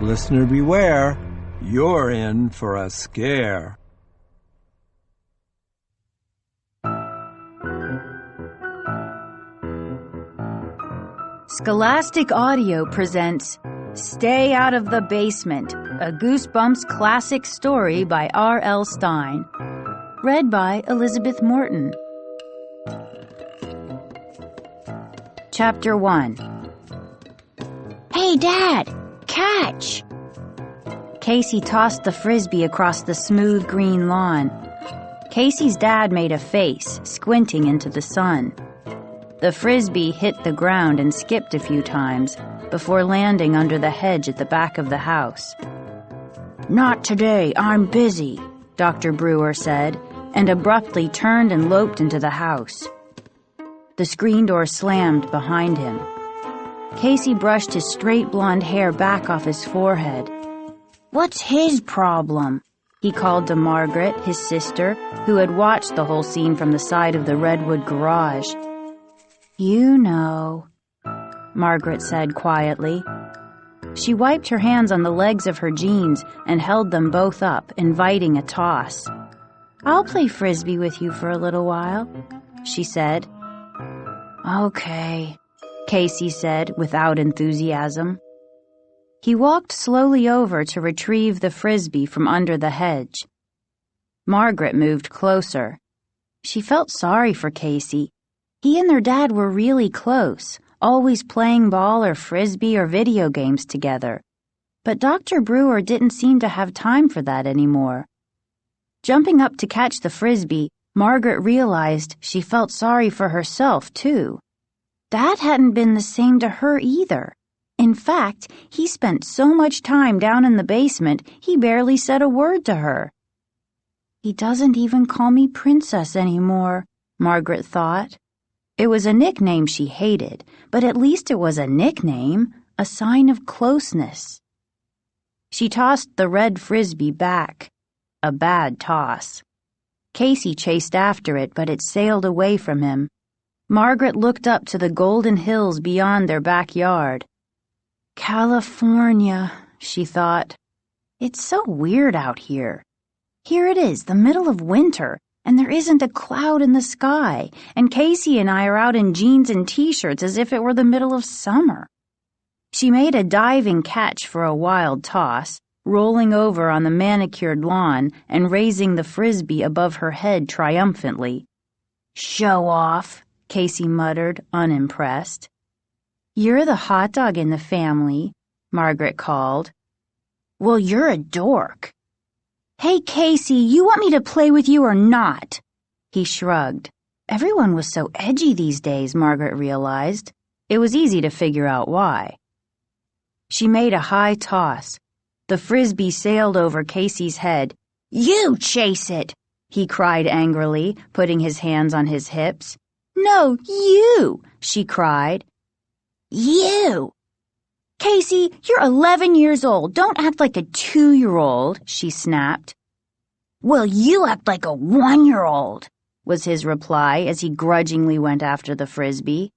Listener beware, you're in for a scare. Scholastic Audio presents Stay Out of the Basement, a Goosebumps classic story by R.L. Stine. Read by Elizabeth Morton. Chapter 1. Hey, Dad! Catch! Casey tossed the frisbee across the smooth green lawn. Casey's dad made a face, squinting into the sun. The frisbee hit the ground and skipped a few times before landing under the hedge at the back of the house. "Not today, I'm busy," Dr. Brewer said, and abruptly turned and loped into the house. The screen door slammed behind him. Casey brushed his straight blonde hair back off his forehead. "What's his problem?" he called to Margaret, his sister, who had watched the whole scene from the side of the redwood garage. "You know," Margaret said quietly. She wiped her hands on the legs of her jeans and held them both up, inviting a toss. "I'll play frisbee with you for a little while," she said. "Okay," Casey said without enthusiasm. He walked slowly over to retrieve the frisbee from under the hedge. Margaret moved closer. She felt sorry for Casey. He and their dad were really close, always playing ball or frisbee or video games together. But Dr. Brewer didn't seem to have time for that anymore. Jumping up to catch the frisbee, Margaret realized she felt sorry for herself, too. Dad hadn't been the same to her either. In fact, he spent so much time down in the basement, he barely said a word to her. "He doesn't even call me Princess anymore," Margaret thought. It was a nickname she hated, but at least it was a nickname, a sign of closeness. She tossed the red frisbee back. A bad toss. Casey chased after it, but it sailed away from him. Margaret looked up to the golden hills beyond their backyard. "California," she thought. "It's so weird out here. Here it is, the middle of winter, and there isn't a cloud in the sky, and Casey and I are out in jeans and t-shirts as if it were the middle of summer." She made a diving catch for a wild toss, rolling over on the manicured lawn and raising the frisbee above her head triumphantly. "Show off," Casey muttered, unimpressed. "You're the hot dog in the family," Margaret called. "Well, you're a dork." "Hey, Casey, you want me to play with you or not?" He shrugged. Everyone was so edgy these days, Margaret realized. It was easy to figure out why. She made a high toss. The frisbee sailed over Casey's head. "You chase it!" he cried angrily, putting his hands on his hips. "No, you!" she cried. "You!" "Casey, you're 11 years old. Don't act like a 2-year-old, she snapped. "Well, you act like a 1-year-old, was his reply as he grudgingly went after the frisbee.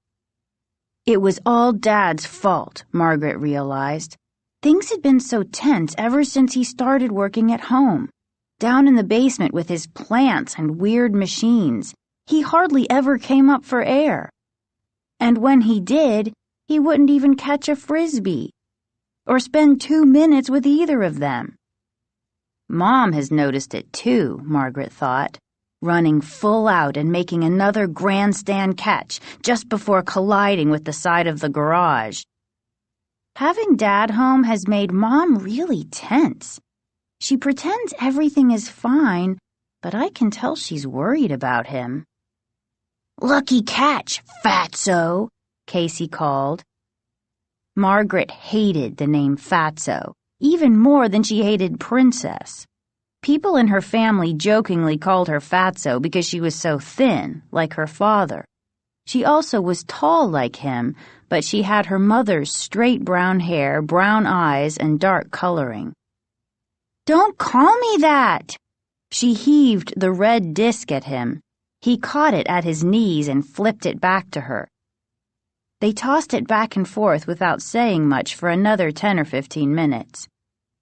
It was all Dad's fault, Margaret realized. Things had been so tense ever since he started working at home. Down in the basement with his plants and weird machines, he hardly ever came up for air. And when he did, he wouldn't even catch a frisbee, or spend 2 minutes with either of them. Mom has noticed it too, Margaret thought, running full out and making another grandstand catch just before colliding with the side of the garage. Having Dad home has made Mom really tense. She pretends everything is fine, but I can tell she's worried about him. "Lucky catch, fatso," Casey called. Margaret hated the name Fatso, even more than she hated Princess. People in her family jokingly called her Fatso because she was so thin, like her father. She also was tall like him, but she had her mother's straight brown hair, brown eyes, and dark coloring. "Don't call me that!" She heaved the red disc at him. He caught it at his knees and flipped it back to her. They tossed it back and forth without saying much for another 10 or 15 minutes.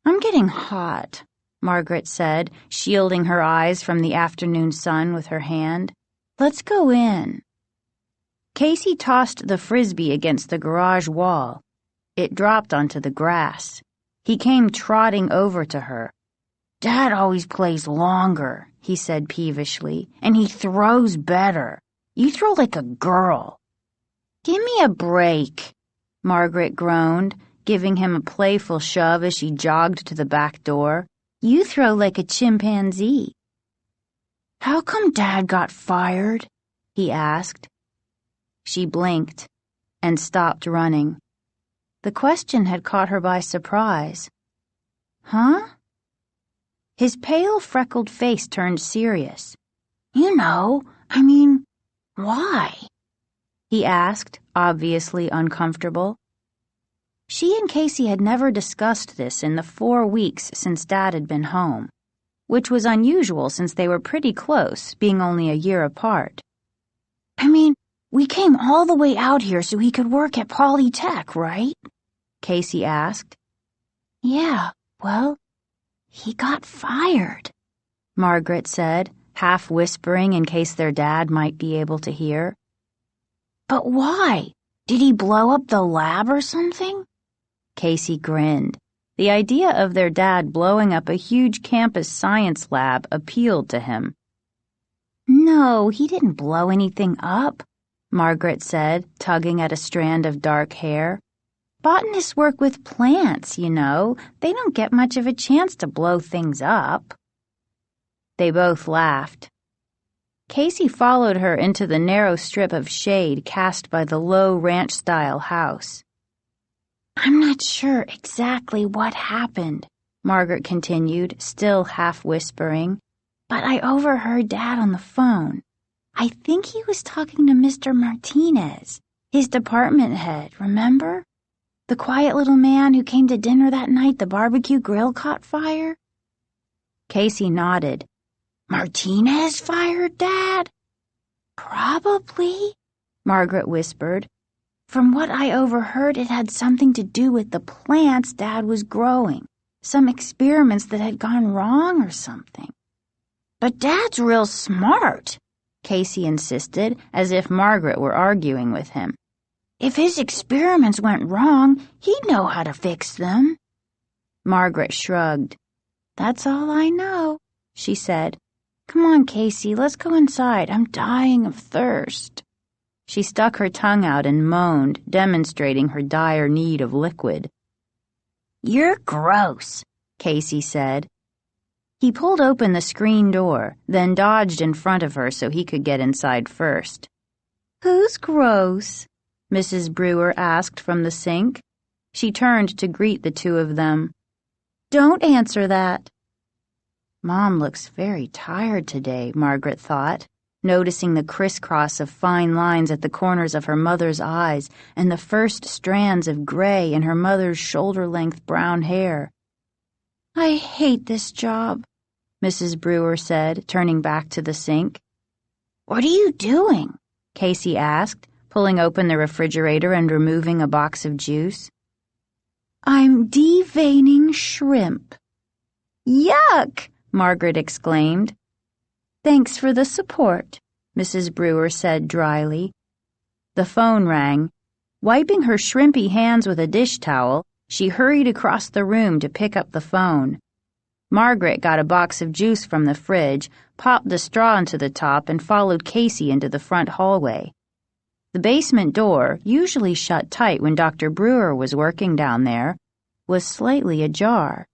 "I'm getting hot," Margaret said, shielding her eyes from the afternoon sun with her hand. "Let's go in." Casey tossed the frisbee against the garage wall. It dropped onto the grass. He came trotting over to her. "Dad always plays longer," he said peevishly, "and he throws better. You throw like a girl." "Give me a break," Margaret groaned, giving him a playful shove as she jogged to the back door. "You throw like a chimpanzee." "How come Dad got fired?" he asked. She blinked and stopped running. The question had caught her by surprise. "Huh?" His pale, freckled face turned serious. Why?" he asked, obviously uncomfortable. She and Casey had never discussed this in the 4 weeks since Dad had been home, which was unusual since they were pretty close, being only a year apart. "We came all the way out here so he could work at Polytech, right?" Casey asked. "Yeah, well, he got fired," Margaret said, half whispering in case their dad might be able to hear. "But why? Did he blow up the lab or something?" Casey grinned. The idea of their dad blowing up a huge campus science lab appealed to him. "No, he didn't blow anything up," Margaret said, tugging at a strand of dark hair. "Botanists work with plants, you know. They don't get much of a chance to blow things up." They both laughed. Casey followed her into the narrow strip of shade cast by the low ranch-style house. "I'm not sure exactly what happened," Margaret continued, still half whispering, "but I overheard Dad on the phone. I think he was talking to Mr. Martinez, his department head, remember? The quiet little man who came to dinner that night the barbecue grill caught fire?" Casey nodded. "Martinez fired Dad?" "Probably," Margaret whispered. "From what I overheard, it had something to do with the plants Dad was growing, some experiments that had gone wrong or something." "But Dad's real smart," Casey insisted, as if Margaret were arguing with him. "If his experiments went wrong, he'd know how to fix them." Margaret shrugged. "That's all I know," she said. "Come on, Casey, let's go inside. I'm dying of thirst." She stuck her tongue out and moaned, demonstrating her dire need of liquid. "You're gross," Casey said. He pulled open the screen door, then dodged in front of her so he could get inside first. "Who's gross?" Mrs. Brewer asked from the sink. She turned to greet the two of them. "Don't answer that." Mom looks very tired today, Margaret thought, noticing the crisscross of fine lines at the corners of her mother's eyes and the first strands of gray in her mother's shoulder-length brown hair. "I hate this job," Mrs. Brewer said, turning back to the sink. "What are you doing?" Casey asked, pulling open the refrigerator and removing a box of juice. "I'm deveining shrimp." "Yuck!" Margaret exclaimed. "Thanks for the support," Mrs. Brewer said dryly. The phone rang. Wiping her shrimpy hands with a dish towel, she hurried across the room to pick up the phone. Margaret got a box of juice from the fridge, popped the straw into the top, and followed Casey into the front hallway. The basement door, usually shut tight when Dr. Brewer was working down there, was slightly ajar.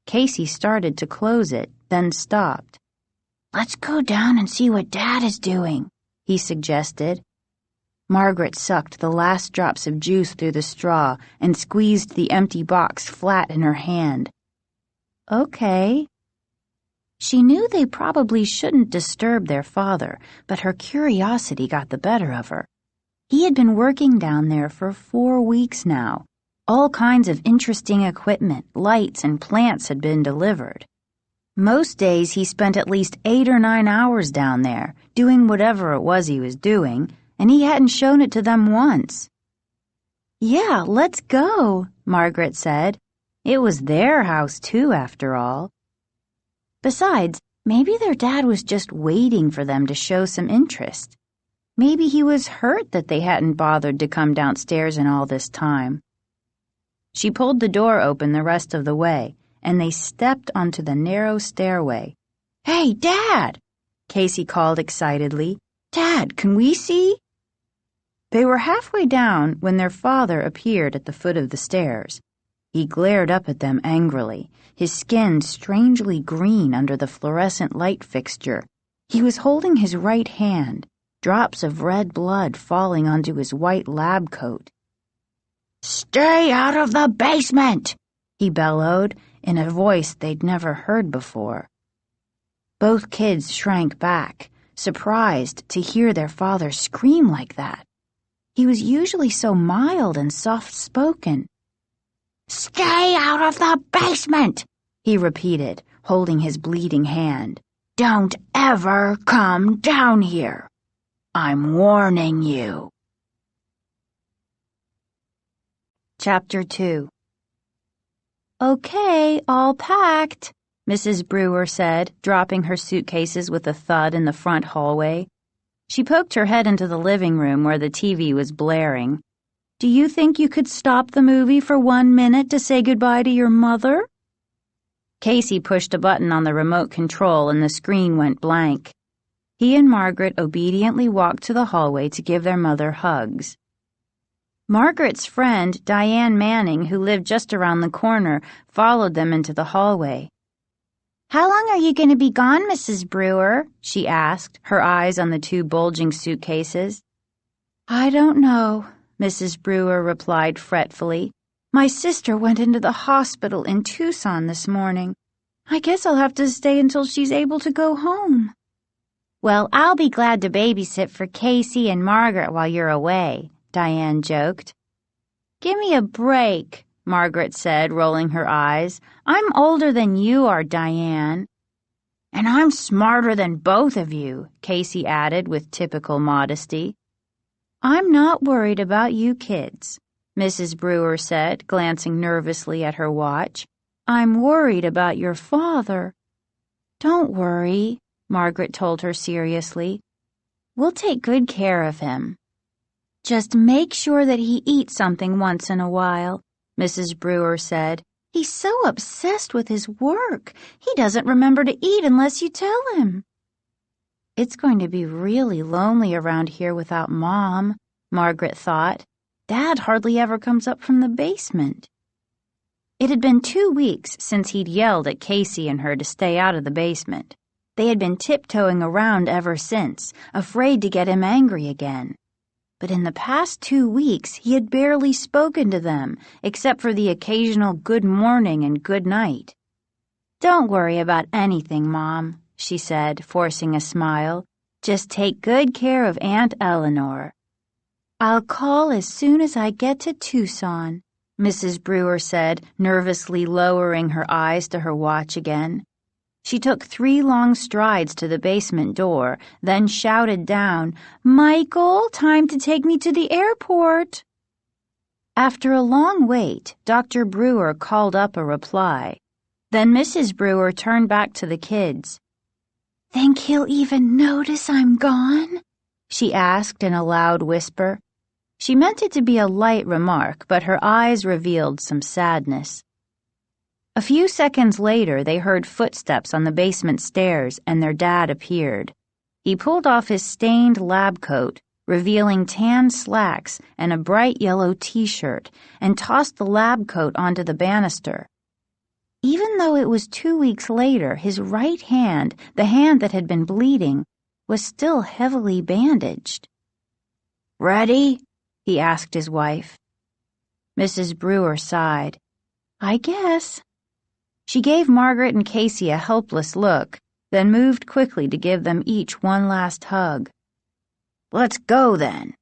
Casey started to close it, then stopped. "Let's go down and see what Dad is doing," he suggested. Margaret sucked the last drops of juice through the straw and squeezed the empty box flat in her hand. "Okay." She knew they probably shouldn't disturb their father, but her curiosity got the better of her. He had been working down there for 4 weeks now. All kinds of interesting equipment, lights, and plants had been delivered. Most days he spent at least 8 or 9 hours down there, doing whatever it was he was doing, and he hadn't shown it to them once. "Yeah, let's go," Margaret said. It was their house, too, after all. Besides, maybe their dad was just waiting for them to show some interest. Maybe he was hurt that they hadn't bothered to come downstairs in all this time. She pulled the door open the rest of the way, and they stepped onto the narrow stairway. "Hey, Dad!" Casey called excitedly. "Dad, can we see?" They were halfway down when their father appeared at the foot of the stairs. He glared up at them angrily, his skin strangely green under the fluorescent light fixture. He was holding his right hand, drops of red blood falling onto his white lab coat. "Stay out of the basement!" he bellowed in a voice they'd never heard before. Both kids shrank back, surprised to hear their father scream like that. He was usually so mild and soft-spoken. "Stay out of the basement!" he repeated, holding his bleeding hand. "Don't ever come down here. I'm warning you." Chapter 2. "Okay, all packed," Mrs. Brewer said, dropping her suitcases with a thud in the front hallway. She poked her head into the living room where the TV was blaring. "Do you think you could stop the movie for 1 minute to say goodbye to your mother?" Casey pushed a button on the remote control and the screen went blank. He and Margaret obediently walked to the hallway to give their mother hugs. Margaret's friend, Diane Manning, who lived just around the corner, followed them into the hallway. "How long are you going to be gone, Mrs. Brewer?" she asked, her eyes on the 2 bulging suitcases. "I don't know," Mrs. Brewer replied fretfully. "My sister went into the hospital in Tucson this morning. I guess I'll have to stay until she's able to go home." "Well, I'll be glad to babysit for Casey and Margaret while you're away," Diane joked. "Give me a break," Margaret said, rolling her eyes. "I'm older than you are, Diane." "And I'm smarter than both of you," Casey added with typical modesty. "I'm not worried about you kids," Mrs. Brewer said, glancing nervously at her watch. "I'm worried about your father." "Don't worry," Margaret told her seriously. "We'll take good care of him." "Just make sure that he eats something once in a while," Mrs. Brewer said. "He's so obsessed with his work. He doesn't remember to eat unless you tell him." "It's going to be really lonely around here without Mom," Margaret thought. "Dad hardly ever comes up from the basement." It had been 2 weeks since he'd yelled at Casey and her to stay out of the basement. They had been tiptoeing around ever since, afraid to get him angry again. But in the past 2 weeks, he had barely spoken to them, except for the occasional good morning and good night. "Don't worry about anything, Mom," she said, forcing a smile. "Just take good care of Aunt Eleanor." "I'll call as soon as I get to Tucson," Mrs. Brewer said, nervously lowering her eyes to her watch again. She took 3 long strides to the basement door, then shouted down, "Michael, time to take me to the airport." After a long wait, Dr. Brewer called up a reply. Then Mrs. Brewer turned back to the kids. "Think he'll even notice I'm gone?" she asked in a loud whisper. She meant it to be a light remark, but her eyes revealed some sadness. A few seconds later, they heard footsteps on the basement stairs, and their dad appeared. He pulled off his stained lab coat, revealing tan slacks and a bright yellow T-shirt, and tossed the lab coat onto the banister. Even though it was 2 weeks later, his right hand, the hand that had been bleeding, was still heavily bandaged. "Ready?" he asked his wife. Mrs. Brewer sighed. "I guess." She gave Margaret and Casey a helpless look, then moved quickly to give them each one last hug. "Let's go, then,"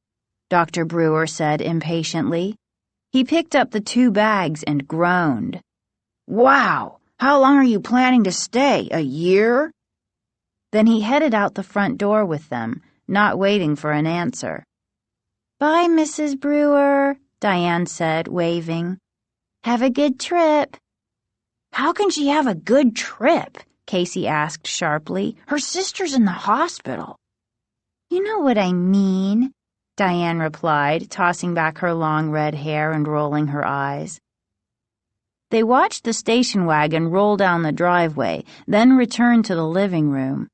Dr. Brewer said impatiently. He picked up the 2 bags and groaned. "Wow! How long are you planning to stay? A year?" Then he headed out the front door with them, not waiting for an answer. Bye, Mrs. Brewer, Diane said, waving. Have a good trip. How can she have a good trip? Casey asked sharply. Her sister's in the hospital. You know what I mean, Diane replied, tossing back her long red hair and rolling her eyes. They watched the station wagon roll down the driveway, then returned to the living room.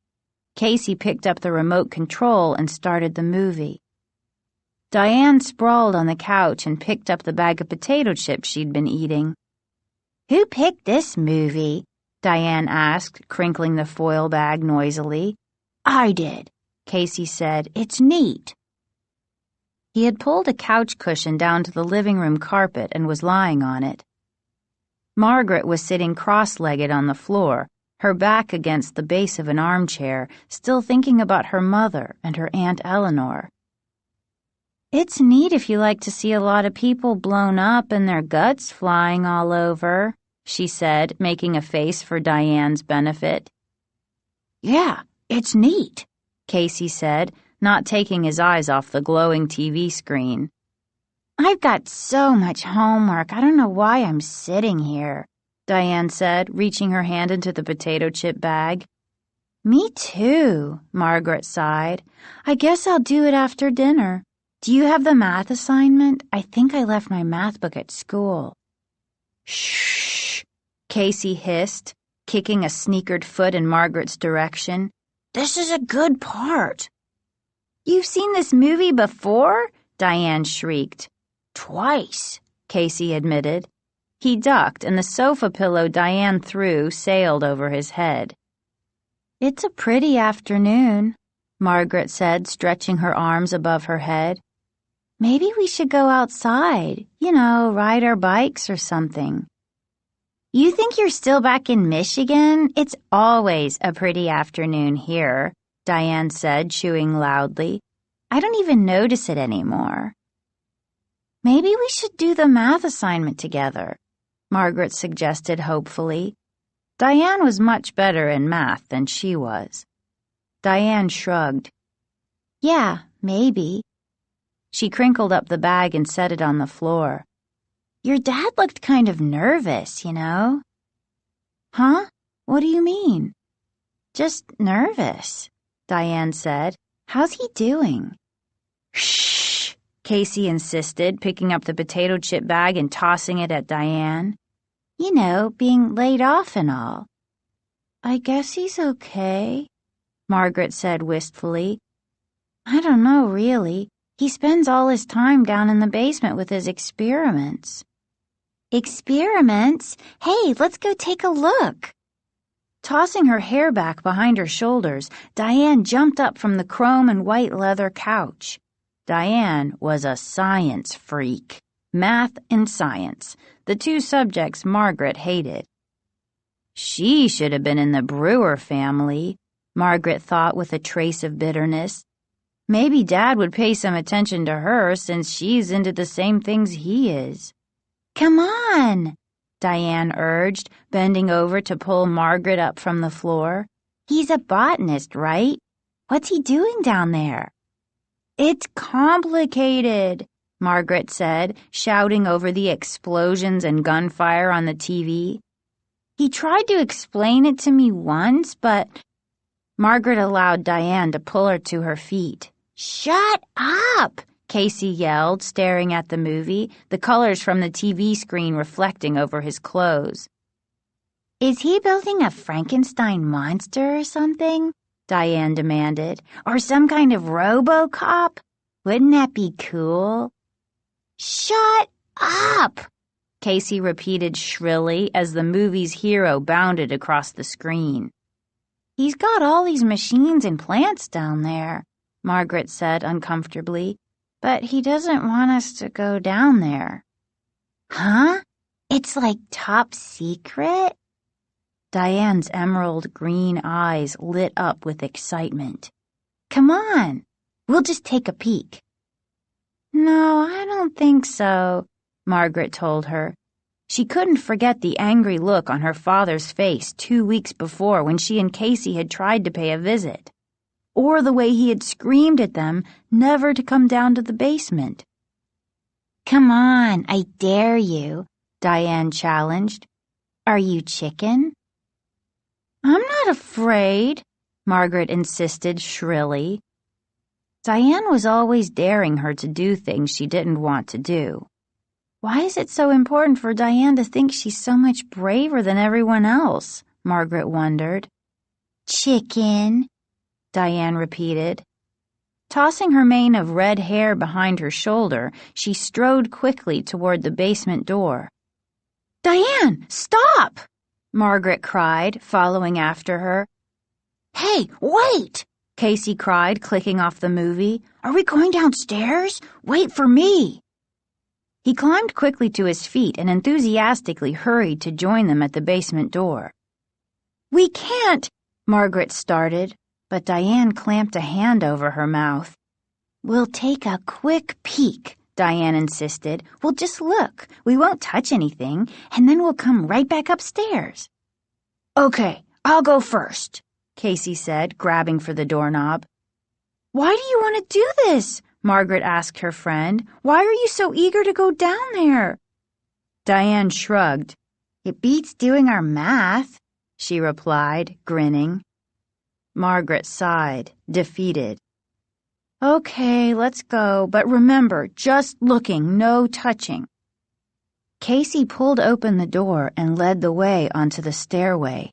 Casey picked up the remote control and started the movie. Diane sprawled on the couch and picked up the bag of potato chips she'd been eating. Who picked this movie? Diane asked, crinkling the foil bag noisily. I did, Casey said. It's neat. He had pulled a couch cushion down to the living room carpet and was lying on it. Margaret was sitting cross-legged on the floor, her back against the base of an armchair, still thinking about her mother and her Aunt Eleanor. It's neat if you like to see a lot of people blown up and their guts flying all over, she said, making a face for Diane's benefit. Yeah, it's neat, Casey said, not taking his eyes off the glowing TV screen. I've got so much homework, I don't know why I'm sitting here, Diane said, reaching her hand into the potato chip bag. Me too, Margaret sighed. I guess I'll do it after dinner. Do you have the math assignment? I think I left my math book at school. Shh, Casey hissed, kicking a sneakered foot in Margaret's direction. This is a good part. You've seen this movie before? Diane shrieked. Twice, Casey admitted. He ducked, and the sofa pillow Diane threw sailed over his head. It's a pretty afternoon, Margaret said, stretching her arms above her head. Maybe we should go outside, ride our bikes or something. You think you're still back in Michigan? It's always a pretty afternoon here, Diane said, chewing loudly. I don't even notice it anymore. Maybe we should do the math assignment together, Margaret suggested hopefully. Diane was much better in math than she was. Diane shrugged. Yeah, maybe. She crinkled up the bag and set it on the floor. Your dad looked kind of nervous, Huh? What do you mean? Just nervous, Diane said. How's he doing? Shh, Casey insisted, picking up the potato chip bag and tossing it at Diane. Being laid off and all. I guess he's okay, Margaret said wistfully. I don't know, really. He spends all his time down in the basement with his experiments. Experiments? Hey, let's go take a look. Tossing her hair back behind her shoulders, Diane jumped up from the chrome and white leather couch. Diane was a science freak. Math and science, the two subjects Margaret hated. She should have been in the Brewer family, Margaret thought with a trace of bitterness. Maybe Dad would pay some attention to her since she's into the same things he is. Come on, Diane urged, bending over to pull Margaret up from the floor. He's a botanist, right? What's he doing down there? It's complicated, Margaret said, shouting over the explosions and gunfire on the TV. He tried to explain it to me once, but... Margaret allowed Diane to pull her to her feet. Shut up, Casey yelled, staring at the movie, the colors from the TV screen reflecting over his clothes. Is he building a Frankenstein monster or something? Diane demanded. Or some kind of RoboCop? Wouldn't that be cool? Shut up, Casey repeated shrilly as the movie's hero bounded across the screen. He's got all these machines and plants down there, Margaret said uncomfortably, but he doesn't want us to go down there. Huh? It's like top secret? Diane's emerald green eyes lit up with excitement. Come on, we'll just take a peek. No, I don't think so, Margaret told her. She couldn't forget the angry look on her father's face 2 weeks before when she and Casey had tried to pay a visit. or the way he had screamed at them never to come down to the basement. "Come on, I dare you," Diane challenged. "Are you chicken?" "I'm not afraid," Margaret insisted shrilly. Diane was always daring her to do things she didn't want to do. Why is it so important for Diane to think she's so much braver than everyone else? Margaret wondered. "Chicken," Diane repeated. Tossing her mane of red hair behind her shoulder, she strode quickly toward the basement door. "Diane, stop!" Margaret cried, following after her. "Hey, wait!" Casey cried, clicking off the movie. "Are we going downstairs? Wait for me!" He climbed quickly to his feet and enthusiastically hurried to join them at the basement door. "We can't," Margaret started, but Diane clamped a hand over her mouth. "We'll take a quick peek," Diane insisted. "We'll just look. We won't touch anything, and then we'll come right back upstairs." "Okay, I'll go first," Casey said, grabbing for the doorknob. "Why do you want to do this?" Margaret asked her friend. "Why are you so eager to go down there?" Diane shrugged. "It beats doing our math," she replied, grinning. Margaret sighed, defeated. "Okay, let's go, but remember, just looking, no touching." Casey pulled open the door and led the way onto the stairway.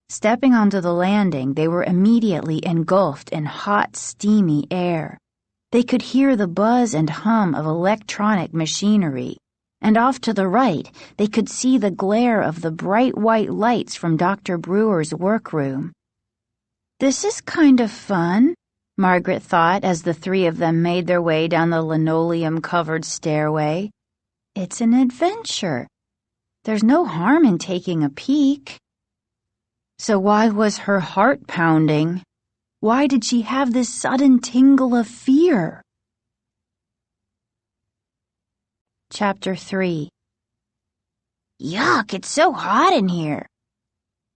Stepping onto the landing, they were immediately engulfed in hot, steamy air. They could hear the buzz and hum of electronic machinery, and off to the right, they could see the glare of the bright white lights from Dr. Brewer's workroom. "This is kind of fun," Margaret thought as the three of them made their way down the linoleum-covered stairway. "It's an adventure. There's no harm in taking a peek." So why was her heart pounding? Why did she have this sudden tingle of fear? Chapter 3. "Yuck, it's so hot in here."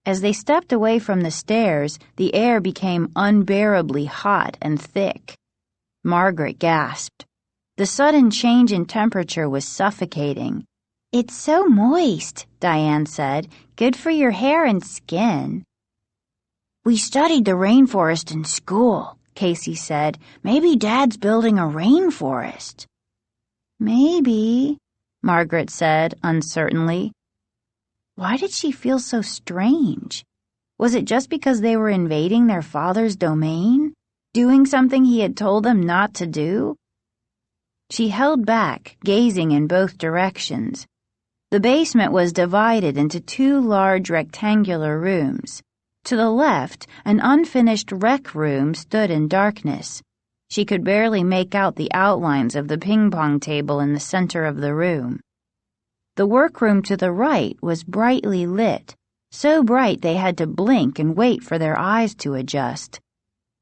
As they stepped away from the stairs, the air became unbearably hot and thick. Margaret gasped. The sudden change in temperature was suffocating. "It's so moist," Diane said. "Good for your hair and skin." "We studied the rainforest in school," Casey said. "Maybe Dad's building a rainforest." "Maybe," Margaret said uncertainly. Why did she feel so strange? Was it just because they were invading their father's domain? Doing something he had told them not to do? She held back, gazing in both directions. The basement was divided into two large rectangular rooms. To the left, an unfinished rec room stood in darkness. She could barely make out the outlines of the ping-pong table in the center of the room. The workroom to the right was brightly lit, so bright they had to blink and wait for their eyes to adjust.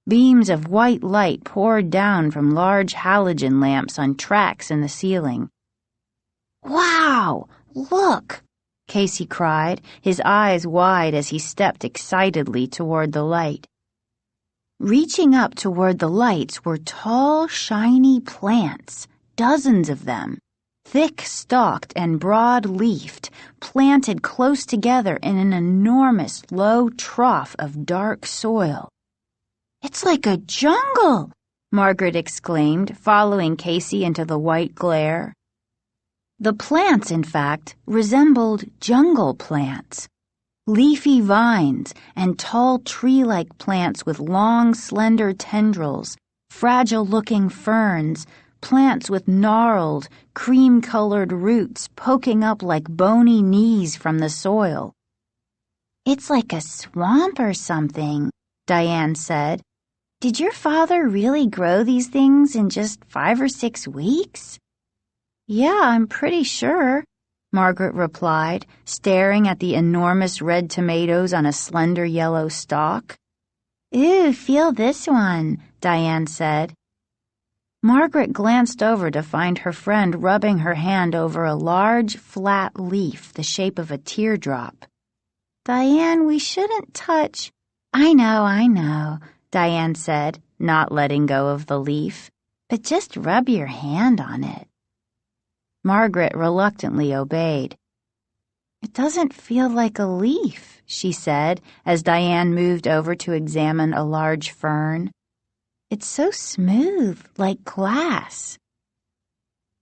Beams of white light poured down from large halogen lamps on tracks in the ceiling. "Wow! Look!" Casey cried, his eyes wide as he stepped excitedly toward the light. Reaching up toward the lights were tall, shiny plants, dozens of them, thick-stalked and broad-leafed, planted close together in an enormous low trough of dark soil. "It's like a jungle!" Margaret exclaimed, following Casey into the white glare. The plants, in fact, resembled jungle plants. Leafy vines and tall tree-like plants with long, slender tendrils, fragile-looking ferns, plants with gnarled, cream-colored roots poking up like bony knees from the soil. "It's like a swamp or something," Diane said. "Did your father really grow these things in just 5 or 6 weeks?" "Yeah, I'm pretty sure," Margaret replied, staring at the enormous red tomatoes on a slender yellow stalk. "Ooh, feel this one," Diane said. Margaret glanced over to find her friend rubbing her hand over a large, flat leaf the shape of a teardrop. "Diane, we shouldn't touch—" I know, Diane said, not letting go of the leaf. "But just rub your hand on it." Margaret reluctantly obeyed. "It doesn't feel like a leaf," she said as Diane moved over to examine a large fern. "It's so smooth, like glass."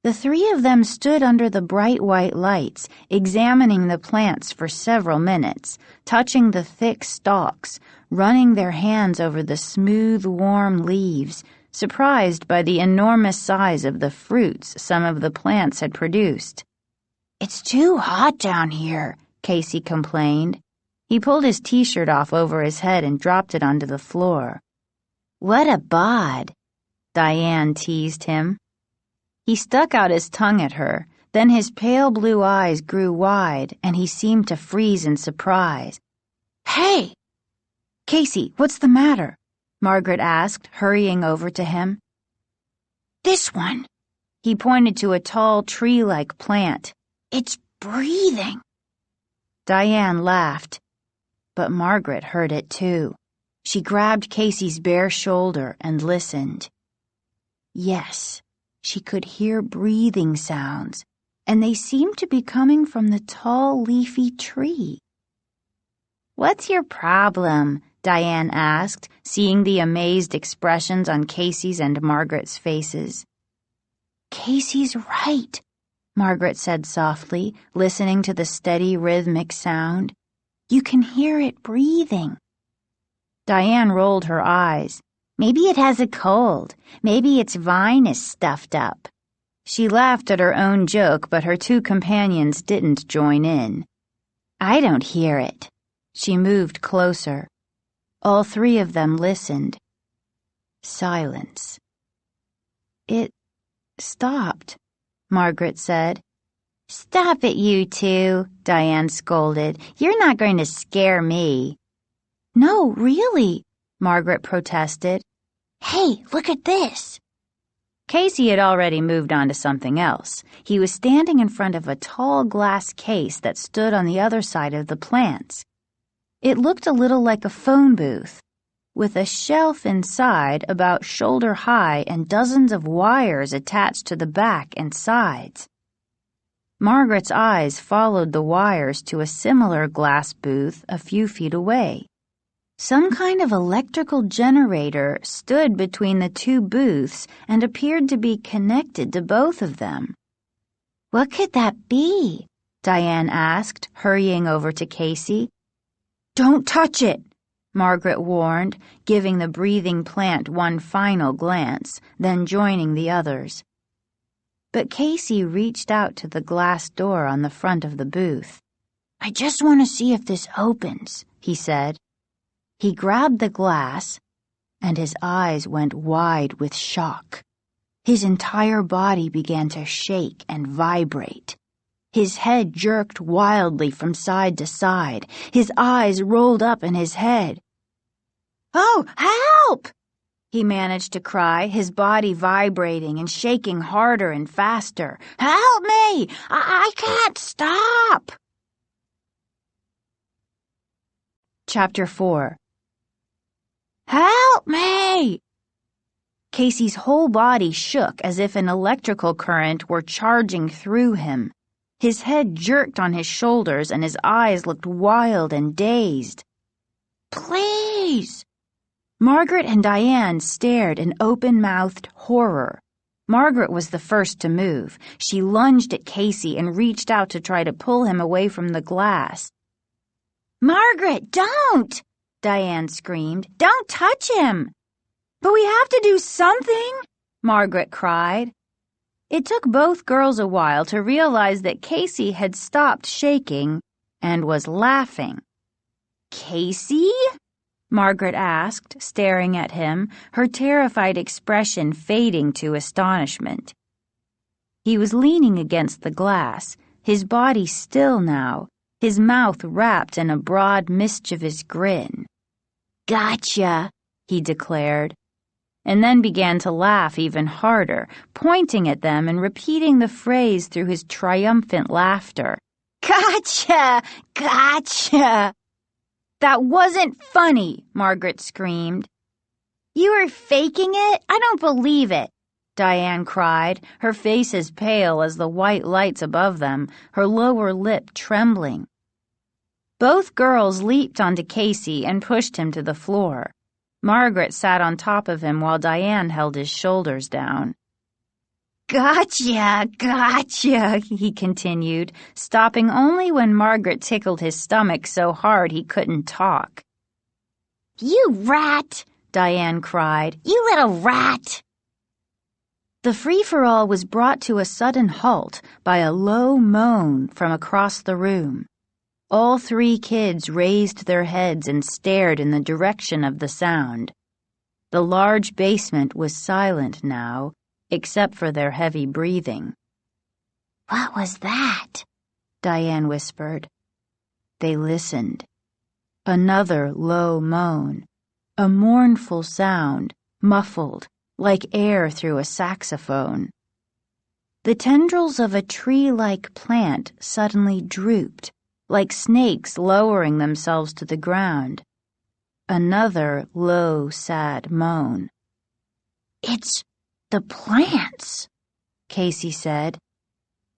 The three of them stood under the bright white lights, examining the plants for several minutes, touching the thick stalks, running their hands over the smooth, warm leaves, surprised by the enormous size of the fruits some of the plants had produced. "It's too hot down here," Casey complained. He pulled his t-shirt off over his head and dropped it onto the floor. "What a bod," Diane teased him. He stuck out his tongue at her, then his pale blue eyes grew wide and he seemed to freeze in surprise. "Hey!" "Casey, what's the matter?" Margaret asked, hurrying over to him. "This one." He pointed to a tall tree-like plant. "It's breathing." Diane laughed, but Margaret heard it too. She grabbed Casey's bare shoulder and listened. Yes, she could hear breathing sounds, and they seemed to be coming from the tall, leafy tree. "What's your problem?" Diane asked, seeing the amazed expressions on Casey's and Margaret's faces. "Casey's right," Margaret said softly, listening to the steady rhythmic sound. "You can hear it breathing." Diane rolled her eyes. "Maybe it has a cold. Maybe its vine is stuffed up." She laughed at her own joke, but her two companions didn't join in. "I don't hear it." She moved closer. All three of them listened. Silence. "It stopped," Margaret said. "Stop it, you two," Diane scolded. "You're not going to scare me." "No, really," Margaret protested. "Hey, look at this." Casey had already moved on to something else. He was standing in front of a tall glass case that stood on the other side of the plants. It looked a little like a phone booth, with a shelf inside about shoulder high and dozens of wires attached to the back and sides. Margaret's eyes followed the wires to a similar glass booth a few feet away. Some kind of electrical generator stood between the two booths and appeared to be connected to both of them. "What could that be?" Diane asked, hurrying over to Casey. "Don't touch it," Margaret warned, giving the breathing plant one final glance, then joining the others. But Casey reached out to the glass door on the front of the booth. "I just want to see if this opens," he said. He grabbed the glass, and his eyes went wide with shock. His entire body began to shake and vibrate. His head jerked wildly from side to side. His eyes rolled up in his head. "Oh, help!" he managed to cry, his body vibrating and shaking harder and faster. "Help me! I can't stop!" Chapter 4. "Help me!" Casey's whole body shook as if an electrical current were charging through him. His head jerked on his shoulders and his eyes looked wild and dazed. "Please!" Margaret and Diane stared in open-mouthed horror. Margaret was the first to move. She lunged at Casey and reached out to try to pull him away from the glass. "Margaret, don't!" Diane screamed. "Don't touch him!" "But we have to do something!" Margaret cried. It took both girls a while to realize that Casey had stopped shaking and was laughing. "Casey?" Margaret asked, staring at him, her terrified expression fading to astonishment. He was leaning against the glass, his body still now, his mouth wrapped in a broad, mischievous grin. "Gotcha," he declared, and then began to laugh even harder, pointing at them and repeating the phrase through his triumphant laughter. "Gotcha! Gotcha!" "That wasn't funny," Margaret screamed. You are faking it? I don't believe it, Diane cried, her face as pale as the white lights above them, her lower lip trembling. Both girls leaped onto Casey and pushed him to the floor. Margaret sat on top of him while Diane held his shoulders down. Gotcha, gotcha, he continued, stopping only when Margaret tickled his stomach so hard he couldn't talk. You rat, Diane cried. You little rat. The free-for-all was brought to a sudden halt by a low moan from across the room. All three kids raised their heads and stared in the direction of the sound. The large basement was silent now, except for their heavy breathing. What was that? Diane whispered. They listened. Another low moan, a mournful sound, muffled, like air through a saxophone. The tendrils of a tree-like plant suddenly drooped, like snakes lowering themselves to the ground. Another low, sad moan. It's the plants, Casey said.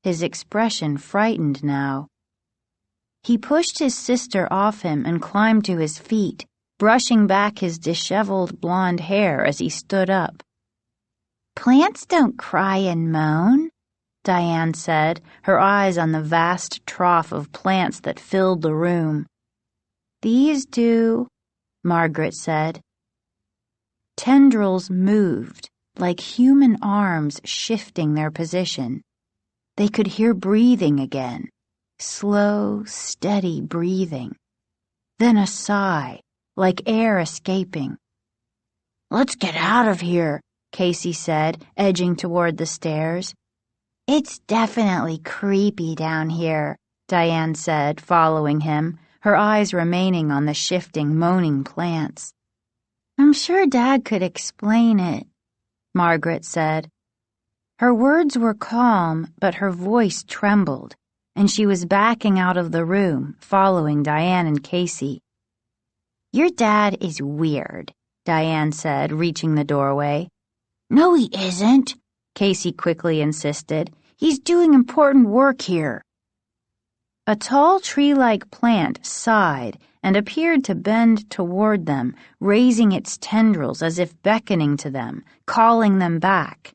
His expression frightened now. He pushed his sister off him and climbed to his feet, brushing back his disheveled blonde hair as he stood up. Plants don't cry and moan, Diane said, her eyes on the vast trough of plants that filled the room. These do, Margaret said. Tendrils moved, like human arms shifting their position. They could hear breathing again, slow, steady breathing. Then a sigh, like air escaping. Let's get out of here, Casey said, edging toward the stairs. It's definitely creepy down here, Diane said, following him, her eyes remaining on the shifting, moaning plants. I'm sure Dad could explain it, Margaret said. Her words were calm, but her voice trembled, and she was backing out of the room, following Diane and Casey. Your dad is weird, Diane said, reaching the doorway. No, he isn't, Casey quickly insisted. He's doing important work here. A tall tree-like plant sighed and appeared to bend toward them, raising its tendrils as if beckoning to them, calling them back.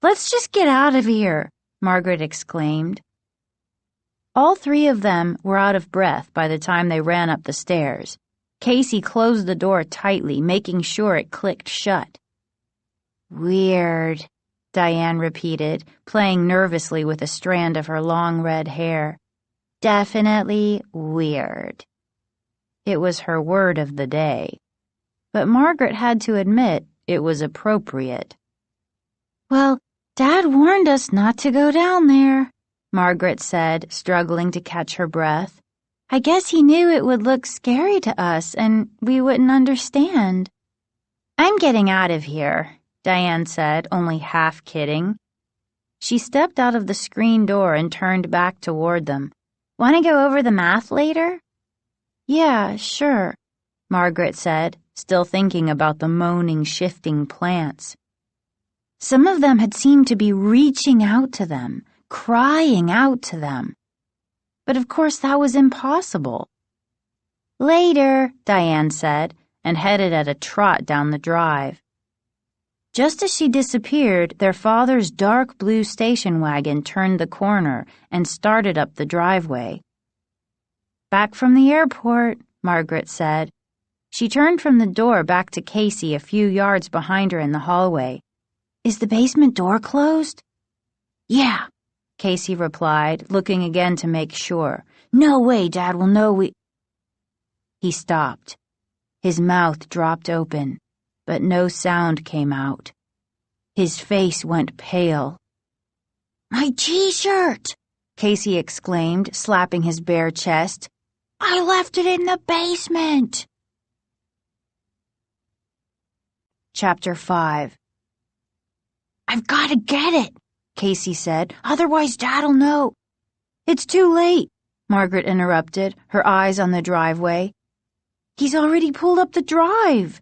Let's just get out of here, Margaret exclaimed. All three of them were out of breath by the time they ran up the stairs. Casey closed the door tightly, making sure it clicked shut. Weird, Diane repeated, playing nervously with a strand of her long red hair. Definitely weird. It was her word of the day. But Margaret had to admit it was appropriate. Well, Dad warned us not to go down there, Margaret said, struggling to catch her breath. I guess he knew it would look scary to us and we wouldn't understand. I'm getting out of here, Diane said, only half kidding. She stepped out of the screen door and turned back toward them. Want to go over the math later? Yeah, sure, Margaret said, still thinking about the moaning, shifting plants. Some of them had seemed to be reaching out to them, crying out to them. But of course that was impossible. Later, Diane said, and headed at a trot down the drive. Just as she disappeared, their father's dark blue station wagon turned the corner and started up the driveway. Back from the airport, Margaret said. She turned from the door back to Casey a few yards behind her in the hallway. Is the basement door closed? Yeah, Casey replied, looking again to make sure. No way Dad will know we... He stopped. His mouth dropped open, but no sound came out. His face went pale. My T-shirt! Casey exclaimed, slapping his bare chest. I left it in the basement! Chapter 5. I've got to get it, Casey said. Otherwise Dad'll know. It's too late, Margaret interrupted, her eyes on the driveway. He's already pulled up the drive.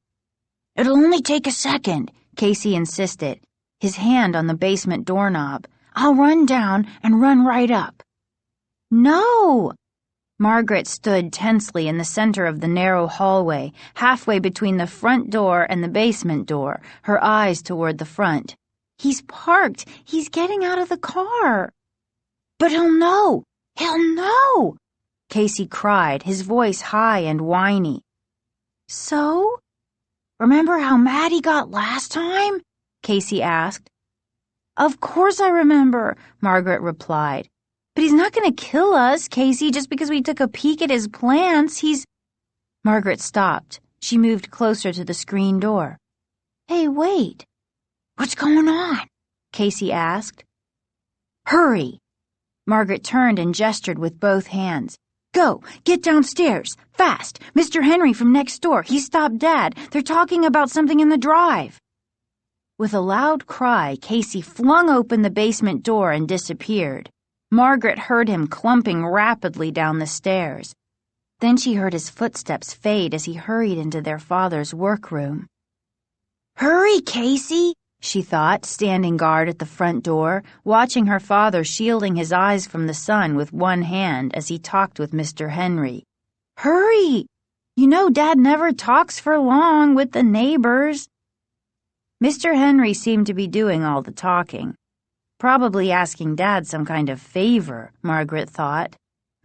It'll only take a second, Casey insisted, his hand on the basement doorknob. I'll run down and run right up. No! Margaret stood tensely in the center of the narrow hallway, halfway between the front door and the basement door, her eyes toward the front. He's parked. He's getting out of the car. But he'll know. He'll know, Casey cried, his voice high and whiny. So? Remember how mad he got last time? Casey asked. Of course I remember, Margaret replied. But he's not going to kill us, Casey, just because we took a peek at his plants. Margaret stopped. She moved closer to the screen door. Hey, wait. What's going on? Casey asked. Hurry. Margaret turned and gestured with both hands. Go, get downstairs, fast. Mr. Henry from next door, he stopped Dad. They're talking about something in the drive. With a loud cry, Casey flung open the basement door and disappeared. Margaret heard him clumping rapidly down the stairs. Then she heard his footsteps fade as he hurried into their father's workroom. Hurry, Casey, she thought, standing guard at the front door, watching her father shielding his eyes from the sun with one hand as he talked with Mr. Henry. Hurry! You know Dad never talks for long with the neighbors. Mr. Henry seemed to be doing all the talking. Probably asking Dad some kind of favor, Margaret thought.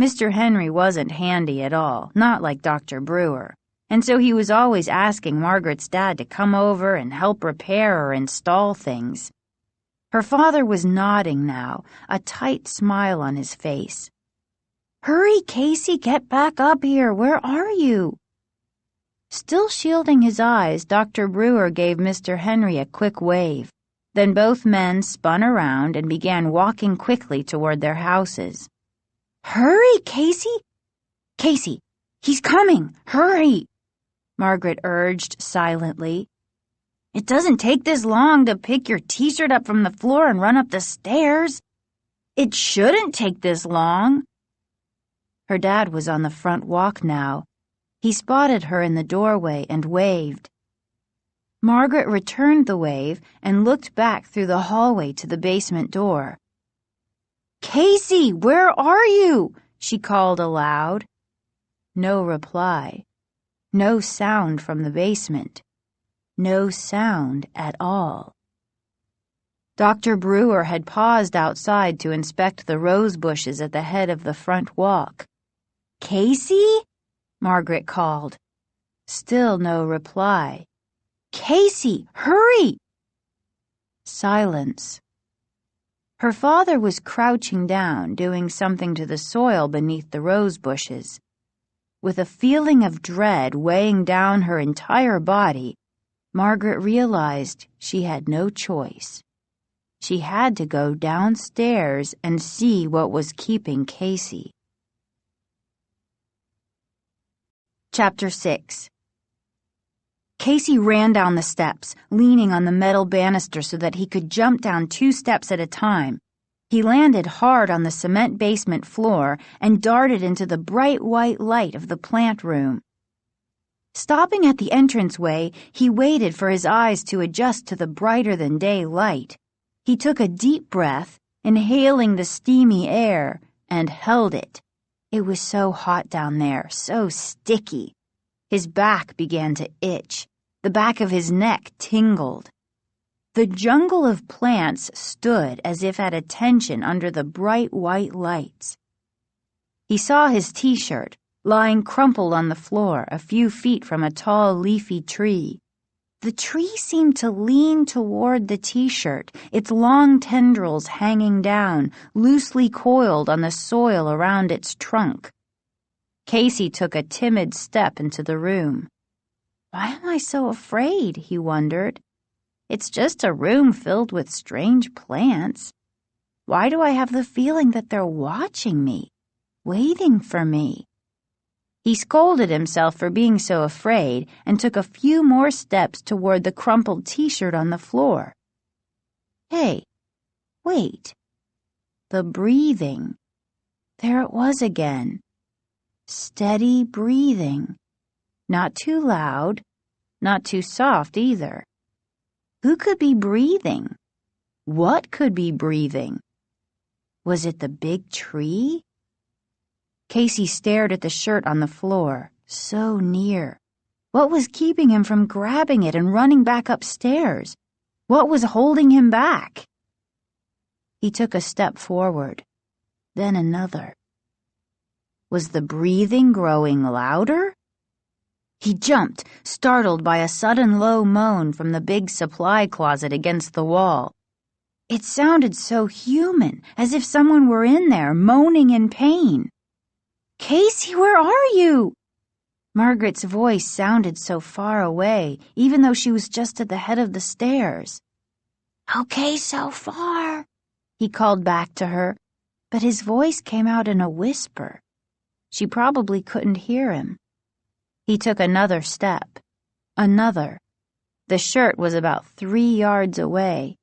Mr. Henry wasn't handy at all, not like Dr. Brewer, and so he was always asking Margaret's dad to come over and help repair or install things. Her father was nodding now, a tight smile on his face. Hurry, Casey, get back up here. Where are you? Still shielding his eyes, Dr. Brewer gave Mr. Henry a quick wave. Then both men spun around and began walking quickly toward their houses. Hurry, Casey! Casey, he's coming! Hurry! Margaret urged silently. It doesn't take this long to pick your t-shirt up from the floor and run up the stairs. It shouldn't take this long. Her dad was on the front walk now. He spotted her in the doorway and waved. Margaret returned the wave and looked back through the hallway to the basement door. Casey, where are you? She called aloud. No reply. No sound from the basement. No sound at all. Dr. Brewer had paused outside to inspect the rose bushes at the head of the front walk. Casey? Margaret called. Still no reply. Casey, hurry! Silence. Her father was crouching down, doing something to the soil beneath the rose bushes. With a feeling of dread weighing down her entire body, Margaret realized she had no choice. She had to go downstairs and see what was keeping Casey. Chapter 6. Casey ran down the steps, leaning on the metal banister so that he could jump down 2 steps at a time. He landed hard on the cement basement floor and darted into the bright white light of the plant room. Stopping at the entranceway, he waited for his eyes to adjust to the brighter-than-day light. He took a deep breath, inhaling the steamy air, and held it. It was so hot down there, so sticky. His back began to itch. The back of his neck tingled. The jungle of plants stood as if at attention under the bright white lights. He saw his t-shirt, lying crumpled on the floor a few feet from a tall leafy tree. The tree seemed to lean toward the t-shirt, its long tendrils hanging down, loosely coiled on the soil around its trunk. Casey took a timid step into the room. Why am I so afraid? He wondered. It's just a room filled with strange plants. Why do I have the feeling that they're watching me, waiting for me? He scolded himself for being so afraid and took a few more steps toward the crumpled t-shirt on the floor. Hey, wait. The breathing. There it was again. Steady breathing. Not too loud, not too soft either. Who could be breathing? What could be breathing? Was it the big tree? Casey stared at the shirt on the floor, so near. What was keeping him from grabbing it and running back upstairs? What was holding him back? He took a step forward, then another. Was the breathing growing louder? He jumped, startled by a sudden low moan from the big supply closet against the wall. It sounded so human, as if someone were in there, moaning in pain. "Casey, where are you?" Margaret's voice sounded so far away, even though she was just at the head of the stairs. "Okay so far," he called back to her, but his voice came out in a whisper. She probably couldn't hear him. He took another step. Another. The shirt was about 3 yards away.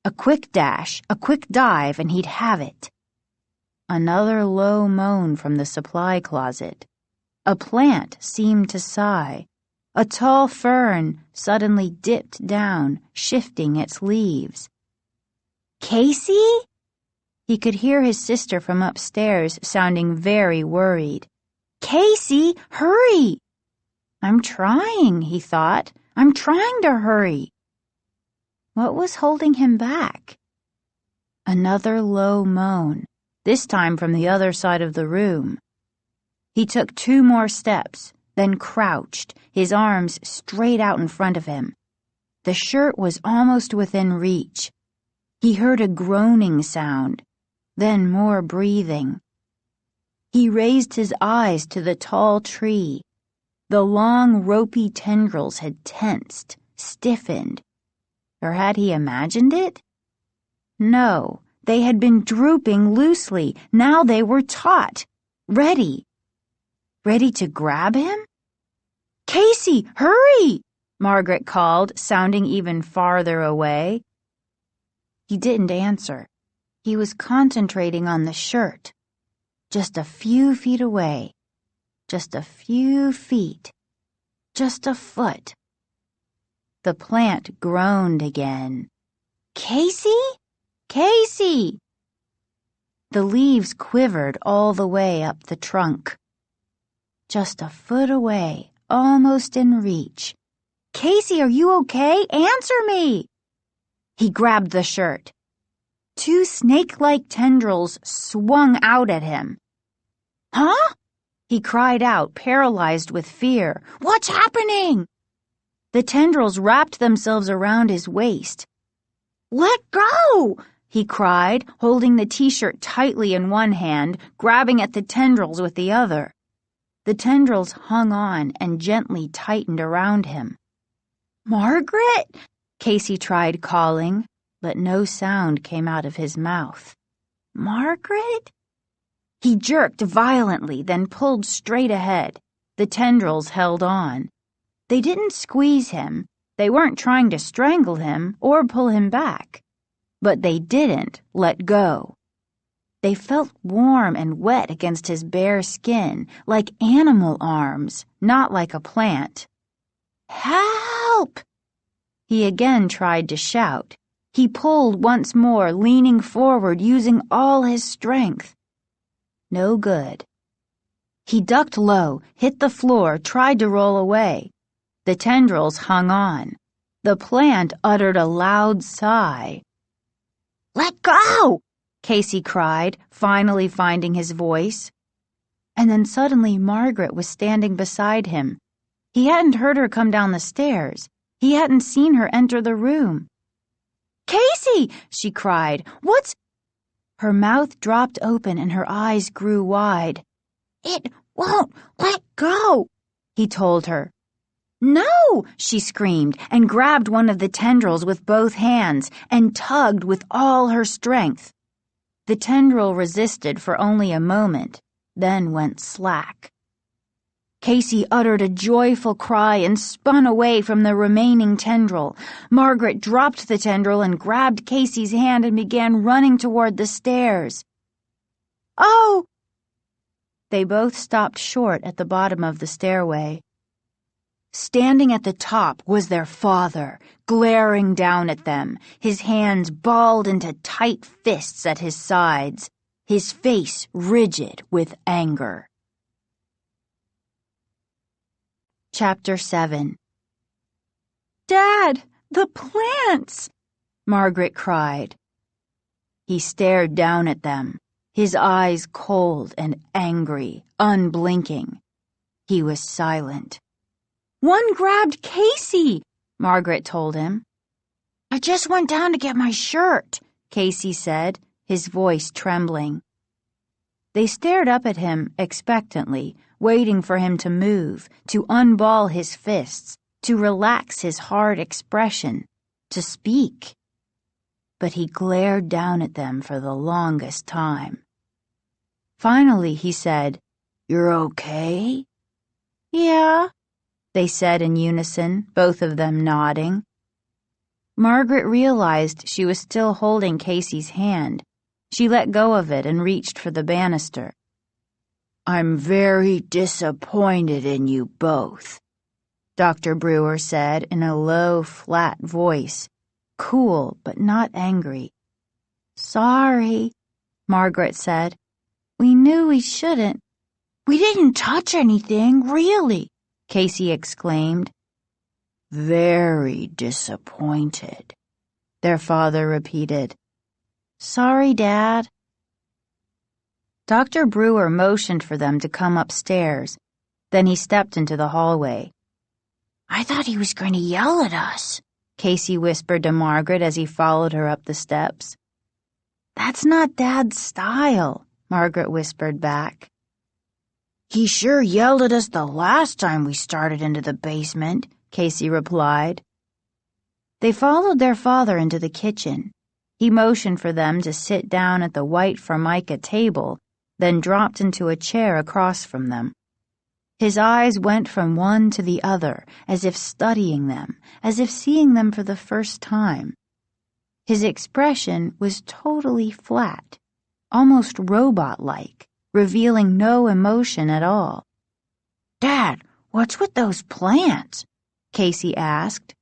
A quick dash, a quick dive, and he'd have it. Another low moan from the supply closet. A plant seemed to sigh. A tall fern suddenly dipped down, shifting its leaves. "Casey?" He could hear his sister from upstairs sounding very worried. "Casey, hurry!" "I'm trying," he thought. "I'm trying to hurry." What was holding him back? Another low moan, this time from the other side of the room. He took 2 more steps, then crouched, his arms straight out in front of him. The shirt was almost within reach. He heard a groaning sound, then more breathing. He raised his eyes to the tall tree. The long, ropey tendrils had tensed, stiffened. Or had he imagined it? No, they had been drooping loosely. Now they were taut, ready. Ready to grab him? "Casey, hurry!" Margaret called, sounding even farther away. He didn't answer. He was concentrating on the shirt. Just a few feet away. Just a few feet. Just a foot. The plant groaned again. "Casey? Casey!" The leaves quivered all the way up the trunk. Just a foot away, almost in reach. "Casey, are you okay? Answer me!" He grabbed the shirt. 2 snake-like tendrils swung out at him. "Huh?" He cried out, paralyzed with fear. "What's happening?" The tendrils wrapped themselves around his waist. "Let go!" he cried, holding the t-shirt tightly in one hand, grabbing at the tendrils with the other. The tendrils hung on and gently tightened around him. "Margaret?" Casey tried calling, but no sound came out of his mouth. "Margaret?" He jerked violently, then pulled straight ahead. The tendrils held on. They didn't squeeze him. They weren't trying to strangle him or pull him back. But they didn't let go. They felt warm and wet against his bare skin, like animal arms, not like a plant. "Help!" He again tried to shout. He pulled once more, leaning forward, using all his strength. No good. He ducked low, hit the floor, tried to roll away. The tendrils hung on. The plant uttered a loud sigh. "Let go!" Casey cried, finally finding his voice. And then suddenly Margaret was standing beside him. He hadn't heard her come down the stairs. He hadn't seen her enter the room. "Casey!" she cried. "What's—" Her mouth dropped open and her eyes grew wide. "It won't let go," he told her. "No!" she screamed and grabbed one of the tendrils with both hands and tugged with all her strength. The tendril resisted for only a moment, then went slack. Casey uttered a joyful cry and spun away from the remaining tendril. Margaret dropped the tendril and grabbed Casey's hand and began running toward the stairs. "Oh!" They both stopped short at the bottom of the stairway. Standing at the top was their father, glaring down at them, his hands balled into tight fists at his sides, his face rigid with anger. Chapter 7. "Dad, the plants!" Margaret cried. He stared down at them, his eyes cold and angry, unblinking. He was silent. "One grabbed Casey," Margaret told him. "I just went down to get my shirt," Casey said, his voice trembling. They stared up at him expectantly, waiting for him to move, to unball his fists, to relax his hard expression, to speak. But he glared down at them for the longest time. Finally, he said, "You're okay?" "Yeah," they said in unison, both of them nodding. Margaret realized she was still holding Casey's hand. She let go of it and reached for the banister. "I'm very disappointed in you both," Dr. Brewer said in a low, flat voice, cool but not angry. "Sorry," Margaret said. "We knew we shouldn't." "We didn't touch anything, really," Casey exclaimed. "Very disappointed," their father repeated. "Sorry, Dad." Dr. Brewer motioned for them to come upstairs. Then he stepped into the hallway. "I thought he was going to yell at us," Casey whispered to Margaret as he followed her up the steps. "That's not Dad's style," Margaret whispered back. "He sure yelled at us the last time we started into the basement," Casey replied. They followed their father into the kitchen. He motioned for them to sit down at the white formica table, then dropped into a chair across from them. His eyes went from one to the other, as if studying them, as if seeing them for the first time. His expression was totally flat, almost robot-like, revealing no emotion at all. "Dad, what's with those plants?" Casey asked.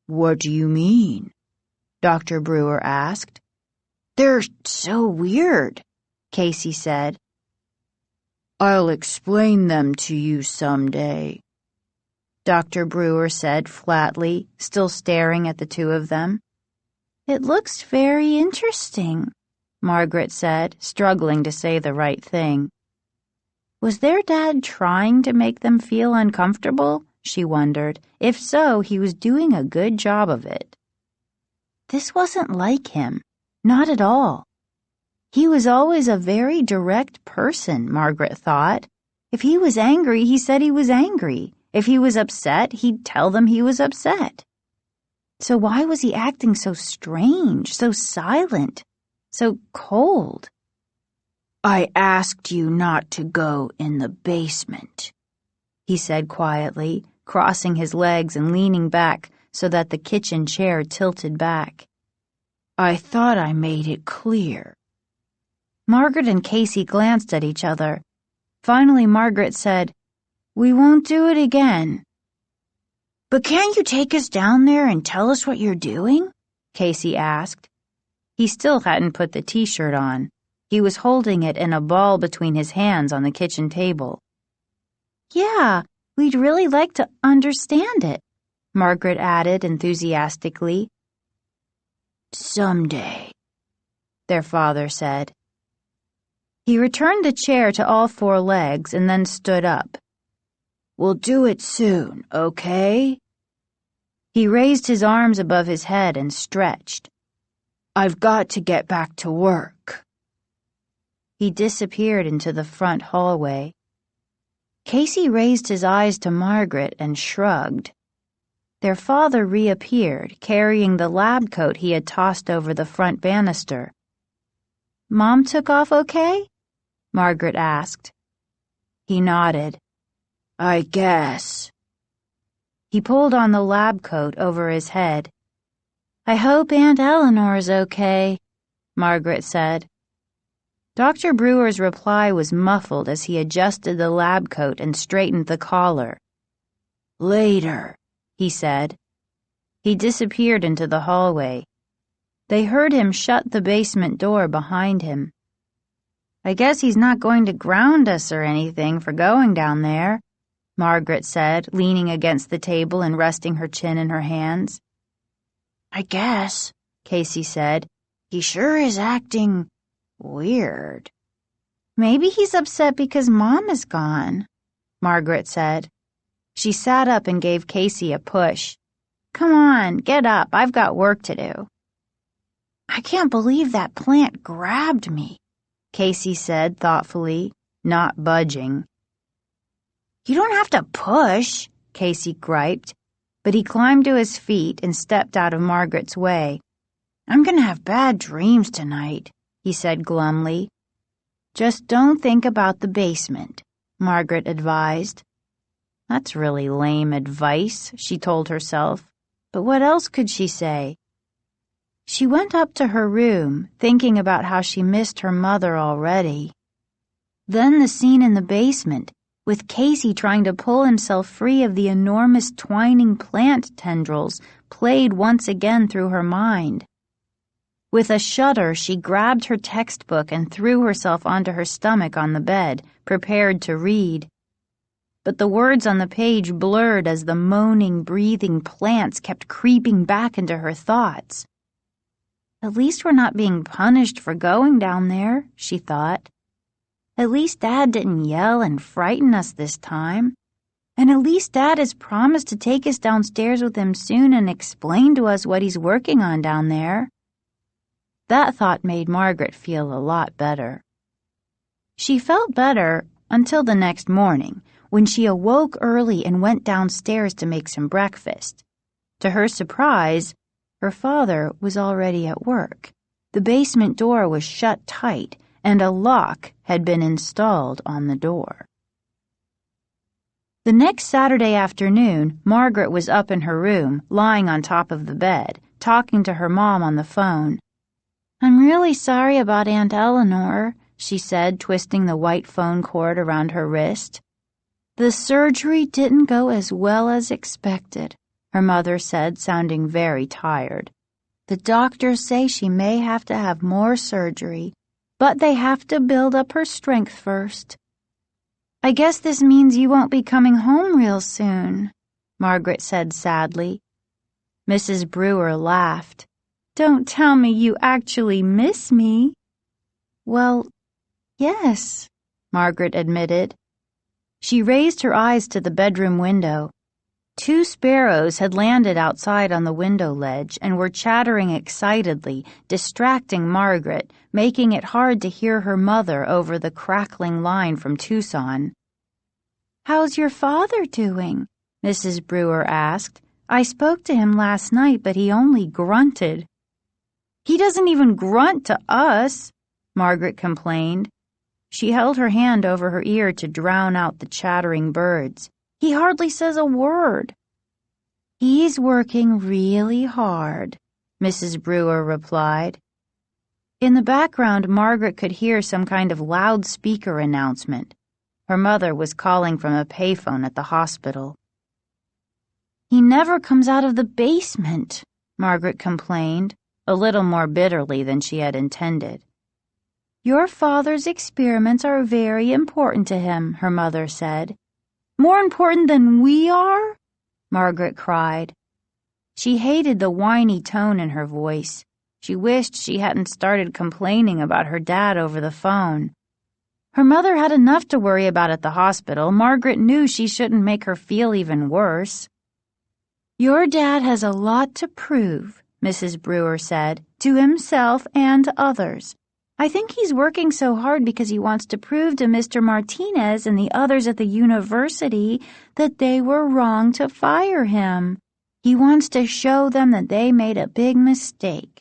"What do you mean?" Dr. Brewer asked. "They're so weird," Casey said. "I'll explain them to you someday," Dr. Brewer said flatly, still staring at the two of them. "It looks very interesting," Margaret said, struggling to say the right thing. Was their dad trying to make them feel uncomfortable? She wondered. If so, he was doing a good job of it. This wasn't like him. Not at all. He was always a very direct person, Margaret thought. If he was angry, he said he was angry. If he was upset, he'd tell them he was upset. So why was he acting so strange, so silent, so cold? "I asked you not to go in the basement," he said quietly, crossing his legs and leaning back so that the kitchen chair tilted back. "I thought I made it clear." Margaret and Casey glanced at each other. Finally, Margaret said, "We won't do it again." "But can't you take us down there and tell us what you're doing?" Casey asked. He still hadn't put the t-shirt on. He was holding it in a ball between his hands on the kitchen table. "Yeah, we'd really like to understand it," Margaret added enthusiastically. "Someday," their father said. He returned the chair to all four legs and then stood up. "We'll do it soon, okay?" He raised his arms above his head and stretched. "I've got to get back to work." He disappeared into the front hallway. Casey raised his eyes to Margaret and shrugged. Their father reappeared, carrying the lab coat he had tossed over the front banister. "Mom took off okay?" Margaret asked. He nodded. "I guess." He pulled on the lab coat over his head. "I hope Aunt Eleanor's okay," Margaret said. Dr. Brewer's reply was muffled as he adjusted the lab coat and straightened the collar. Later, he said. He disappeared into the hallway. They heard him shut the basement door behind him. I guess he's not going to ground us or anything for going down there, Margaret said, leaning against the table and resting her chin in her hands. I guess, Casey said. He sure is acting weird. Maybe he's upset because Mom is gone, Margaret said. She sat up and gave Casey a push. Come on, get up. I've got work to do. I can't believe that plant grabbed me, Casey said thoughtfully, not budging. You don't have to push, Casey griped, but he climbed to his feet and stepped out of Margaret's way. I'm going to have bad dreams tonight, he said glumly. Just don't think about the basement, Margaret advised. That's really lame advice, she told herself, but what else could she say? She went up to her room, thinking about how she missed her mother already. Then the scene in the basement, with Casey trying to pull himself free of the enormous twining plant tendrils, played once again through her mind. With a shudder, she grabbed her textbook and threw herself onto her stomach on the bed, prepared to read. But the words on the page blurred as the moaning, breathing plants kept creeping back into her thoughts. At least we're not being punished for going down there, she thought. At least Dad didn't yell and frighten us this time. And at least Dad has promised to take us downstairs with him soon and explain to us what he's working on down there. That thought made Margaret feel a lot better. She felt better until the next morning, when she awoke early and went downstairs to make some breakfast. To her surprise, her father was already at work. The basement door was shut tight, and a lock had been installed on the door. The next Saturday afternoon, Margaret was up in her room, lying on top of the bed, talking to her mom on the phone. I'm really sorry about Aunt Eleanor, she said, twisting the white phone cord around her wrist. The surgery didn't go as well as expected, her mother said, sounding very tired. The doctors say she may have to have more surgery, but they have to build up her strength first. I guess this means you won't be coming home real soon, Margaret said sadly. Mrs. Brewer laughed. Don't tell me you actually miss me. Well, yes, Margaret admitted. She raised her eyes to the bedroom window. 2 sparrows had landed outside on the window ledge and were chattering excitedly, distracting Margaret, making it hard to hear her mother over the crackling line from Tucson. How's your father doing? Mrs. Brewer asked. I spoke to him last night, but he only grunted. He doesn't even grunt to us, Margaret complained. She held her hand over her ear to drown out the chattering birds. He hardly says a word. He's working really hard, Mrs. Brewer replied. In the background, Margaret could hear some kind of loudspeaker announcement. Her mother was calling from a payphone at the hospital. He never comes out of the basement, Margaret complained, a little more bitterly than she had intended. Your father's experiments are very important to him, her mother said. More important than we are? Margaret cried. She hated the whiny tone in her voice. She wished she hadn't started complaining about her dad over the phone. Her mother had enough to worry about at the hospital. Margaret knew she shouldn't make her feel even worse. Your dad has a lot to prove, Mrs. Brewer said, to himself and to others. I think he's working so hard because he wants to prove to Mr. Martinez and the others at the university that they were wrong to fire him. He wants to show them that they made a big mistake.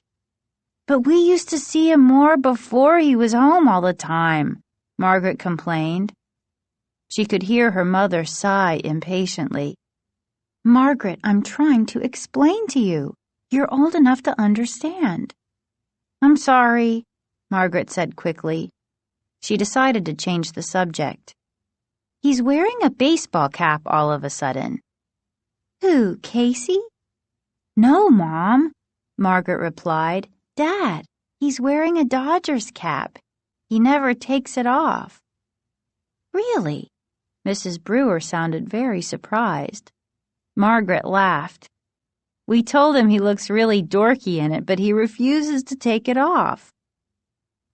But we used to see him more before he was home all the time, Margaret complained. She could hear her mother sigh impatiently. Margaret, I'm trying to explain to you. You're old enough to understand. I'm sorry, Margaret said quickly. She decided to change the subject. He's wearing a baseball cap all of a sudden. Who, Casey? No, Mom, Margaret replied. Dad, he's wearing a Dodgers cap. He never takes it off. Really? Mrs. Brewer sounded very surprised. Margaret laughed. We told him he looks really dorky in it, but he refuses to take it off.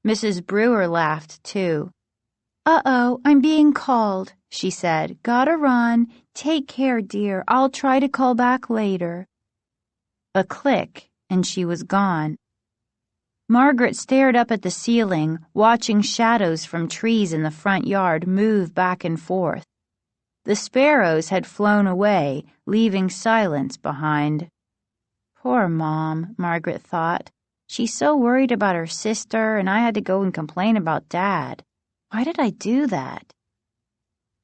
Mrs. Brewer laughed too. Uh-oh, I'm being called, she said. Gotta run. Take care, dear. I'll try to call back later. A click, and she was gone. Margaret stared up at the ceiling, watching shadows from trees in the front yard move back and forth. The sparrows had flown away, leaving silence behind. Poor Mom, Margaret thought. She's so worried about her sister, and I had to go and complain about Dad. Why did I do that?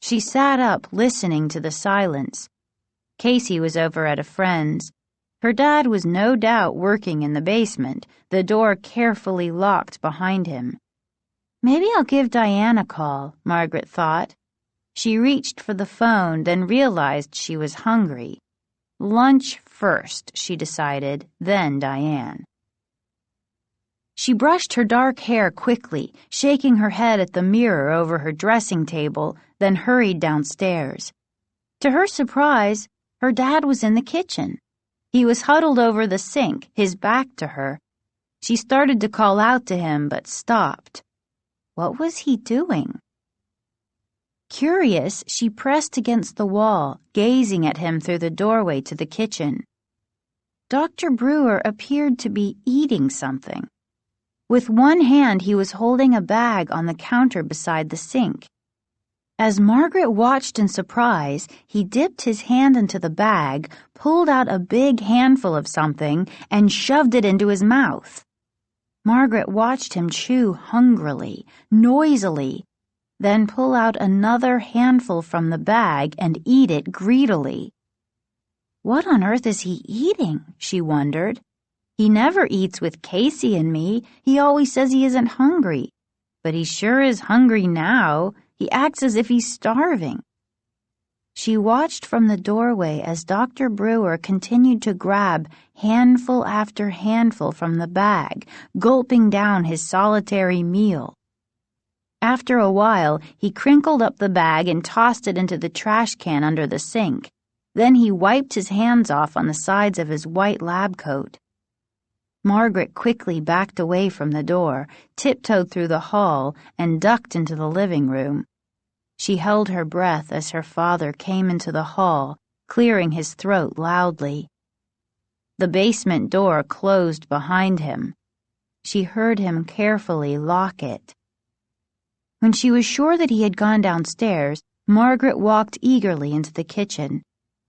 She sat up, listening to the silence. Casey was over at a friend's. Her dad was no doubt working in the basement, the door carefully locked behind him. Maybe I'll give Diane a call, Margaret thought. She reached for the phone, then realized she was hungry. Lunch first, she decided, then Diane. She brushed her dark hair quickly, shaking her head at the mirror over her dressing table, then hurried downstairs. To her surprise, her dad was in the kitchen. He was huddled over the sink, his back to her. She started to call out to him, but stopped. What was he doing? Curious, she pressed against the wall, gazing at him through the doorway to the kitchen. Dr. Brewer appeared to be eating something. With one hand, he was holding a bag on the counter beside the sink. As Margaret watched in surprise, he dipped his hand into the bag, pulled out a big handful of something, and shoved it into his mouth. Margaret watched him chew hungrily, noisily, then pull out another handful from the bag and eat it greedily. What on earth is he eating? She wondered. He never eats with Casey and me. He always says he isn't hungry. But he sure is hungry now. He acts as if he's starving. She watched from the doorway as Dr. Brewer continued to grab handful after handful from the bag, gulping down his solitary meal. After a while, he crinkled up the bag and tossed it into the trash can under the sink. Then he wiped his hands off on the sides of his white lab coat. Margaret quickly backed away from the door, tiptoed through the hall, and ducked into the living room. She held her breath as her father came into the hall, clearing his throat loudly. The basement door closed behind him. She heard him carefully lock it. When she was sure that he had gone downstairs, Margaret walked eagerly into the kitchen.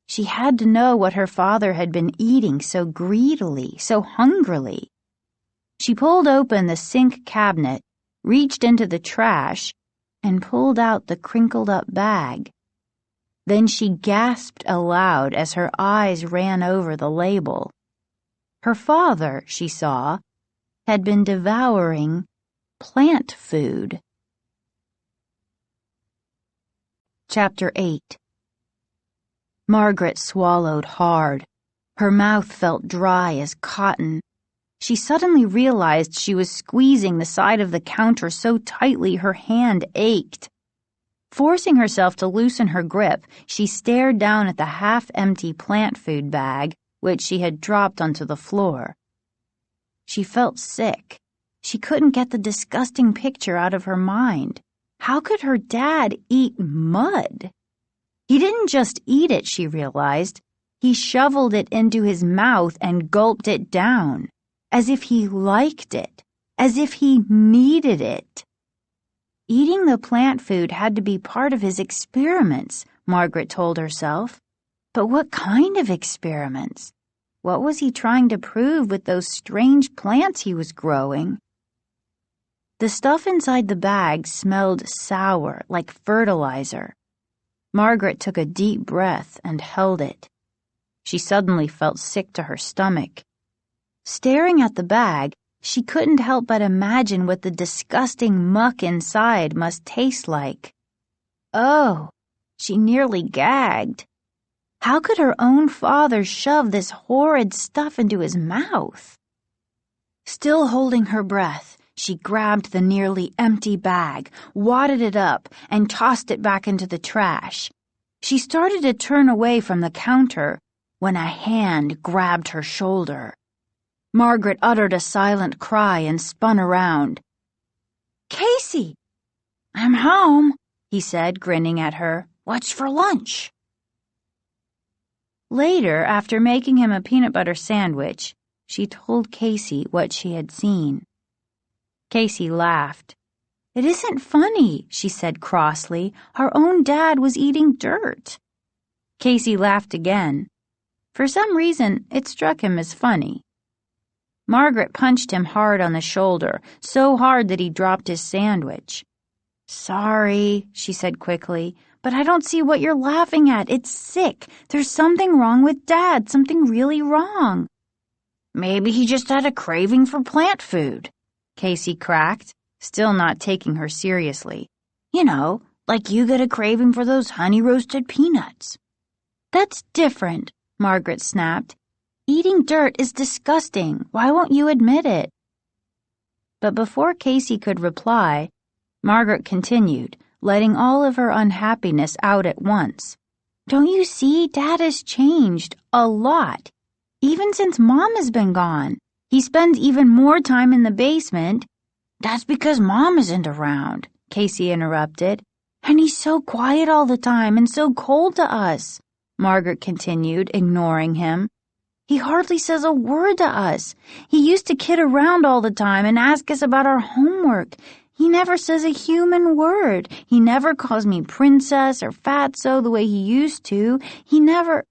She had to know what her father had been eating so greedily, so hungrily. She pulled open the sink cabinet, reached into the trash, and pulled out the crinkled-up bag. Then she gasped aloud as her eyes ran over the label. Her father, she saw, had been devouring plant food. Chapter 8. Margaret swallowed hard. Her mouth felt dry as cotton. She suddenly realized she was squeezing the side of the counter so tightly her hand ached. Forcing herself to loosen her grip, she stared down at the half-empty plant food bag, which she had dropped onto the floor. She felt sick. She couldn't get the disgusting picture out of her mind. How could her dad eat mud? He didn't just eat it, she realized. He shoveled it into his mouth and gulped it down, as if he liked it, as if he needed it. Eating the plant food had to be part of his experiments, Margaret told herself. But what kind of experiments? What was he trying to prove with those strange plants he was growing? The stuff inside the bag smelled sour, like fertilizer. Margaret took a deep breath and held it. She suddenly felt sick to her stomach. Staring at the bag, she couldn't help but imagine what the disgusting muck inside must taste like. Oh, she nearly gagged. How could her own father shove this horrid stuff into his mouth? Still holding her breath, she grabbed the nearly empty bag, wadded it up, and tossed it back into the trash. She started to turn away from the counter when a hand grabbed her shoulder. Margaret uttered a silent cry and spun around. "Casey!" "I'm home," he said, grinning at her. "What's for lunch?" Later, after making him a peanut butter sandwich, she told Casey what she had seen. Casey laughed. "It isn't funny," she said crossly. "Our own dad was eating dirt." Casey laughed again. For some reason, it struck him as funny. Margaret punched him hard on the shoulder, so hard that he dropped his sandwich. "Sorry," she said quickly, "but I don't see what you're laughing at. It's sick. There's something wrong with Dad, something really wrong." "Maybe he just had a craving for plant food," Casey cracked, still not taking her seriously. "You know, like you get a craving for those honey-roasted peanuts." "That's different," Margaret snapped. "Eating dirt is disgusting. Why won't you admit it?" But before Casey could reply, Margaret continued, letting all of her unhappiness out at once. "Don't you see, Dad has changed a lot. Even since Mom has been gone. He spends even more time in the basement." "That's because Mom isn't around," Casey interrupted. "And he's so quiet all the time and so cold to us," Margaret continued, ignoring him. "He hardly says a word to us. He used to kid around all the time and ask us about our homework. He never says a human word. He never calls me princess or fatso the way he used to. He never—"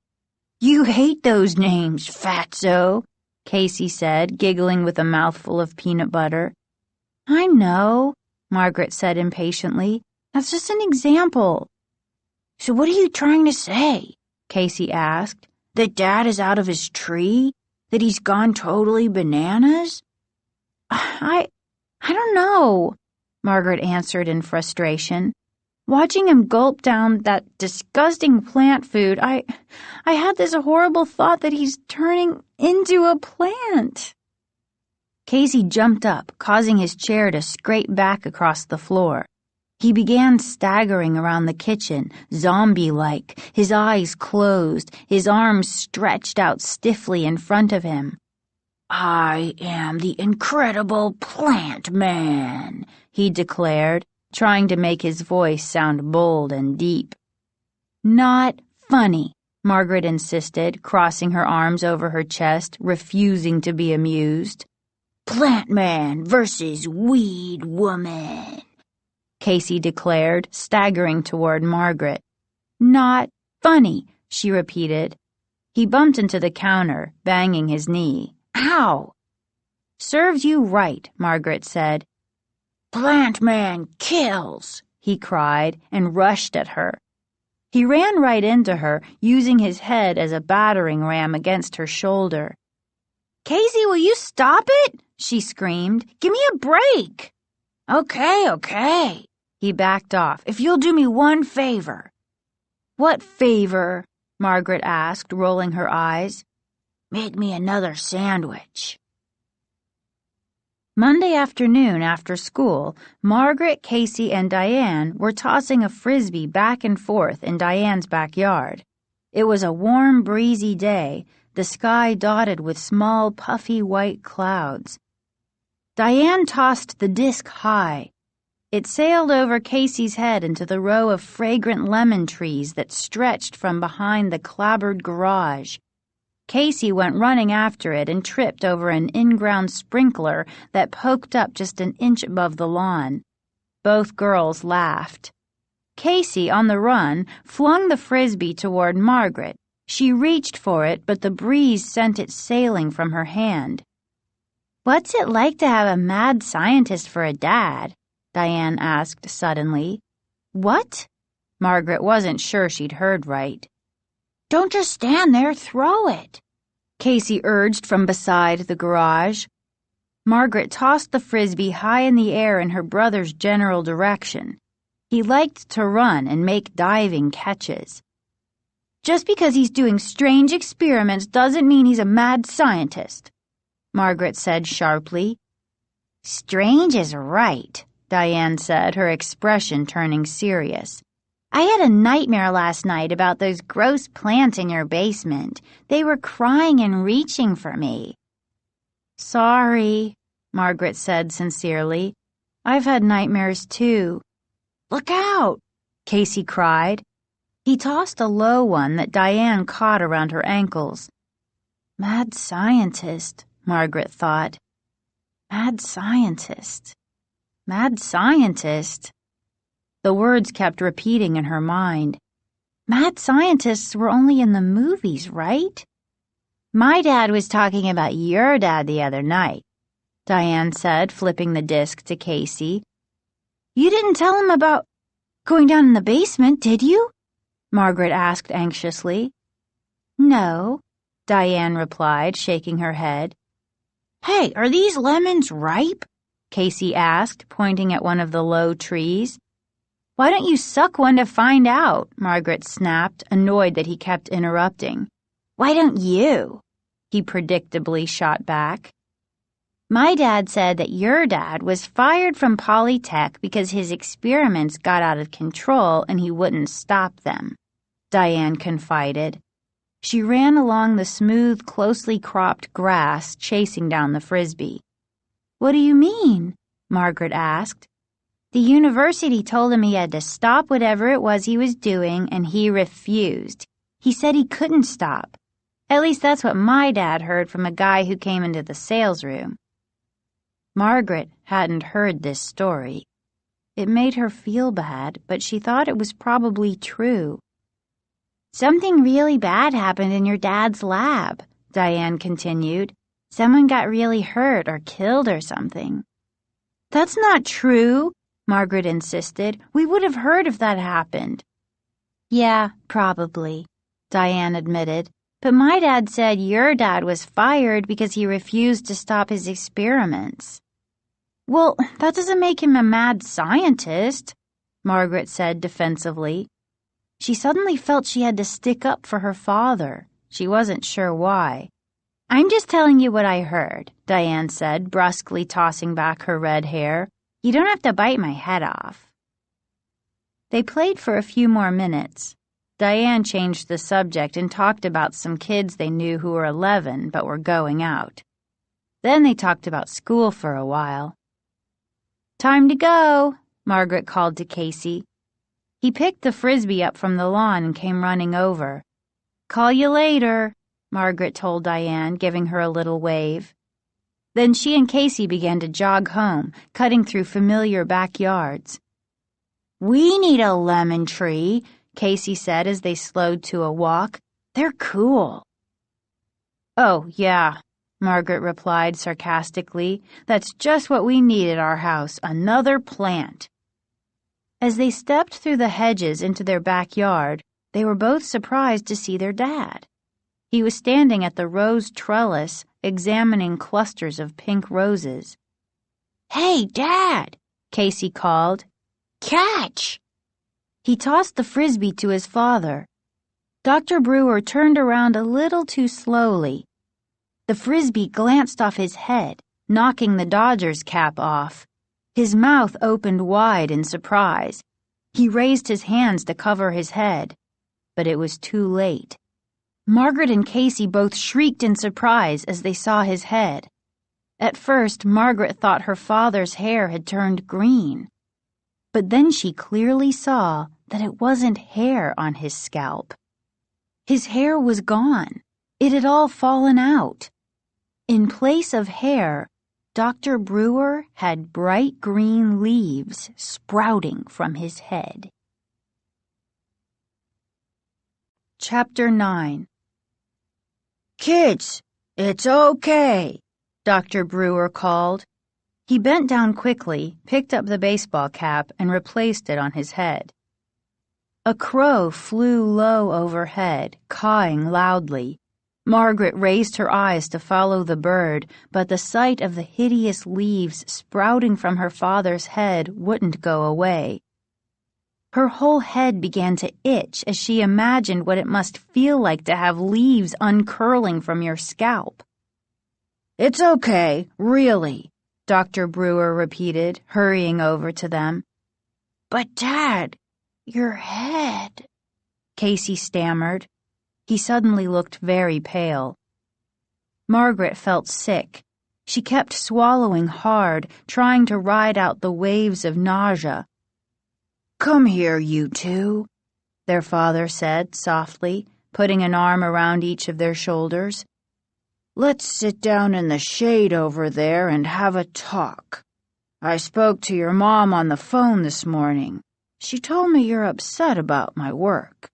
"You hate those names, fatso," Casey said, giggling with a mouthful of peanut butter. "I know," Margaret said impatiently. "That's just an example." "So what are you trying to say?" Casey asked. "That Dad is out of his tree? That he's gone totally bananas?" I don't know," Margaret answered in frustration. "Watching him gulp down that disgusting plant food, I had this horrible thought that he's turning into a plant." Casey jumped up, causing his chair to scrape back across the floor. He began staggering around the kitchen, zombie-like, his eyes closed, his arms stretched out stiffly in front of him. "I am the incredible plant man," he declared, trying to make his voice sound bold and deep. "Not funny," Margaret insisted, crossing her arms over her chest, refusing to be amused. "Plant man versus weed woman," Casey declared, staggering toward Margaret. "Not funny," she repeated. He bumped into the counter, banging his knee. "Ow!" "Serves you right," Margaret said. "Plant man kills," he cried, and rushed at her. He ran right into her, using his head as a battering ram against her shoulder. "Casey, will you stop it?" she screamed. "Give me a break." Okay. He backed off. "If you'll do me one favor." "What favor?" Margaret asked, rolling her eyes. "Make me another sandwich." Monday afternoon after school, Margaret, Casey, and Diane were tossing a frisbee back and forth in Diane's backyard. It was a warm, breezy day, the sky dotted with small, puffy white clouds. Diane tossed the disc high. It sailed over Casey's head into the row of fragrant lemon trees that stretched from behind the clapboard garage. Casey went running after it and tripped over an in-ground sprinkler that poked up just an inch above the lawn. Both girls laughed. Casey, on the run, flung the frisbee toward Margaret. She reached for it, but the breeze sent it sailing from her hand. "What's it like to have a mad scientist for a dad?" Diane asked suddenly. "What?" Margaret wasn't sure she'd heard right. "Don't just stand there, throw it," Casey urged from beside the garage. Margaret tossed the frisbee high in the air in her brother's general direction. He liked to run and make diving catches. Just because he's doing strange experiments doesn't mean he's a mad scientist, Margaret said sharply. Strange is right, Diane said, her expression turning serious. I had a nightmare last night about those gross plants in your basement. They were crying and reaching for me. Sorry, Margaret said sincerely. I've had nightmares too. Look out, Casey cried. He tossed a low one that Diane caught around her ankles. Mad scientist, Margaret thought. Mad scientist. Mad scientist. The words kept repeating in her mind. Mad scientists were only in the movies, right? My dad was talking about your dad the other night, Diane said, flipping the disc to Casey. You didn't tell him about going down in the basement, did you? Margaret asked anxiously. No, Diane replied, shaking her head. Hey, are these lemons ripe? Casey asked, pointing at one of the low trees. Why don't you suck one to find out? Margaret snapped, annoyed that he kept interrupting. Why don't you? He predictably shot back. My dad said that your dad was fired from Polytech because his experiments got out of control and he wouldn't stop them, Diane confided. She ran along the smooth, closely cropped grass, chasing down the frisbee. What do you mean? Margaret asked. The university told him he had to stop whatever it was he was doing, and he refused. He said he couldn't stop. At least that's what my dad heard from a guy who came into the sales room. Margaret hadn't heard this story. It made her feel bad, but she thought it was probably true. Something really bad happened in your dad's lab, Diane continued. Someone got really hurt or killed or something. That's not true, Margaret insisted. We would have heard if that happened. Yeah, probably, Diane admitted. But my dad said your dad was fired because he refused to stop his experiments. Well, that doesn't make him a mad scientist, Margaret said defensively. She suddenly felt she had to stick up for her father. She wasn't sure why. I'm just telling you what I heard, Diane said, brusquely tossing back her red hair. You don't have to bite my head off. They played for a few more minutes. Diane changed the subject and talked about some kids they knew who were 11 but were going out. Then they talked about school for a while. Time to go, Margaret called to Casey. He picked the frisbee up from the lawn and came running over. Call you later, Margaret told Diane, giving her a little wave. Then she and Casey began to jog home, cutting through familiar backyards. We need a lemon tree, Casey said as they slowed to a walk. They're cool. Oh, yeah, Margaret replied sarcastically. That's just what we need at our house, another plant. As they stepped through the hedges into their backyard, they were both surprised to see their dad. He was standing at the rose trellis, examining clusters of pink roses. Hey, Dad, Casey called. Catch! He tossed the frisbee to his father. Dr. Brewer turned around a little too slowly. The frisbee glanced off his head, knocking the Dodger's cap off. His mouth opened wide in surprise. He raised his hands to cover his head, but it was too late. Margaret and Casey both shrieked in surprise as they saw his head. At first, Margaret thought her father's hair had turned green. But then she clearly saw that it wasn't hair on his scalp. His hair was gone. It had all fallen out. In place of hair, Dr. Brewer had bright green leaves sprouting from his head. Chapter 9. Kids, it's okay, Dr. Brewer called. He bent down quickly, picked up the baseball cap, and replaced it on his head. A crow flew low overhead, cawing loudly. Margaret raised her eyes to follow the bird, but the sight of the hideous leaves sprouting from her father's head wouldn't go away. Her whole head began to itch as she imagined what it must feel like to have leaves uncurling from your scalp. "It's okay, really," Dr. Brewer repeated, hurrying over to them. "But, Dad, your head," Casey stammered. He suddenly looked very pale. Margaret felt sick. She kept swallowing hard, trying to ride out the waves of nausea. "Come here, you two," their father said softly, putting an arm around each of their shoulders. "Let's sit down in the shade over there and have a talk. I spoke to your mom on the phone this morning. She told me you're upset about my work."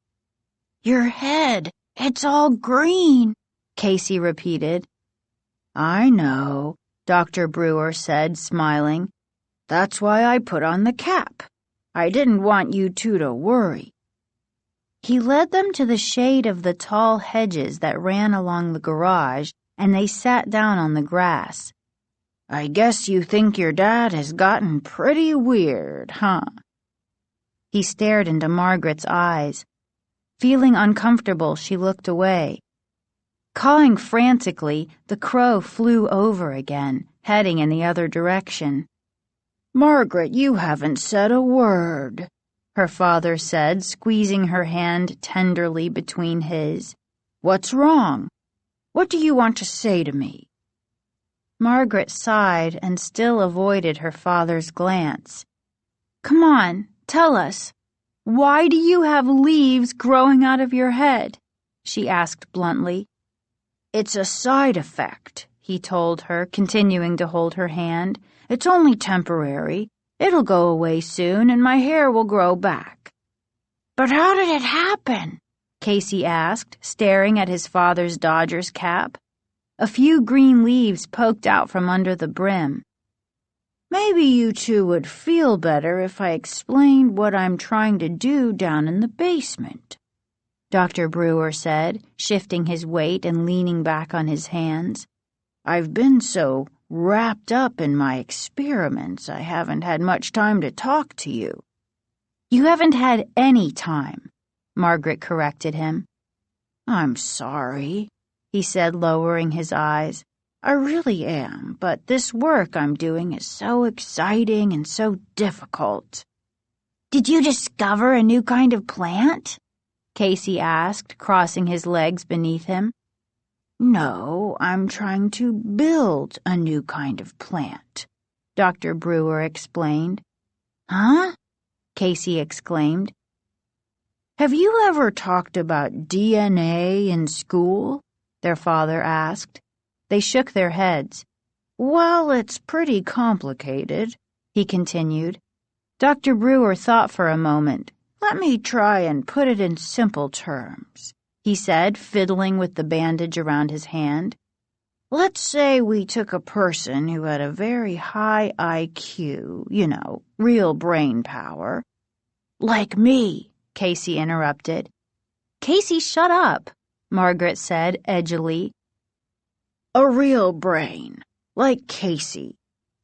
"Your head, it's all green," Casey repeated. "I know," Dr. Brewer said, smiling. "That's why I put on the cap. I didn't want you two to worry." He led them to the shade of the tall hedges that ran along the garage, and they sat down on the grass. "I guess you think your dad has gotten pretty weird, huh?" He stared into Margaret's eyes. Feeling uncomfortable, she looked away. Cawing frantically, the crow flew over again, heading in the other direction. "Margaret, you haven't said a word," her father said, squeezing her hand tenderly between his. "What's wrong? What do you want to say to me?" Margaret sighed and still avoided her father's glance. "Come on, tell us. Why do you have leaves growing out of your head?" she asked bluntly. "It's a side effect," he told her, continuing to hold her hand. "It's only temporary. It'll go away soon, and my hair will grow back." "But how did it happen?" Casey asked, staring at his father's Dodgers cap. A few green leaves poked out from under the brim. "Maybe you two would feel better if I explained what I'm trying to do down in the basement," Dr. Brewer said, shifting his weight and leaning back on his hands. "I've been so wrapped up in my experiments, I haven't had much time to talk to you." "You haven't had any time," Margaret corrected him. "I'm sorry," he said, lowering his eyes. "I really am, but this work I'm doing is so exciting and so difficult." "Did you discover a new kind of plant?" Casey asked, crossing his legs beneath him. "No, I'm trying to build a new kind of plant," Dr. Brewer explained. "Huh?" Casey exclaimed. "Have you ever talked about DNA in school?" their father asked. They shook their heads. "Well, it's pretty complicated," he continued. Dr. Brewer thought for a moment. "Let me try and put it in simple terms," he said, fiddling with the bandage around his hand. "Let's say we took a person who had a very high IQ, real brain power." "Like me," Casey interrupted. "Casey, shut up," Margaret said edgily. "A real brain, like Casey,"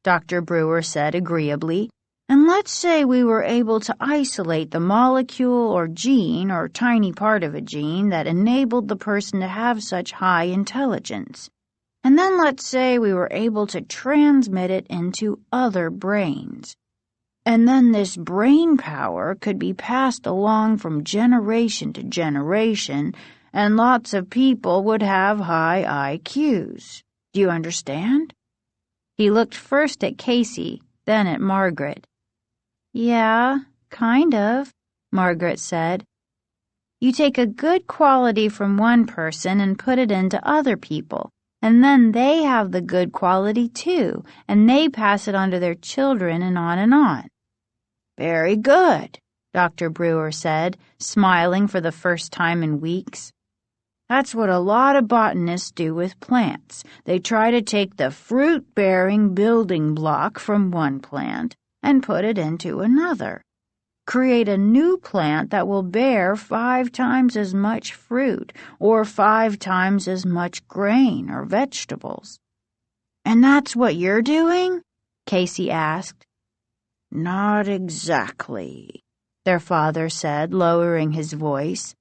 Dr. Brewer said agreeably. "And let's say we were able to isolate the molecule or gene or tiny part of a gene that enabled the person to have such high intelligence. And then let's say we were able to transmit it into other brains. And then this brain power could be passed along from generation to generation, and lots of people would have high IQs. Do you understand?" He looked first at Casey, then at Margaret. "Yeah, kind of," Margaret said. "You take a good quality from one person and put it into other people, and then they have the good quality too, and they pass it on to their children and on and on." "Very good," Dr. Brewer said, smiling for the first time in weeks. "That's what a lot of botanists do with plants. They try to take the fruit-bearing building block from one plant and put it into another. Create a new plant that will bear 5 times as much fruit or 5 times as much grain or vegetables." "And that's what you're doing?" Casey asked. "Not exactly," their father said, lowering his voice.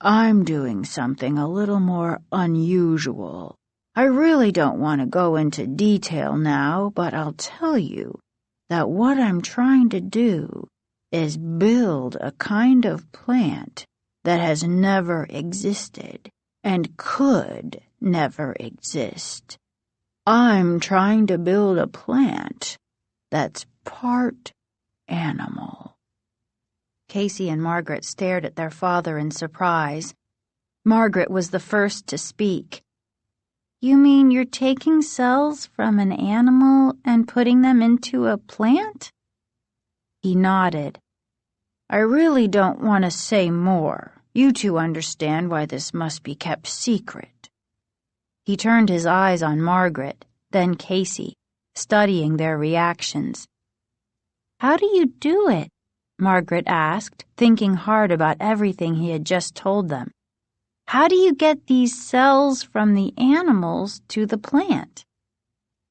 "I'm doing something a little more unusual. I really don't want to go into detail now, but I'll tell you that what I'm trying to do is build a kind of plant that has never existed and could never exist. I'm trying to build a plant that's part animal." Casey and Margaret stared at their father in surprise. Margaret was the first to speak. "You mean you're taking cells from an animal and putting them into a plant?" He nodded. "I really don't want to say more. You two understand why this must be kept secret." He turned his eyes on Margaret, then Casey, studying their reactions. "How do you do it?" Margaret asked, thinking hard about everything he had just told them. "How do you get these cells from the animals to the plant?"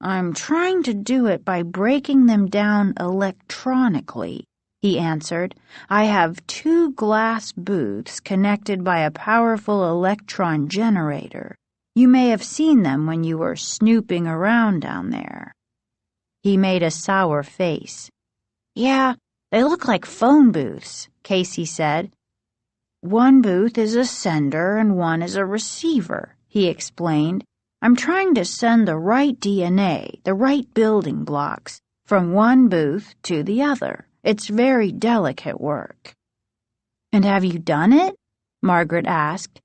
"I'm trying to do it by breaking them down electronically," he answered. "I have 2 glass booths connected by a powerful electron generator. You may have seen them when you were snooping around down there." He made a sour face. "Yeah, they look like phone booths," Casey said. "One booth is a sender and one is a receiver," he explained. "I'm trying to send the right DNA, the right building blocks, from one booth to the other. It's very delicate work." "And have you done it?" Margaret asked.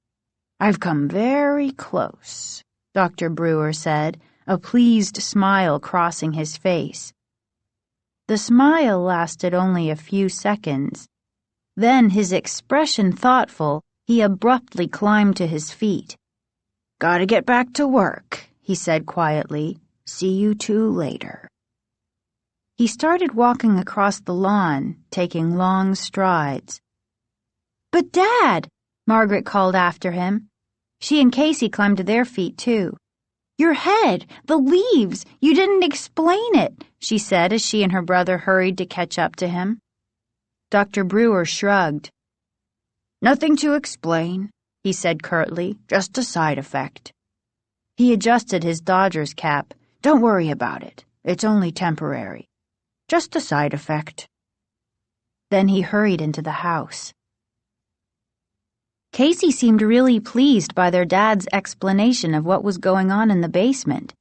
"I've come very close," Dr. Brewer said, a pleased smile crossing his face. The smile lasted only a few seconds. Then, his expression thoughtful, he abruptly climbed to his feet. "Gotta get back to work," he said quietly. "See you two later." He started walking across the lawn, taking long strides. "But Dad!" Margaret called after him. She and Casey climbed to their feet, too. "Your head, the leaves, you didn't explain it," she said as she and her brother hurried to catch up to him. Dr. Brewer shrugged. "Nothing to explain," he said curtly, "just a side effect." He adjusted his Dodgers cap. "Don't worry about it. It's only temporary. Just a side effect." Then he hurried into the house. Casey seemed really pleased by their dad's explanation of what was going on in the basement.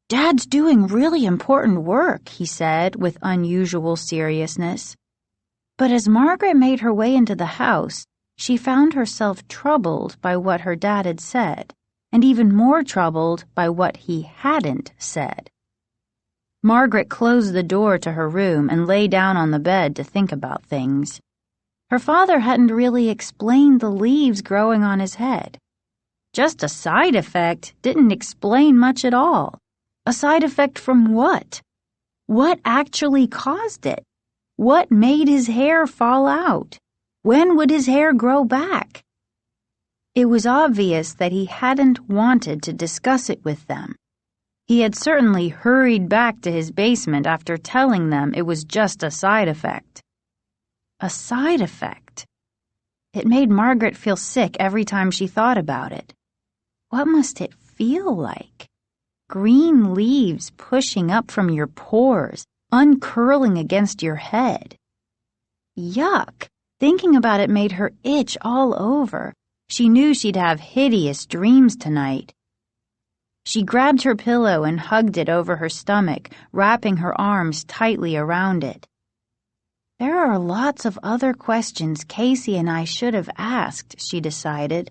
"Dad's doing really important work," he said with unusual seriousness. But as Margaret made her way into the house, she found herself troubled by what her dad had said, and even more troubled by what he hadn't said. Margaret closed the door to her room and lay down on the bed to think about things. Her father hadn't really explained the leaves growing on his head. Just a side effect didn't explain much at all. A side effect from what? What actually caused it? What made his hair fall out? When would his hair grow back? It was obvious that he hadn't wanted to discuss it with them. He had certainly hurried back to his basement after telling them it was just a side effect. A side effect. It made Margaret feel sick every time she thought about it. What must it feel like? Green leaves pushing up from your pores, uncurling against your head. Yuck! Thinking about it made her itch all over. She knew she'd have hideous dreams tonight. She grabbed her pillow and hugged it over her stomach, wrapping her arms tightly around it. There are lots of other questions Casey and I should have asked, she decided.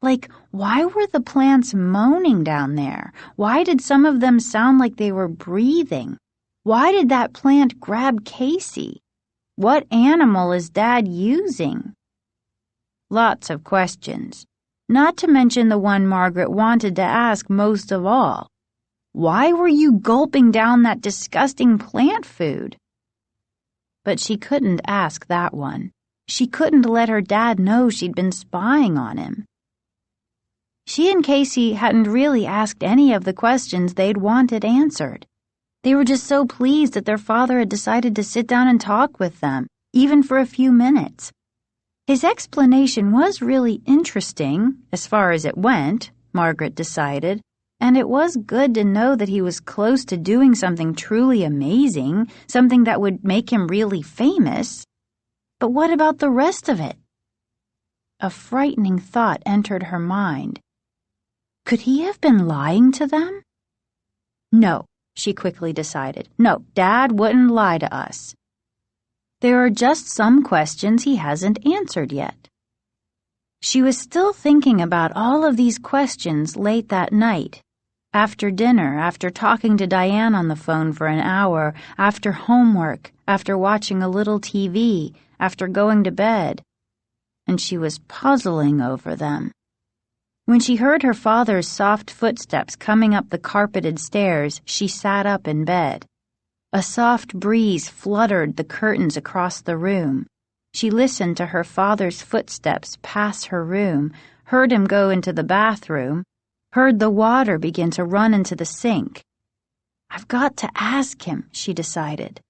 Like, why were the plants moaning down there? Why did some of them sound like they were breathing? Why did that plant grab Casey? What animal is Dad using? Lots of questions. Not to mention the one Margaret wanted to ask most of all. Why were you gulping down that disgusting plant food? But she couldn't ask that one. She couldn't let her dad know she'd been spying on him. She and Casey hadn't really asked any of the questions they'd wanted answered. They were just so pleased that their father had decided to sit down and talk with them, even for a few minutes. His explanation was really interesting, as far as it went, Margaret decided, and it was good to know that he was close to doing something truly amazing, something that would make him really famous. But what about the rest of it? A frightening thought entered her mind. Could he have been lying to them? No, she quickly decided. No, Dad wouldn't lie to us. There are just some questions he hasn't answered yet. She was still thinking about all of these questions late that night. After dinner, after talking to Diane on the phone for an hour, after homework, after watching a little TV, after going to bed. And she was puzzling over them. When she heard her father's soft footsteps coming up the carpeted stairs, she sat up in bed. A soft breeze fluttered the curtains across the room. She listened to her father's footsteps pass her room, heard him go into the bathroom, heard the water begin to run into the sink. I've got to ask him, she decided.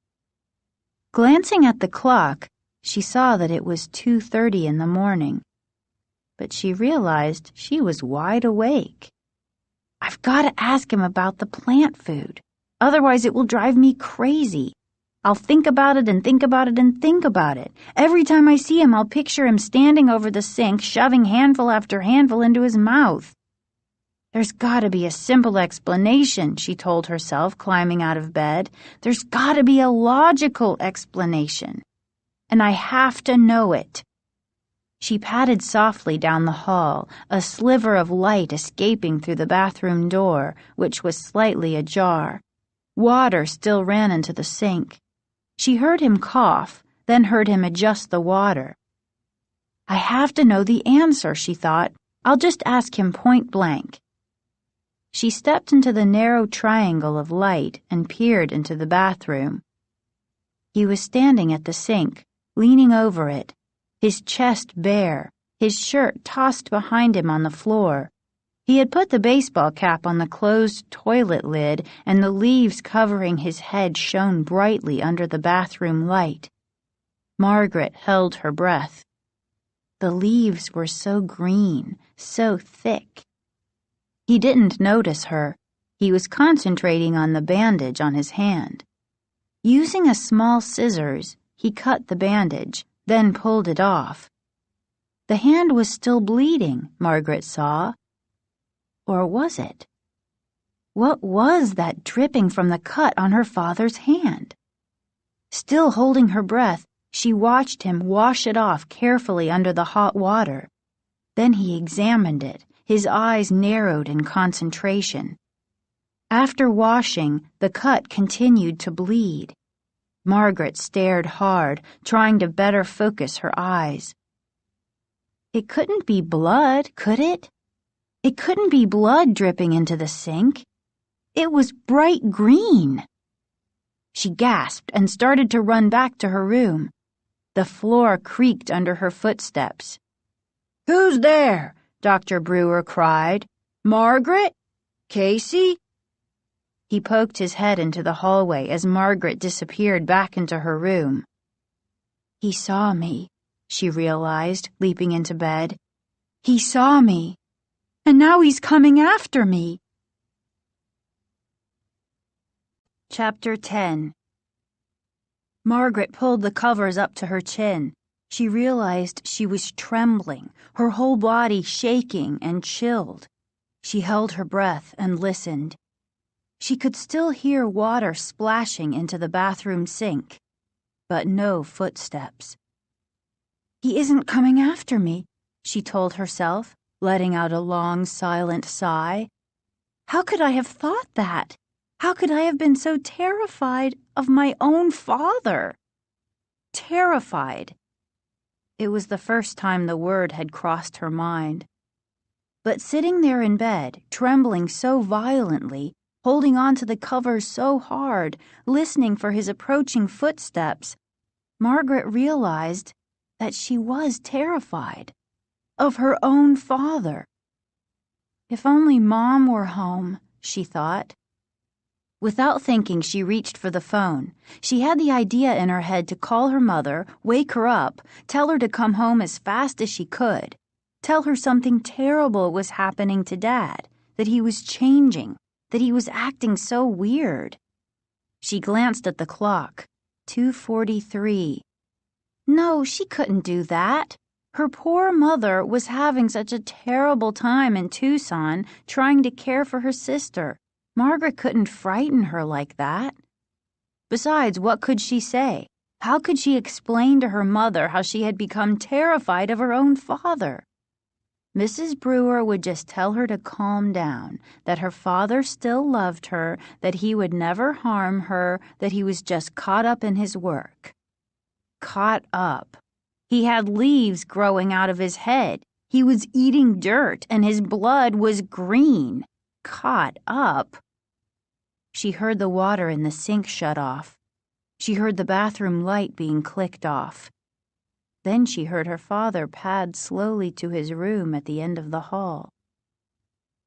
Glancing at the clock, she saw that it was 2:30 in the morning. But she realized she was wide awake. I've got to ask him about the plant food. Otherwise it will drive me crazy. I'll think about it and think about it and think about it. Every time I see him, I'll picture him standing over the sink, shoving handful after handful into his mouth. There's got to be a simple explanation, she told herself, climbing out of bed. There's got to be a logical explanation. And I have to know it. She padded softly down the hall, a sliver of light escaping through the bathroom door, which was slightly ajar. Water still ran into the sink. She heard him cough, then heard him adjust the water. I have to know the answer, she thought. I'll just ask him point blank. She stepped into the narrow triangle of light and peered into the bathroom. He was standing at the sink, leaning over it, his chest bare, his shirt tossed behind him on the floor. He had put the baseball cap on the closed toilet lid, and the leaves covering his head shone brightly under the bathroom light. Margaret held her breath. The leaves were so green, so thick. He didn't notice her. He was concentrating on the bandage on his hand. Using a small scissors, he cut the bandage, then pulled it off. The hand was still bleeding, Margaret saw. Or was it? What was that dripping from the cut on her father's hand? Still holding her breath, she watched him wash it off carefully under the hot water. Then he examined it, his eyes narrowed in concentration. After washing, the cut continued to bleed. Margaret stared hard, trying to better focus her eyes. It couldn't be blood, could it? It couldn't be blood dripping into the sink. It was bright green. She gasped and started to run back to her room. The floor creaked under her footsteps. "Who's there?" Dr. Brewer cried. "Margaret? Casey?" He poked his head into the hallway as Margaret disappeared back into her room. He saw me, she realized, leaping into bed. He saw me. And now he's coming after me. Chapter 10. Margaret pulled the covers up to her chin. She realized she was trembling, her whole body shaking and chilled. She held her breath and listened. She could still hear water splashing into the bathroom sink, but no footsteps. He isn't coming after me, she told herself, letting out a long, silent sigh. How could I have thought that? How could I have been so terrified of my own father? Terrified. It was the first time the word had crossed her mind. But sitting there in bed, trembling so violently, holding on to the covers so hard, listening for his approaching footsteps, Margaret realized that she was terrified. Of her own father. If only Mom were home, she thought. Without thinking, she reached for the phone. She had the idea in her head to call her mother, wake her up, tell her to come home as fast as she could, tell her something terrible was happening to Dad, that he was changing, that he was acting so weird. She glanced at the clock. 2:43. No, she couldn't do that. Her poor mother was having such a terrible time in Tucson trying to care for her sister. Margaret couldn't frighten her like that. Besides, what could she say? How could she explain to her mother how she had become terrified of her own father? Mrs. Brewer would just tell her to calm down, that her father still loved her, that he would never harm her, that he was just caught up in his work. Caught up. He had leaves growing out of his head. He was eating dirt, and his blood was green. Caught up. She heard the water in the sink shut off. She heard the bathroom light being clicked off. Then she heard her father pad slowly to his room at the end of the hall.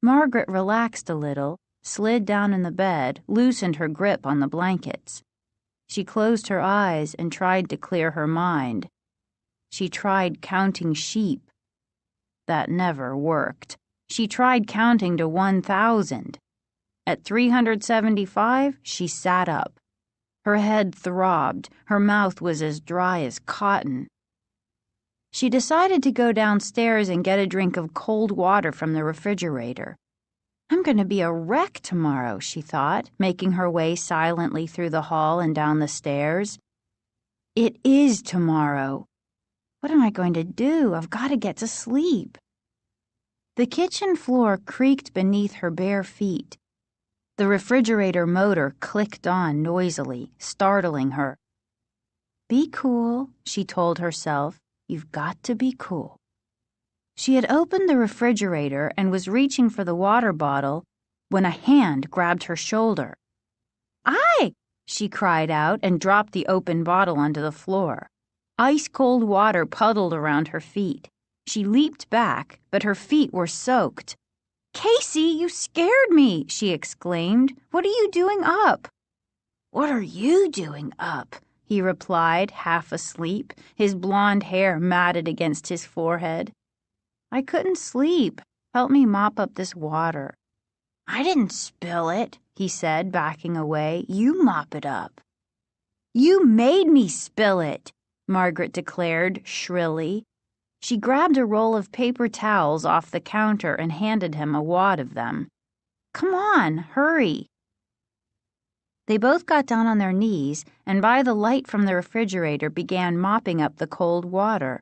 Margaret relaxed a little, slid down in the bed, loosened her grip on the blankets. She closed her eyes and tried to clear her mind. She tried counting sheep. That never worked. She tried counting to 1,000. At 375, she sat up. Her head throbbed. Her mouth was as dry as cotton. She decided to go downstairs and get a drink of cold water from the refrigerator. I'm going to be a wreck tomorrow, she thought, making her way silently through the hall and down the stairs. It is tomorrow. What am I going to do? I've got to get to sleep. The kitchen floor creaked beneath her bare feet. The refrigerator motor clicked on noisily, startling her. Be cool, she told herself. You've got to be cool. She had opened the refrigerator and was reaching for the water bottle when a hand grabbed her shoulder. "Aye!" she cried out and dropped the open bottle onto the floor. Ice-cold water puddled around her feet. She leaped back, but her feet were soaked. "Casey, you scared me!" she exclaimed. "What are you doing up?" "What are you doing up?" he replied, half asleep, his blonde hair matted against his forehead. "I couldn't sleep. Help me mop up this water." "I didn't spill it," he said, backing away. "You mop it up." "You made me spill it," Margaret declared shrilly. She grabbed a roll of paper towels off the counter and handed him a wad of them. "Come on, hurry." They both got down on their knees and by the light from the refrigerator began mopping up the cold water.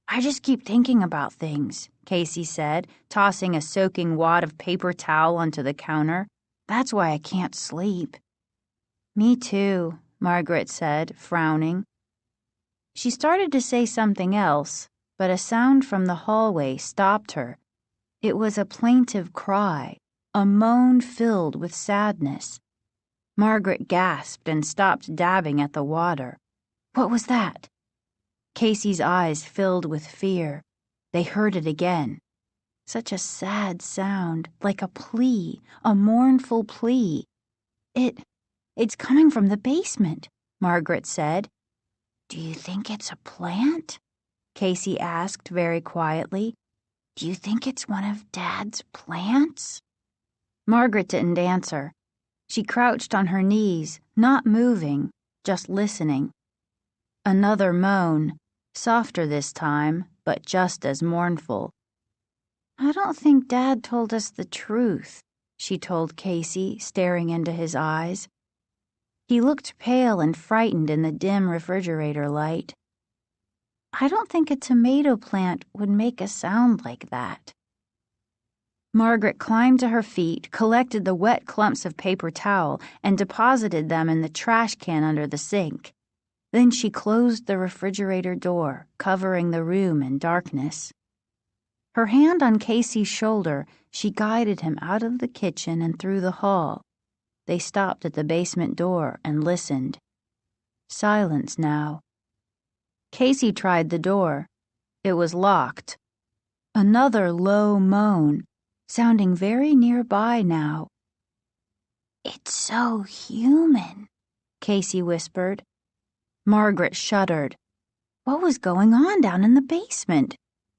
"I just keep thinking about things," Casey said, tossing a soaking wad of paper towel onto the counter. "That's why I can't sleep." "Me too," Margaret said, frowning. She started to say something else, but a sound from the hallway stopped her. It was a plaintive cry, a moan filled with sadness. Margaret gasped and stopped dabbing at the water. What was that? Casey's eyes filled with fear. They heard it again. Such a sad sound, like a plea, a mournful plea. It's coming from the basement, Margaret said. "Do you think it's a plant?" Casey asked very quietly. "Do you think it's one of Dad's plants?" Margaret didn't answer. She crouched on her knees, not moving, just listening. Another moan, softer this time, but just as mournful. "I don't think Dad told us the truth," she told Casey, staring into his eyes. He looked pale and frightened in the dim refrigerator light. "I don't think a tomato plant would make a sound like that." Margaret climbed to her feet, collected the wet clumps of paper towel, and deposited them in the trash can under the sink. Then she closed the refrigerator door, covering the room in darkness. Her hand on Casey's shoulder, she guided him out of the kitchen and through the hall. They stopped at the basement door and listened. Silence now. Casey tried the door. It was locked. Another low moan, sounding very nearby now. "It's so human," Casey whispered. Margaret shuddered. What was going on down in the basement?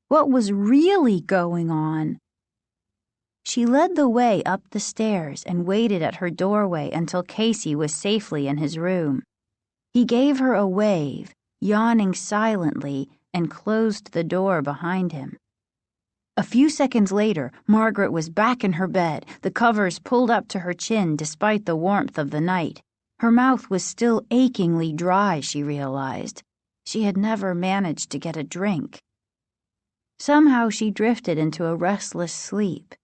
What was really going on? She led the way up the stairs and waited at her doorway until Casey was safely in his room. He gave her a wave, yawning silently, and closed the door behind him. A few seconds later, Margaret was back in her bed, the covers pulled up to her chin despite the warmth of the night. Her mouth was still achingly dry, she realized. She had never managed to get a drink. Somehow she drifted into a restless sleep.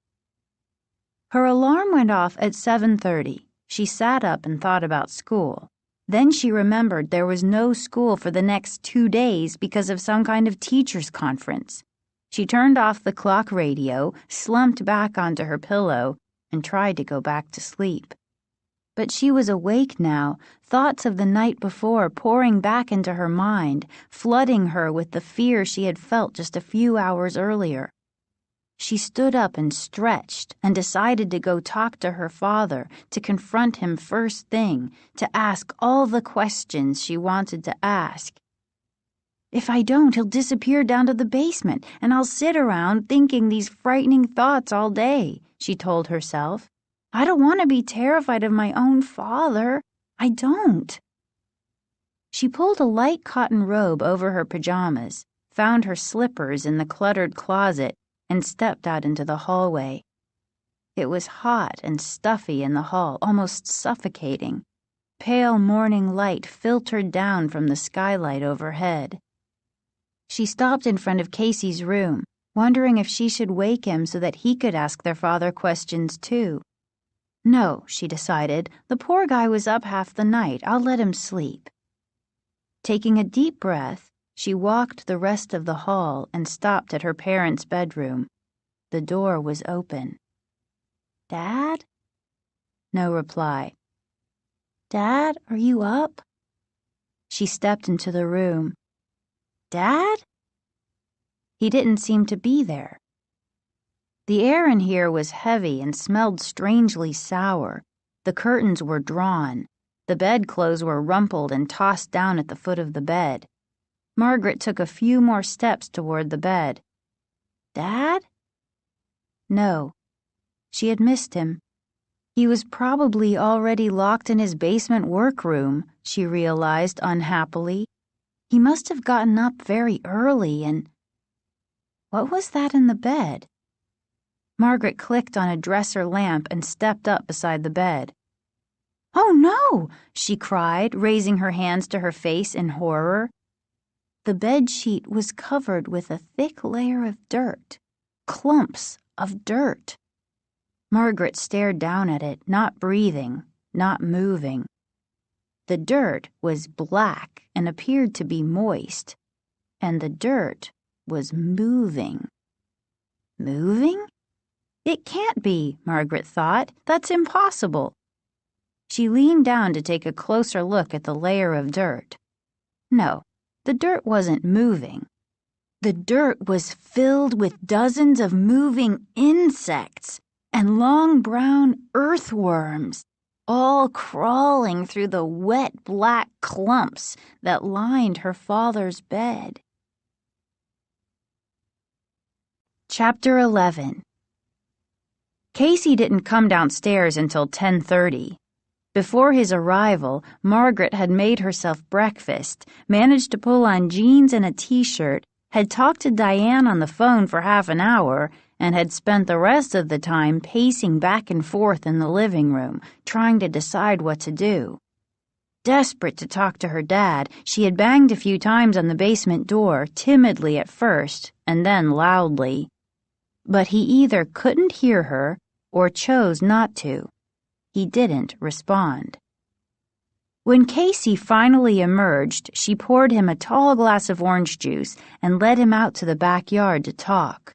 Her alarm went off at 7:30. She sat up and thought about school. Then she remembered there was no school for the next 2 days because of some kind of teachers' conference. She turned off the clock radio, slumped back onto her pillow, and tried to go back to sleep. But she was awake now, thoughts of the night before pouring back into her mind, flooding her with the fear she had felt just a few hours earlier. She stood up and stretched and decided to go talk to her father, to confront him first thing, to ask all the questions she wanted to ask. If I don't, he'll disappear down to the basement, and I'll sit around thinking these frightening thoughts all day, she told herself. I don't want to be terrified of my own father. I don't. She pulled a light cotton robe over her pajamas, found her slippers in the cluttered closet, and stepped out into the hallway. It was hot and stuffy in the hall, almost suffocating. Pale morning light filtered down from the skylight overhead. She stopped in front of Casey's room, wondering if she should wake him so that he could ask their father questions too. No, she decided, the poor guy was up half the night. I'll let him sleep. Taking a deep breath, she walked the rest of the hall and stopped at her parents' bedroom. The door was open. Dad? No reply. Dad, are you up? She stepped into the room. Dad? He didn't seem to be there. The air in here was heavy and smelled strangely sour. The curtains were drawn. The bedclothes were rumpled and tossed down at the foot of the bed. Margaret took a few more steps toward the bed. Dad? No. She had missed him. He was probably already locked in his basement workroom, she realized unhappily. He must have gotten up very early and... What was that in the bed? Margaret clicked on a dresser lamp and stepped up beside the bed. Oh no! She cried, raising her hands to her face in horror. The bed sheet was covered with a thick layer of dirt. Clumps of dirt. Margaret stared down at it, not breathing, not moving. The dirt was black and appeared to be moist, and the dirt was moving. Moving? It can't be, Margaret thought. That's impossible. She leaned down to take a closer look at the layer of dirt. No, the dirt wasn't moving. The dirt was filled with dozens of moving insects and long brown earthworms, all crawling through the wet black clumps that lined her father's bed. Chapter 11. Casey didn't come downstairs until 10:30. Before his arrival, Margaret had made herself breakfast, managed to pull on jeans and a t-shirt, had talked to Diane on the phone for half an hour, and had spent the rest of the time pacing back and forth in the living room, trying to decide what to do. Desperate to talk to her dad, she had banged a few times on the basement door, timidly at first, and then loudly. But he either couldn't hear her or chose not to. He didn't respond. When Casey finally emerged, she poured him a tall glass of orange juice and led him out to the backyard to talk.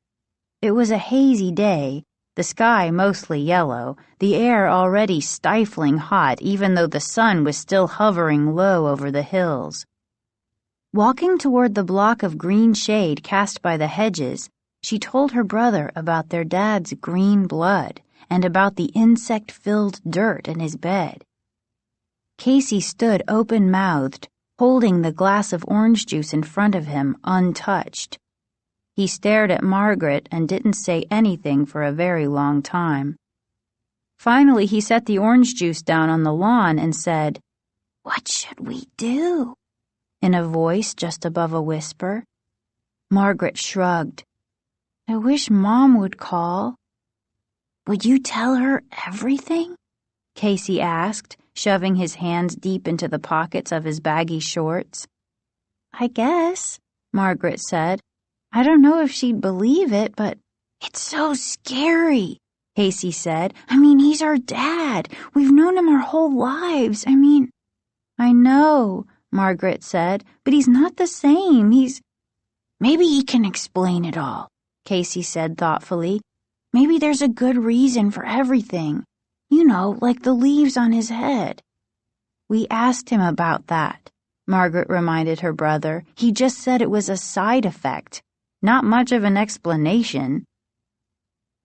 It was a hazy day, the sky mostly yellow, the air already stifling hot even though the sun was still hovering low over the hills. Walking toward the block of green shade cast by the hedges, she told her brother about their dad's green blood, and about the insect-filled dirt in his bed. Casey stood open-mouthed, holding the glass of orange juice in front of him untouched. He stared at Margaret and didn't say anything for a very long time. Finally, he set the orange juice down on the lawn and said, "What should we do?" in a voice just above a whisper. Margaret shrugged. "I wish Mom would call." "Would you tell her everything?" Casey asked, shoving his hands deep into the pockets of his baggy shorts. "I guess," Margaret said. "I don't know if she'd believe it, but—" "It's so scary," Casey said. "I mean, he's our dad. We've known him our whole lives. I know," Margaret said, "but he's not the same. Maybe he can explain it all," Casey said thoughtfully. "Maybe there's a good reason for everything. You know, like the leaves on his head." "We asked him about that," Margaret reminded her brother. "He just said it was a side effect. Not much of an explanation."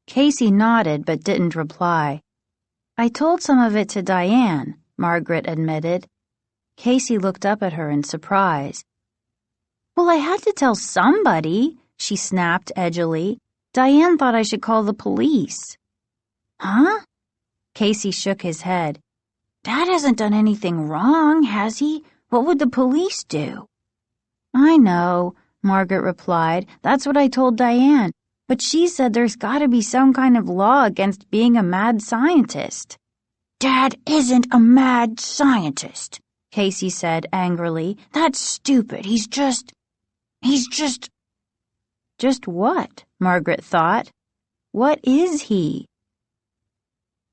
Casey nodded but didn't reply. "I told some of it to Diane," Margaret admitted. Casey looked up at her in surprise. "Well, I had to tell somebody," she snapped edgily. "Diane thought I should call the police." "Huh?" Casey shook his head. "Dad hasn't done anything wrong, has he? What would the police do?" "I know," Margaret replied. "That's what I told Diane. But she said there's gotta be some kind of law against being a mad scientist." "Dad isn't a mad scientist," Casey said angrily. "That's stupid. He's just... Just what? Margaret thought. What is he?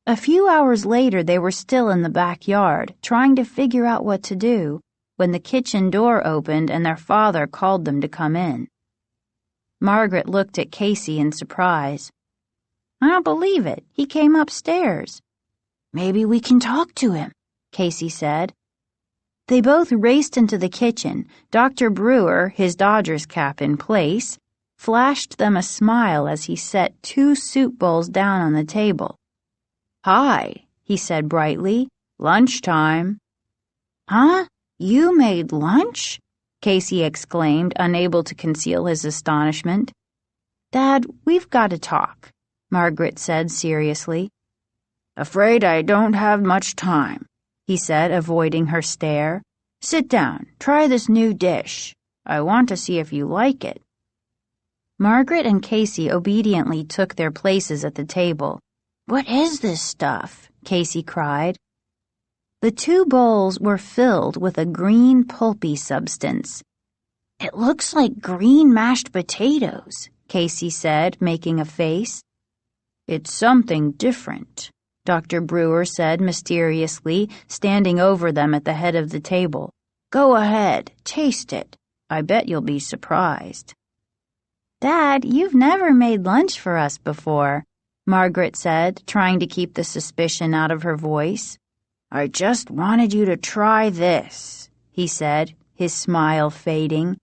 A few hours later, they were still in the backyard, trying to figure out what to do, when the kitchen door opened and their father called them to come in. Margaret looked at Casey in surprise. "I don't believe it. He came upstairs." "Maybe we can talk to him," Casey said. They both raced into the kitchen. Dr. Brewer, his Dodgers cap in place, flashed them a smile as he set 2 soup bowls down on the table. "Hi," he said brightly. "Lunchtime." "Huh? You made lunch?" Casey exclaimed, unable to conceal his astonishment. "Dad, we've got to talk," Margaret said seriously. "Afraid I don't have much time," he said, avoiding her stare. "Sit down. Try this new dish. I want to see if you like it." Margaret and Casey obediently took their places at the table. "What is this stuff?" Casey cried. The 2 bowls were filled with a green, pulpy substance. "It looks like green mashed potatoes," Casey said, making a face. "It's something different," Dr. Brewer said mysteriously, standing over them at the head of the table. "Go ahead, taste it. I bet you'll be surprised." "Dad, you've never made lunch for us before," Margaret said, trying to keep the suspicion out of her voice. "I just wanted you to try this," he said, his smile fading.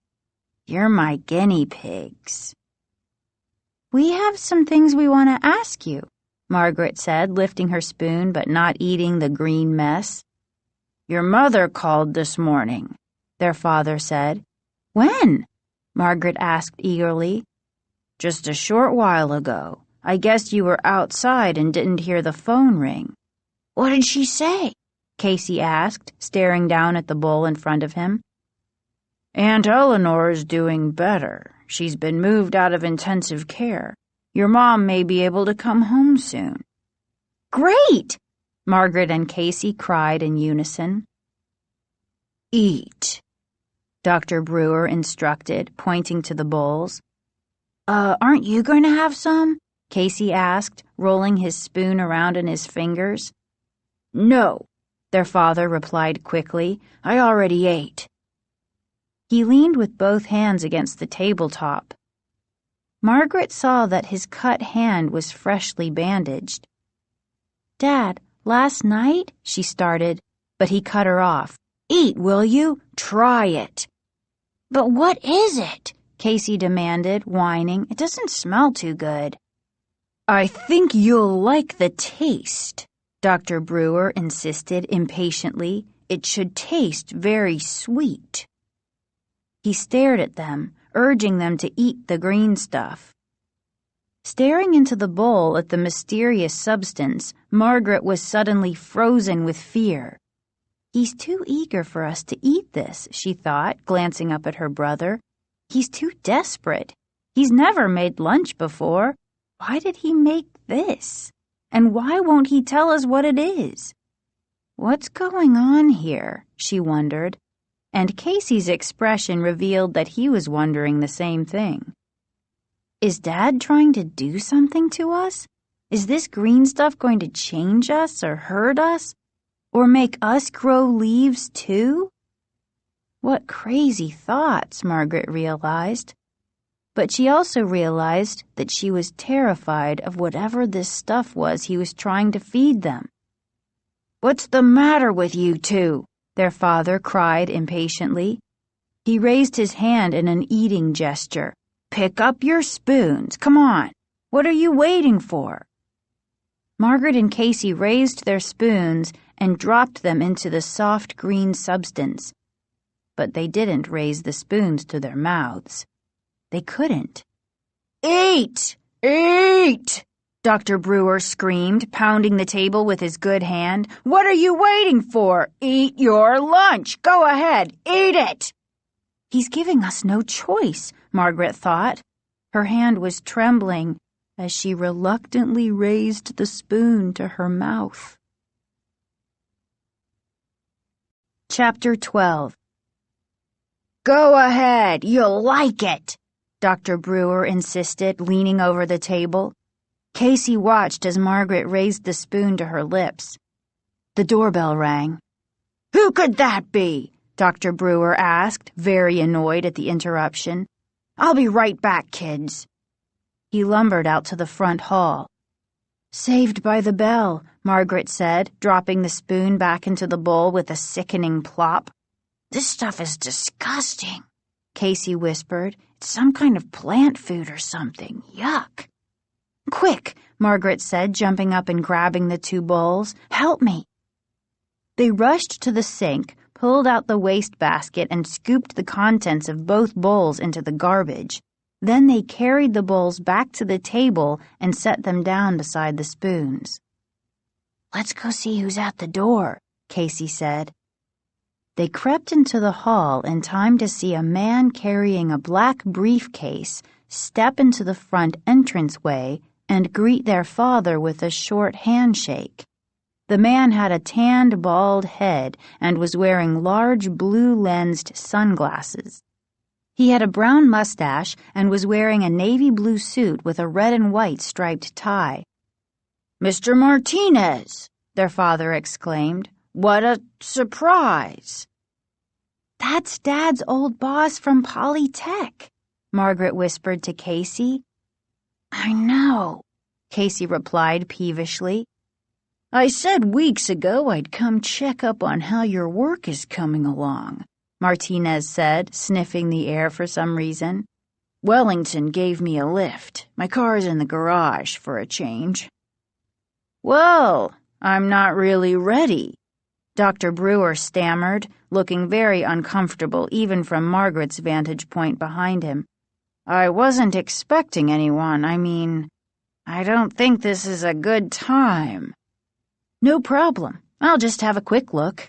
"You're my guinea pigs." "We have some things we want to ask you," Margaret said, lifting her spoon but not eating the green mess. "Your mother called this morning," their father said. "When?" Margaret asked eagerly. "Just a short while ago. I guess you were outside and didn't hear the phone ring." "What did she say?" Casey asked, staring down at the bowl in front of him. "Aunt Eleanor's doing better. She's been moved out of intensive care. Your mom may be able to come home soon." "Great!" Margaret and Casey cried in unison. "Eat," Dr. Brewer instructed, pointing to the bowls. Aren't you going to have some?" Casey asked, rolling his spoon around in his fingers. "No," their father replied quickly. "I already ate." He leaned with both hands against the tabletop. Margaret saw that his cut hand was freshly bandaged. "Dad, last night," she started, but he cut her off. "Eat, will you? Try it." "But what is it?" Casey demanded, whining. "It doesn't smell too good." I think you'll like the taste, Dr. Brewer insisted impatiently. It should taste very sweet. He stared at them, urging them to eat the green stuff. Staring into the bowl at the mysterious substance, Margaret was suddenly frozen with fear. He's too eager for us to eat this, she thought, glancing up at her brother. He's too desperate. He's never made lunch before. Why did he make this? And why won't he tell us what it is? What's going on here? She wondered. And Casey's expression revealed that he was wondering the same thing. Is Dad trying to do something to us? Is this green stuff going to change us or hurt us? Or make us grow leaves too? What crazy thoughts, Margaret realized. But she also realized that she was terrified of whatever this stuff was he was trying to feed them. What's the matter with you two? Their father cried impatiently. He raised his hand in an eating gesture. Pick up your spoons. Come on. What are you waiting for? Margaret and Casey raised their spoons and dropped them into the soft green substance. But they didn't raise the spoons to their mouths. They couldn't. Eat! Eat! Dr. Brewer screamed, pounding the table with his good hand. What are you waiting for? Eat your lunch. Go ahead, eat it. He's giving us no choice, Margaret thought. Her hand was trembling as she reluctantly raised the spoon to her mouth. Chapter 12. Go ahead, you'll like it, Dr. Brewer insisted, leaning over the table. Casey watched as Margaret raised the spoon to her lips. The doorbell rang. Who could that be? Dr. Brewer asked, very annoyed at the interruption. I'll be right back, kids. He lumbered out to the front hall. Saved by the bell, Margaret said, dropping the spoon back into the bowl with a sickening plop. This stuff is disgusting, Casey whispered. It's some kind of plant food or something. Yuck. Quick, Margaret said, jumping up and grabbing the two bowls. Help me. They rushed to the sink, pulled out the wastebasket, and scooped the contents of both bowls into the garbage. Then they carried the bowls back to the table and set them down beside the spoons. Let's go see who's at the door, Casey said. They crept into the hall in time to see a man carrying a black briefcase step into the front entranceway and greet their father with a short handshake. The man had a tanned, bald head and was wearing large blue-lensed sunglasses. He had a brown mustache and was wearing a navy blue suit with a red and white striped tie. Mr. Martinez, their father exclaimed. What a surprise! That's Dad's old boss from Polytech, Margaret whispered to Casey. I know, Casey replied peevishly. I said weeks ago I'd come check up on how your work is coming along, Martinez said, sniffing the air for some reason. Wellington gave me a lift. My car's in the garage for a change. Well, I'm not really ready, Dr. Brewer stammered, looking very uncomfortable even from Margaret's vantage point behind him. I wasn't expecting anyone. I don't think this is a good time. No problem. I'll just have a quick look,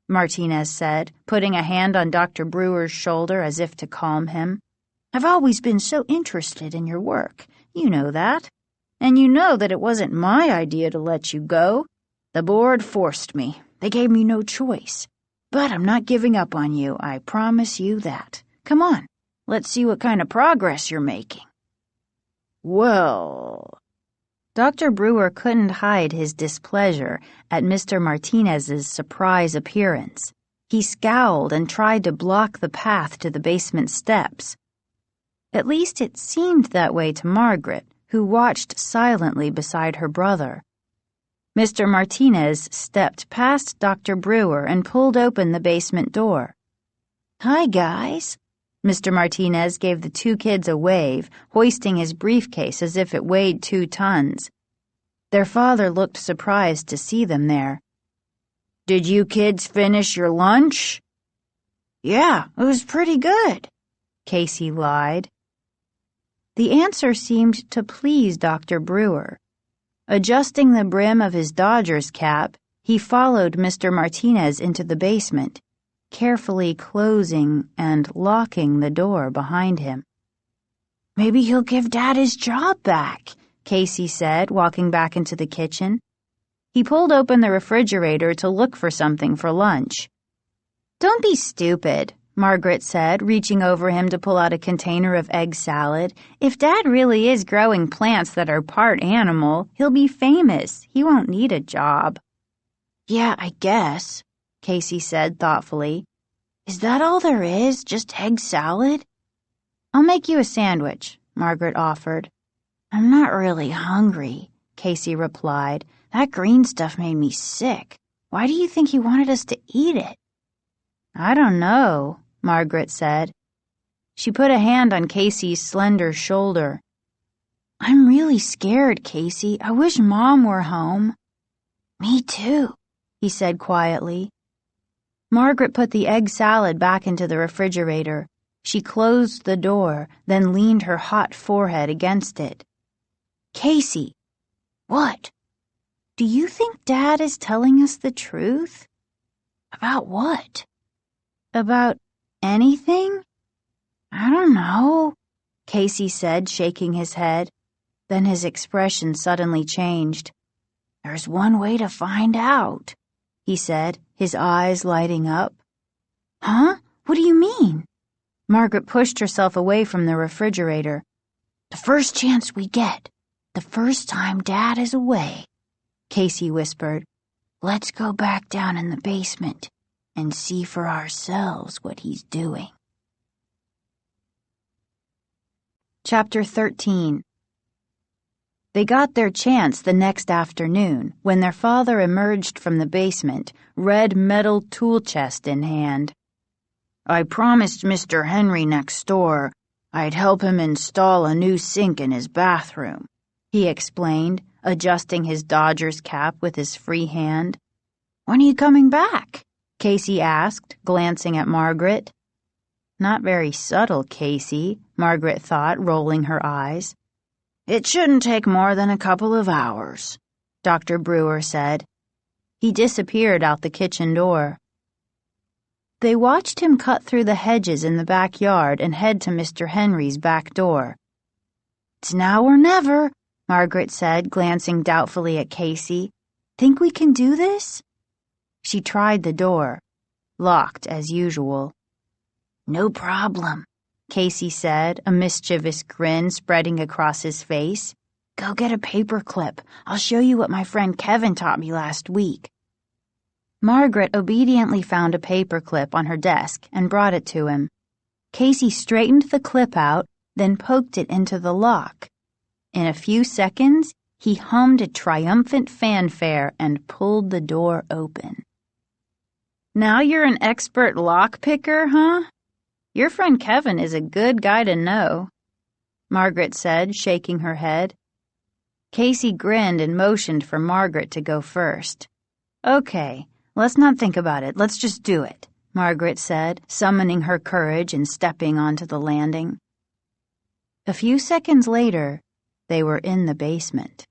Martinez said, putting a hand on Dr. Brewer's shoulder as if to calm him. I've always been so interested in your work. You know that. And you know that it wasn't my idea to let you go. The board forced me. They gave me no choice. But I'm not giving up on you, I promise you that. Come on, let's see what kind of progress you're making. Well... Dr. Brewer couldn't hide his displeasure at Mr. Martinez's surprise appearance. He scowled and tried to block the path to the basement steps. At least it seemed that way to Margaret, who watched silently beside her brother. Mr. Martinez stepped past Dr. Brewer and pulled open the basement door. Hi, guys. Mr. Martinez gave the two kids a wave, hoisting his briefcase as if it weighed 2 tons. Their father looked surprised to see them there. "Did you kids finish your lunch?" "Yeah, it was pretty good," Casey lied. The answer seemed to please Dr. Brewer. Adjusting the brim of his Dodgers cap, he followed Mr. Martinez into the basement, carefully closing and locking the door behind him. "Maybe he'll give Dad his job back," Casey said, walking back into the kitchen. He pulled open the refrigerator to look for something for lunch. "Don't be stupid," Margaret said, reaching over him to pull out a container of egg salad. "If Dad really is growing plants that are part animal, he'll be famous. He won't need a job." "Yeah, I guess," Casey said thoughtfully. "Is that all there is, just egg salad?" "I'll make you a sandwich," Margaret offered. "I'm not really hungry," Casey replied. "That green stuff made me sick. Why do you think he wanted us to eat it?" "I don't know," Margaret said. She put a hand on Casey's slender shoulder. "I'm really scared, Casey. I wish Mom were home." "Me too," he said quietly. Margaret put the egg salad back into the refrigerator. She closed the door, then leaned her hot forehead against it. "Casey." "What?" "Do you think Dad is telling us the truth?" "About what?" "About anything?" "I don't know," Casey said, shaking his head. Then his expression suddenly changed. "There's one way to find out," he said, his eyes lighting up. "Huh? What do you mean?" Margaret pushed herself away from the refrigerator. "The first chance we get, the first time Dad is away," Casey whispered. "Let's go back down in the basement and see for ourselves what he's doing." Chapter 13. They got their chance the next afternoon when their father emerged from the basement, red metal tool chest in hand. "I promised Mr. Henry next door I'd help him install a new sink in his bathroom," he explained, adjusting his Dodgers cap with his free hand. "When are you coming back?" Casey asked, glancing at Margaret. Not very subtle, Casey, Margaret thought, rolling her eyes. "It shouldn't take more than a couple of hours," Dr. Brewer said. He disappeared out the kitchen door. They watched him cut through the hedges in the backyard and head to Mr. Henry's back door. "It's now or never," Margaret said, glancing doubtfully at Casey. "Think we can do this?" She tried the door. Locked as usual. "No problem," Casey said, a mischievous grin spreading across his face. "Go get a paperclip. I'll show you what my friend Kevin taught me last week." Margaret obediently found a paperclip on her desk and brought it to him. Casey straightened the clip out, then poked it into the lock. In a few seconds, he hummed a triumphant fanfare and pulled the door open. "Now you're an expert lockpicker, huh? Your friend Kevin is a good guy to know," Margaret said, shaking her head. Casey grinned and motioned for Margaret to go first. "Okay, let's not think about it. Let's just do it," Margaret said, summoning her courage and stepping onto the landing. A few seconds later, they were in the basement.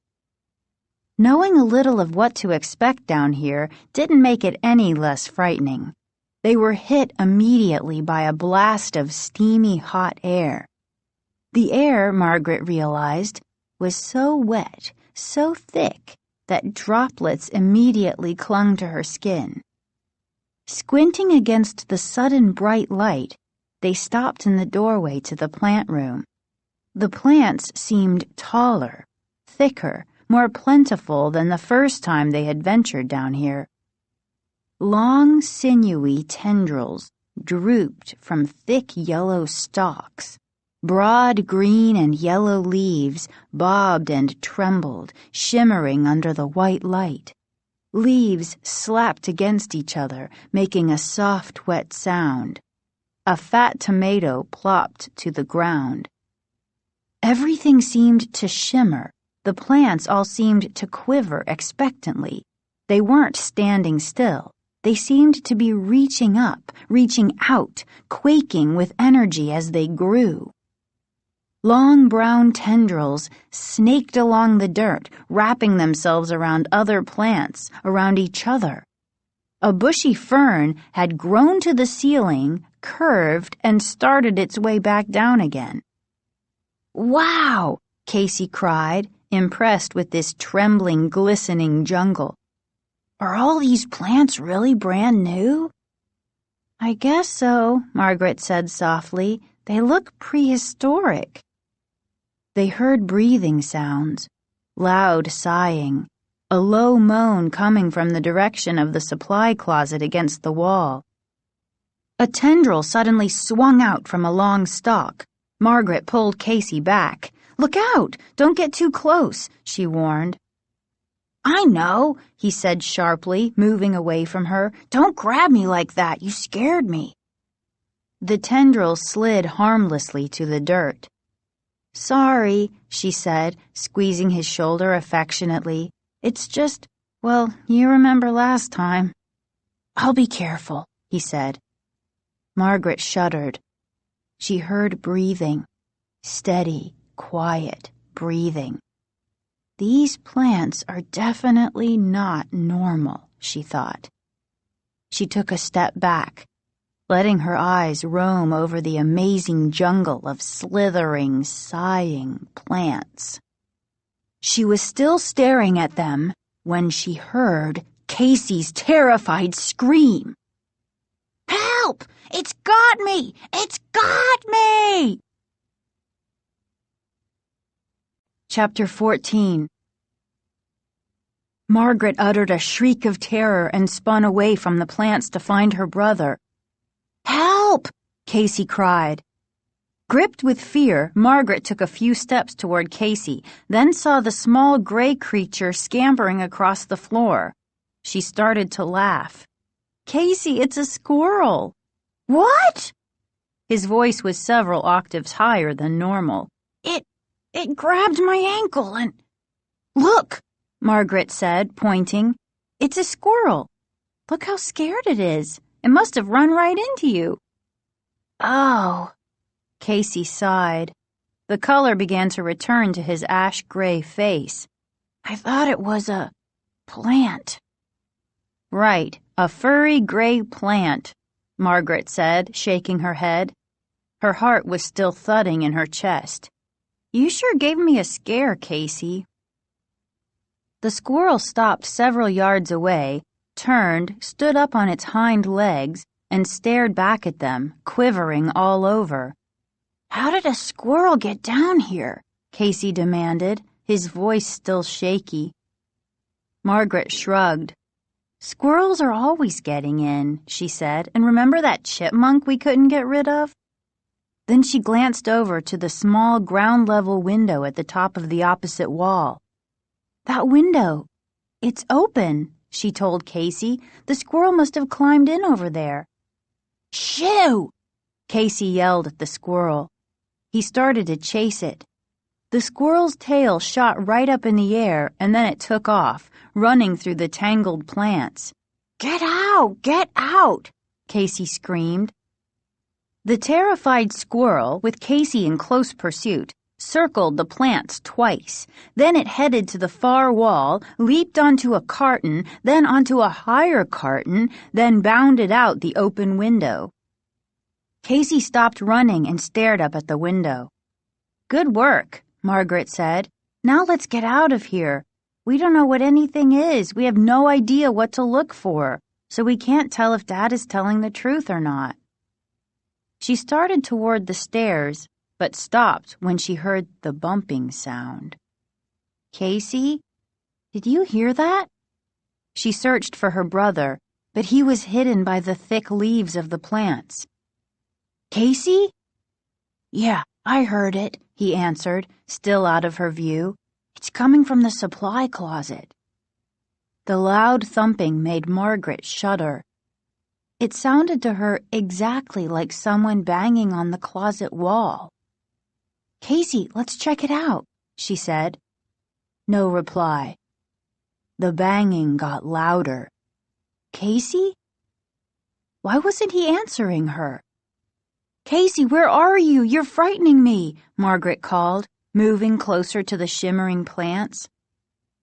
Knowing a little of what to expect down here didn't make it any less frightening. They were hit immediately by a blast of steamy hot air. The air, Margaret realized, was so wet, so thick, that droplets immediately clung to her skin. Squinting against the sudden bright light, they stopped in the doorway to the plant room. The plants seemed taller, thicker, more plentiful than the first time they had ventured down here. Long, sinewy tendrils drooped from thick yellow stalks. Broad green and yellow leaves bobbed and trembled, shimmering under the white light. Leaves slapped against each other, making a soft, wet sound. A fat tomato plopped to the ground. Everything seemed to shimmer. The plants all seemed to quiver expectantly. They weren't standing still. They seemed to be reaching up, reaching out, quaking with energy as they grew. Long brown tendrils snaked along the dirt, wrapping themselves around other plants, around each other. A bushy fern had grown to the ceiling, curved, and started its way back down again. "Wow!" Casey cried, impressed with this trembling, glistening jungle. "Are all these plants really brand new?" "I guess so," Margaret said softly. "They look prehistoric." They heard breathing sounds, loud sighing, a low moan coming from the direction of the supply closet against the wall. A tendril suddenly swung out from a long stalk. Margaret pulled Casey back. "Look out! Don't get too close," she warned. "I know," he said sharply, moving away from her. "Don't grab me like that. You scared me." The tendril slid harmlessly to the dirt. "Sorry," she said, squeezing his shoulder affectionately. "It's just, well, you remember last time." "I'll be careful," he said. Margaret shuddered. She heard breathing, steady, quiet breathing. These plants are definitely not normal, she thought. She took a step back, letting her eyes roam over the amazing jungle of slithering, sighing plants. She was still staring at them when she heard Casey's terrified scream. "Help! It's got me! It's got me!" Chapter 14. Margaret uttered a shriek of terror and spun away from the plants to find her brother. "Help!" Casey cried. Gripped with fear, Margaret took a few steps toward Casey, then saw the small gray creature scampering across the floor. She started to laugh. "Casey, it's a squirrel." "What?" His voice was several octaves higher than normal. It grabbed my ankle and—" "Look," Margaret said, pointing. "It's a squirrel. Look how scared it is. It must have run right into you." "Oh," Casey sighed. The color began to return to his ash-gray face. "I thought it was a plant." "Right, a furry gray plant," Margaret said, shaking her head. Her heart was still thudding in her chest. "You sure gave me a scare, Casey." The squirrel stopped several yards away, turned, stood up on its hind legs, and stared back at them, quivering all over. "How did a squirrel get down here?" Casey demanded, his voice still shaky. Margaret shrugged. "Squirrels are always getting in," she said, "and remember that chipmunk we couldn't get rid of?" Then she glanced over to the small ground-level window at the top of the opposite wall. "That window, it's open," she told Casey. "The squirrel must have climbed in over there." "Shoo!" Casey yelled at the squirrel. He started to chase it. The squirrel's tail shot right up in the air, and then it took off, running through the tangled plants. "Get out! Get out!" Casey screamed. The terrified squirrel, with Casey in close pursuit, circled the plants twice. Then it headed to the far wall, leaped onto a carton, then onto a higher carton, then bounded out the open window. Casey stopped running and stared up at the window. "Good work," Margaret said. "Now let's get out of here. We don't know what anything is. We have no idea what to look for, so we can't tell if Dad is telling the truth or not." She started toward the stairs, but stopped when she heard the bumping sound. "Casey, did you hear that?" She searched for her brother, but he was hidden by the thick leaves of the plants. "Casey?" "Yeah, I heard it," he answered, still out of her view. "It's coming from the supply closet." The loud thumping made Margaret shudder. It sounded to her exactly like someone banging on the closet wall. "Casey, let's check it out," she said. No reply. The banging got louder. "Casey?" Why wasn't he answering her? "Casey, where are you? You're frightening me," Margaret called, moving closer to the shimmering plants.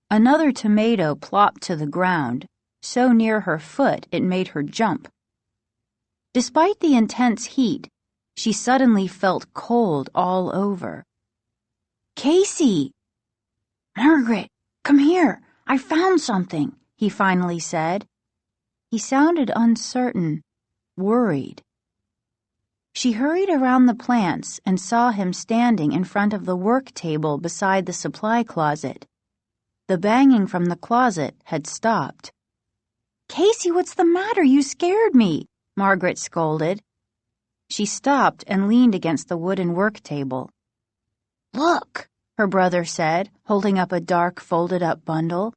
Another tomato plopped to the ground, so near her foot it made her jump. Despite the intense heat, she suddenly felt cold all over. "Casey!" "Margaret, come here. I found something," he finally said. He sounded uncertain, worried. She hurried around the plants and saw him standing in front of the work table beside the supply closet. The banging from the closet had stopped. "Casey, what's the matter? You scared me," Margaret scolded. She stopped and leaned against the wooden work table. "Look," her brother said, holding up a dark folded-up bundle.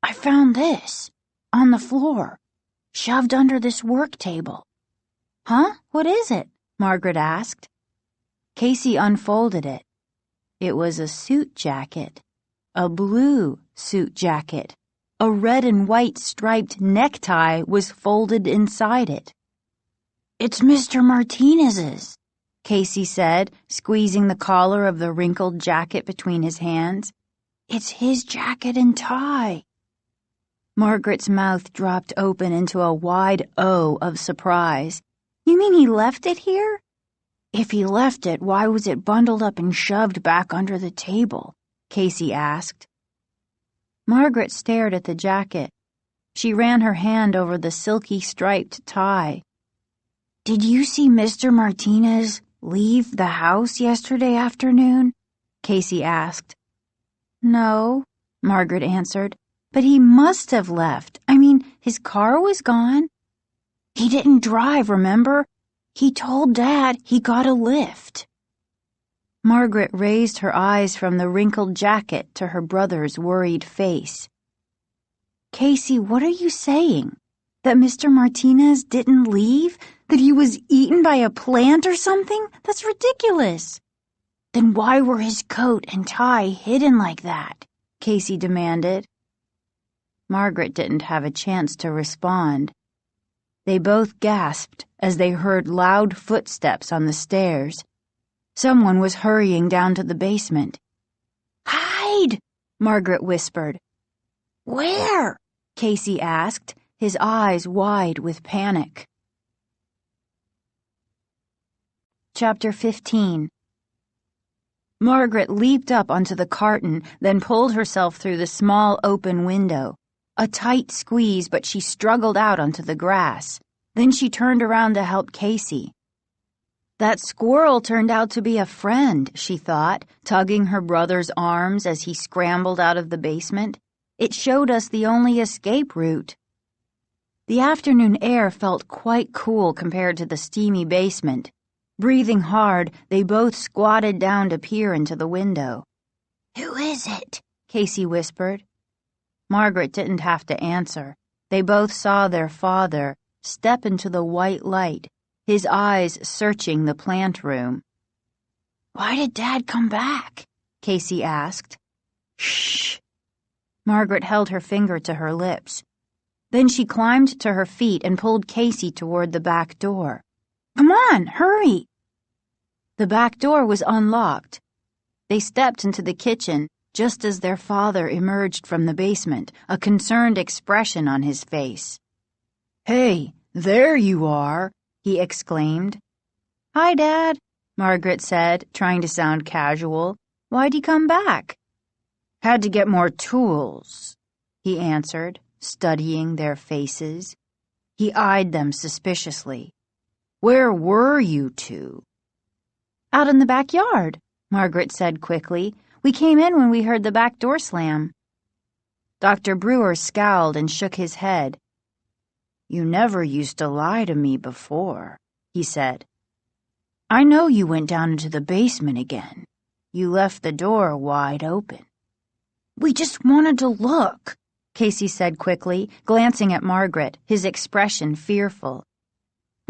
"I found this, on the floor, shoved under this work table." "Huh? What is it?" Margaret asked. Casey unfolded it. It was a suit jacket, a blue suit jacket. A red and white striped necktie was folded inside it. "It's Mr. Martinez's," Casey said, squeezing the collar of the wrinkled jacket between his hands. "It's his jacket and tie." Margaret's mouth dropped open into a wide O of surprise. "You mean he left it here?" "If he left it, why was it bundled up and shoved back under the table?" Casey asked. Margaret stared at the jacket. She ran her hand over the silky striped tie. "Did you see Mr. Martinez leave the house yesterday afternoon?" Casey asked. "No," Margaret answered, "but he must have left. I mean, his car was gone." "He didn't drive, remember? He told Dad he got a lift." Margaret raised her eyes from the wrinkled jacket to her brother's worried face. "Casey, what are you saying? That Mr. Martinez didn't leave? That he was eaten by a plant or something? That's ridiculous." "Then why were his coat and tie hidden like that?" Casey demanded. Margaret didn't have a chance to respond. They both gasped as they heard loud footsteps on the stairs. Someone was hurrying down to the basement. "Hide!" Margaret whispered. "Where?" Casey asked, his eyes wide with panic. Chapter 15. Margaret leaped up onto the carton, then pulled herself through the small open window. A tight squeeze, but she struggled out onto the grass. Then she turned around to help Casey. That squirrel turned out to be a friend, she thought, tugging her brother's arms as he scrambled out of the basement. It showed us the only escape route. The afternoon air felt quite cool compared to the steamy basement. Breathing hard, they both squatted down to peer into the window. "Who is it?" Casey whispered. Margaret didn't have to answer. They both saw their father step into the white light, his eyes searching the plant room. "Why did Dad come back?" Casey asked. "Shh." Margaret held her finger to her lips. Then she climbed to her feet and pulled Casey toward the back door. "Come on, hurry!" The back door was unlocked. They stepped into the kitchen just as their father emerged from the basement, a concerned expression on his face. "Hey, there you are!" he exclaimed. "Hi, Dad," Margaret said, trying to sound casual. "Why'd you come back?" "Had to get more tools," he answered, studying their faces. He eyed them suspiciously. "Where were you two?" "Out in the backyard," Margaret said quickly. "We came in when we heard the back door slam." Dr. Brewer scowled and shook his head. "You never used to lie to me before," he said. "I know you went down into the basement again. You left the door wide open." "We just wanted to look," Casey said quickly, glancing at Margaret, his expression fearful.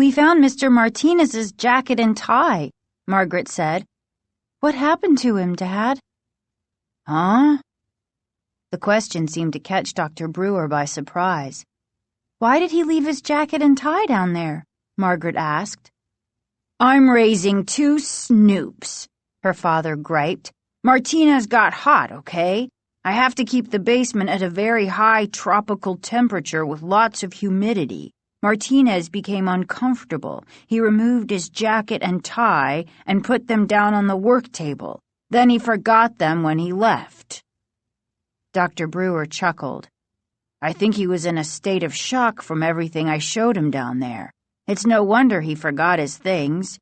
"We found Mr. Martinez's jacket and tie," Margaret said. "What happened to him, Dad?" "Huh?" The question seemed to catch Dr. Brewer by surprise. "Why did he leave his jacket and tie down there?" Margaret asked. "I'm raising two snoops," her father griped. "Martinez got hot, okay? I have to keep the basement at a very high tropical temperature with lots of humidity. Martinez became uncomfortable. He removed his jacket and tie and put them down on the work table. Then he forgot them when he left." Dr. Brewer chuckled. "I think he was in a state of shock from everything I showed him down there. It's no wonder he forgot his things.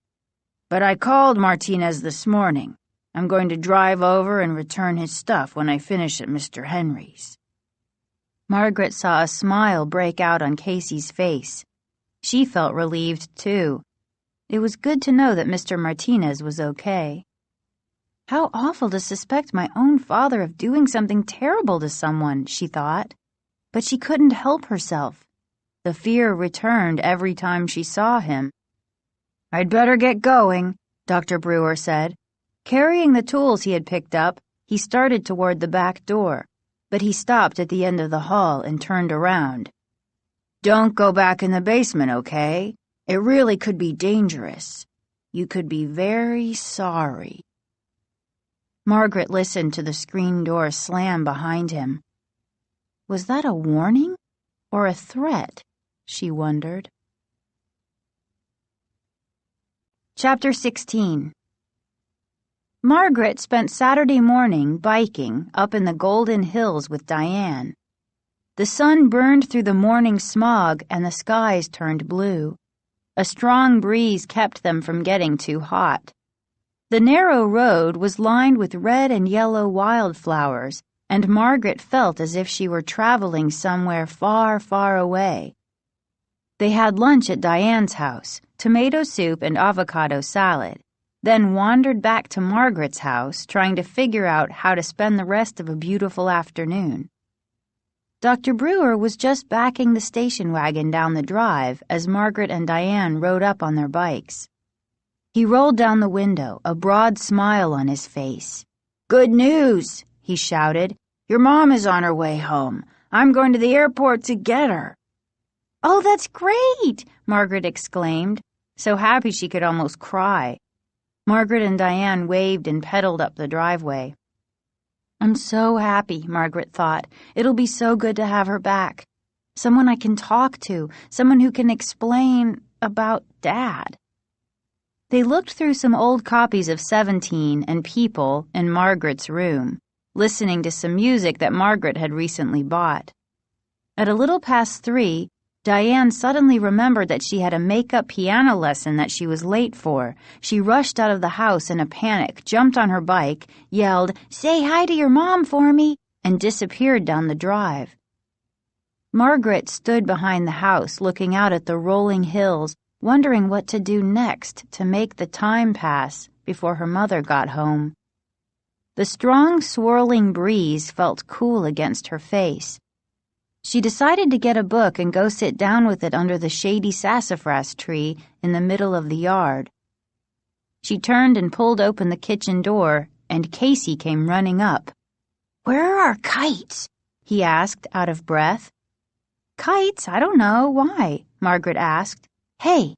But I called Martinez this morning. I'm going to drive over and return his stuff when I finish at Mr. Henry's." Margaret saw a smile break out on Casey's face. She felt relieved, too. It was good to know that Mr. Martinez was okay. How awful to suspect my own father of doing something terrible to someone, she thought. But she couldn't help herself. The fear returned every time she saw him. "I'd better get going," Dr. Brewer said. Carrying the tools he had picked up, he started toward the back door, but he stopped at the end of the hall and turned around. "Don't go back in the basement, okay? It really could be dangerous. You could be very sorry." Margaret listened to the screen door slam behind him. Was that a warning or a threat? She wondered. Chapter 16. Margaret spent Saturday morning biking up in the Golden Hills with Diane. The sun burned through the morning smog and the skies turned blue. A strong breeze kept them from getting too hot. The narrow road was lined with red and yellow wildflowers, and Margaret felt as if she were traveling somewhere far, far away. They had lunch at Diane's house, tomato soup and avocado salad, then wandered back to Margaret's house, trying to figure out how to spend the rest of a beautiful afternoon. Dr. Brewer was just backing the station wagon down the drive as Margaret and Diane rode up on their bikes. He rolled down the window, a broad smile on his face. "Good news," he shouted. "Your mom is on her way home. I'm going to the airport to get her." "Oh, that's great," Margaret exclaimed, so happy she could almost cry. Margaret and Diane waved and pedaled up the driveway. "I'm so happy," Margaret thought. "It'll be so good to have her back. Someone I can talk to, someone who can explain about Dad." They looked through some old copies of 17 and People in Margaret's room, listening to some music that Margaret had recently bought. At a little past 3, Diane suddenly remembered that she had a make-up piano lesson that she was late for. She rushed out of the house in a panic, jumped on her bike, yelled, "Say hi to your mom for me," and disappeared down the drive. Margaret stood behind the house looking out at the rolling hills, wondering what to do next to make the time pass before her mother got home. The strong, swirling breeze felt cool against her face. She decided to get a book and go sit down with it under the shady sassafras tree in the middle of the yard. She turned and pulled open the kitchen door, and Casey came running up. "Where are our kites?" he asked, out of breath. "Kites? I don't know. Why?" Margaret asked. "Hey!"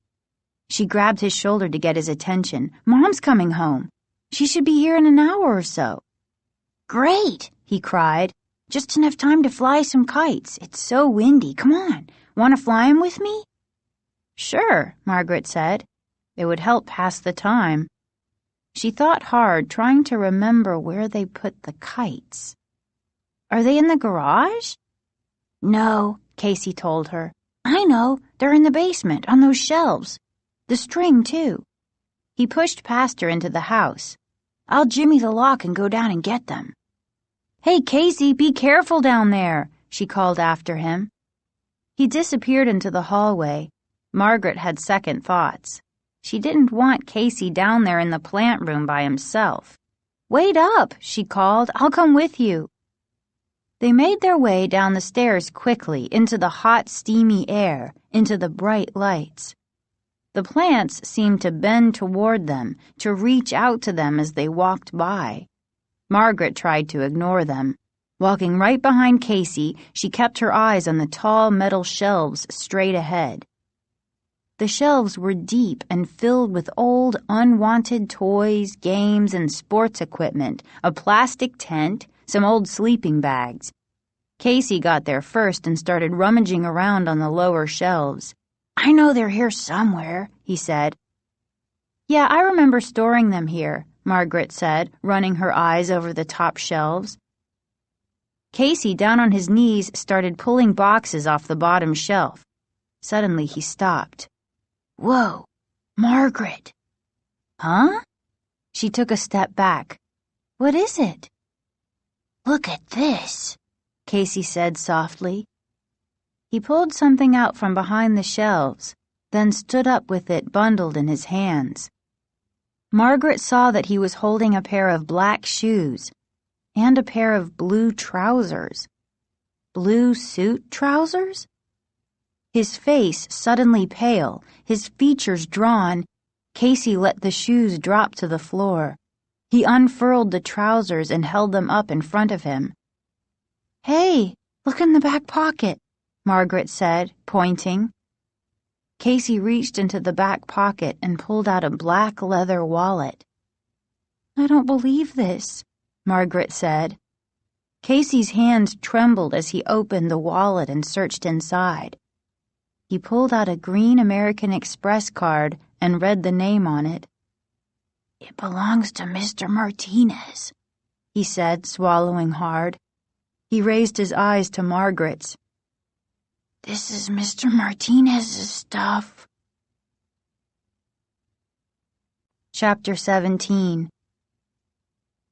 She grabbed his shoulder to get his attention. "Mom's coming home. She should be here in an hour or so." "Great!" he cried. "Just enough time to fly some kites. It's so windy. Come on. Want to fly 'em with me?" "Sure," Margaret said. It would help pass the time. She thought hard, trying to remember where they put the kites. "Are they in the garage?" "No," Casey told her. "I know. They're in the basement, on those shelves. The string, too." He pushed past her into the house. "I'll jimmy the lock and go down and get them." "Hey, Casey, be careful down there," she called after him. He disappeared into the hallway. Margaret had second thoughts. She didn't want Casey down there in the plant room by himself. "Wait up," she called. "I'll come with you." They made their way down the stairs quickly, into the hot, steamy air, into the bright lights. The plants seemed to bend toward them, to reach out to them as they walked by. Margaret tried to ignore them. Walking right behind Casey, she kept her eyes on the tall metal shelves straight ahead. The shelves were deep and filled with old, unwanted toys, games, and sports equipment, a plastic tent, some old sleeping bags. Casey got there first and started rummaging around on the lower shelves. "I know they're here somewhere," he said. "Yeah, I remember storing them here," Margaret said, running her eyes over the top shelves. Casey, down on his knees, started pulling boxes off the bottom shelf. Suddenly he stopped. "Whoa, Margaret." "Huh?" She took a step back. "What is it?" "Look at this," Casey said softly. He pulled something out from behind the shelves, then stood up with it bundled in his hands. Margaret saw that he was holding a pair of black shoes and a pair of blue trousers. Blue suit trousers? His face suddenly pale, his features drawn, Casey let the shoes drop to the floor. He unfurled the trousers and held them up in front of him. "Hey, look in the back pocket," Margaret said, pointing. Casey reached into the back pocket and pulled out a black leather wallet. "I don't believe this," Margaret said. Casey's hands trembled as he opened the wallet and searched inside. He pulled out a green American Express card and read the name on it. "It belongs to Mr. Martinez," he said, swallowing hard. He raised his eyes to Margaret's. "This is Mr. Martinez's stuff." Chapter 17.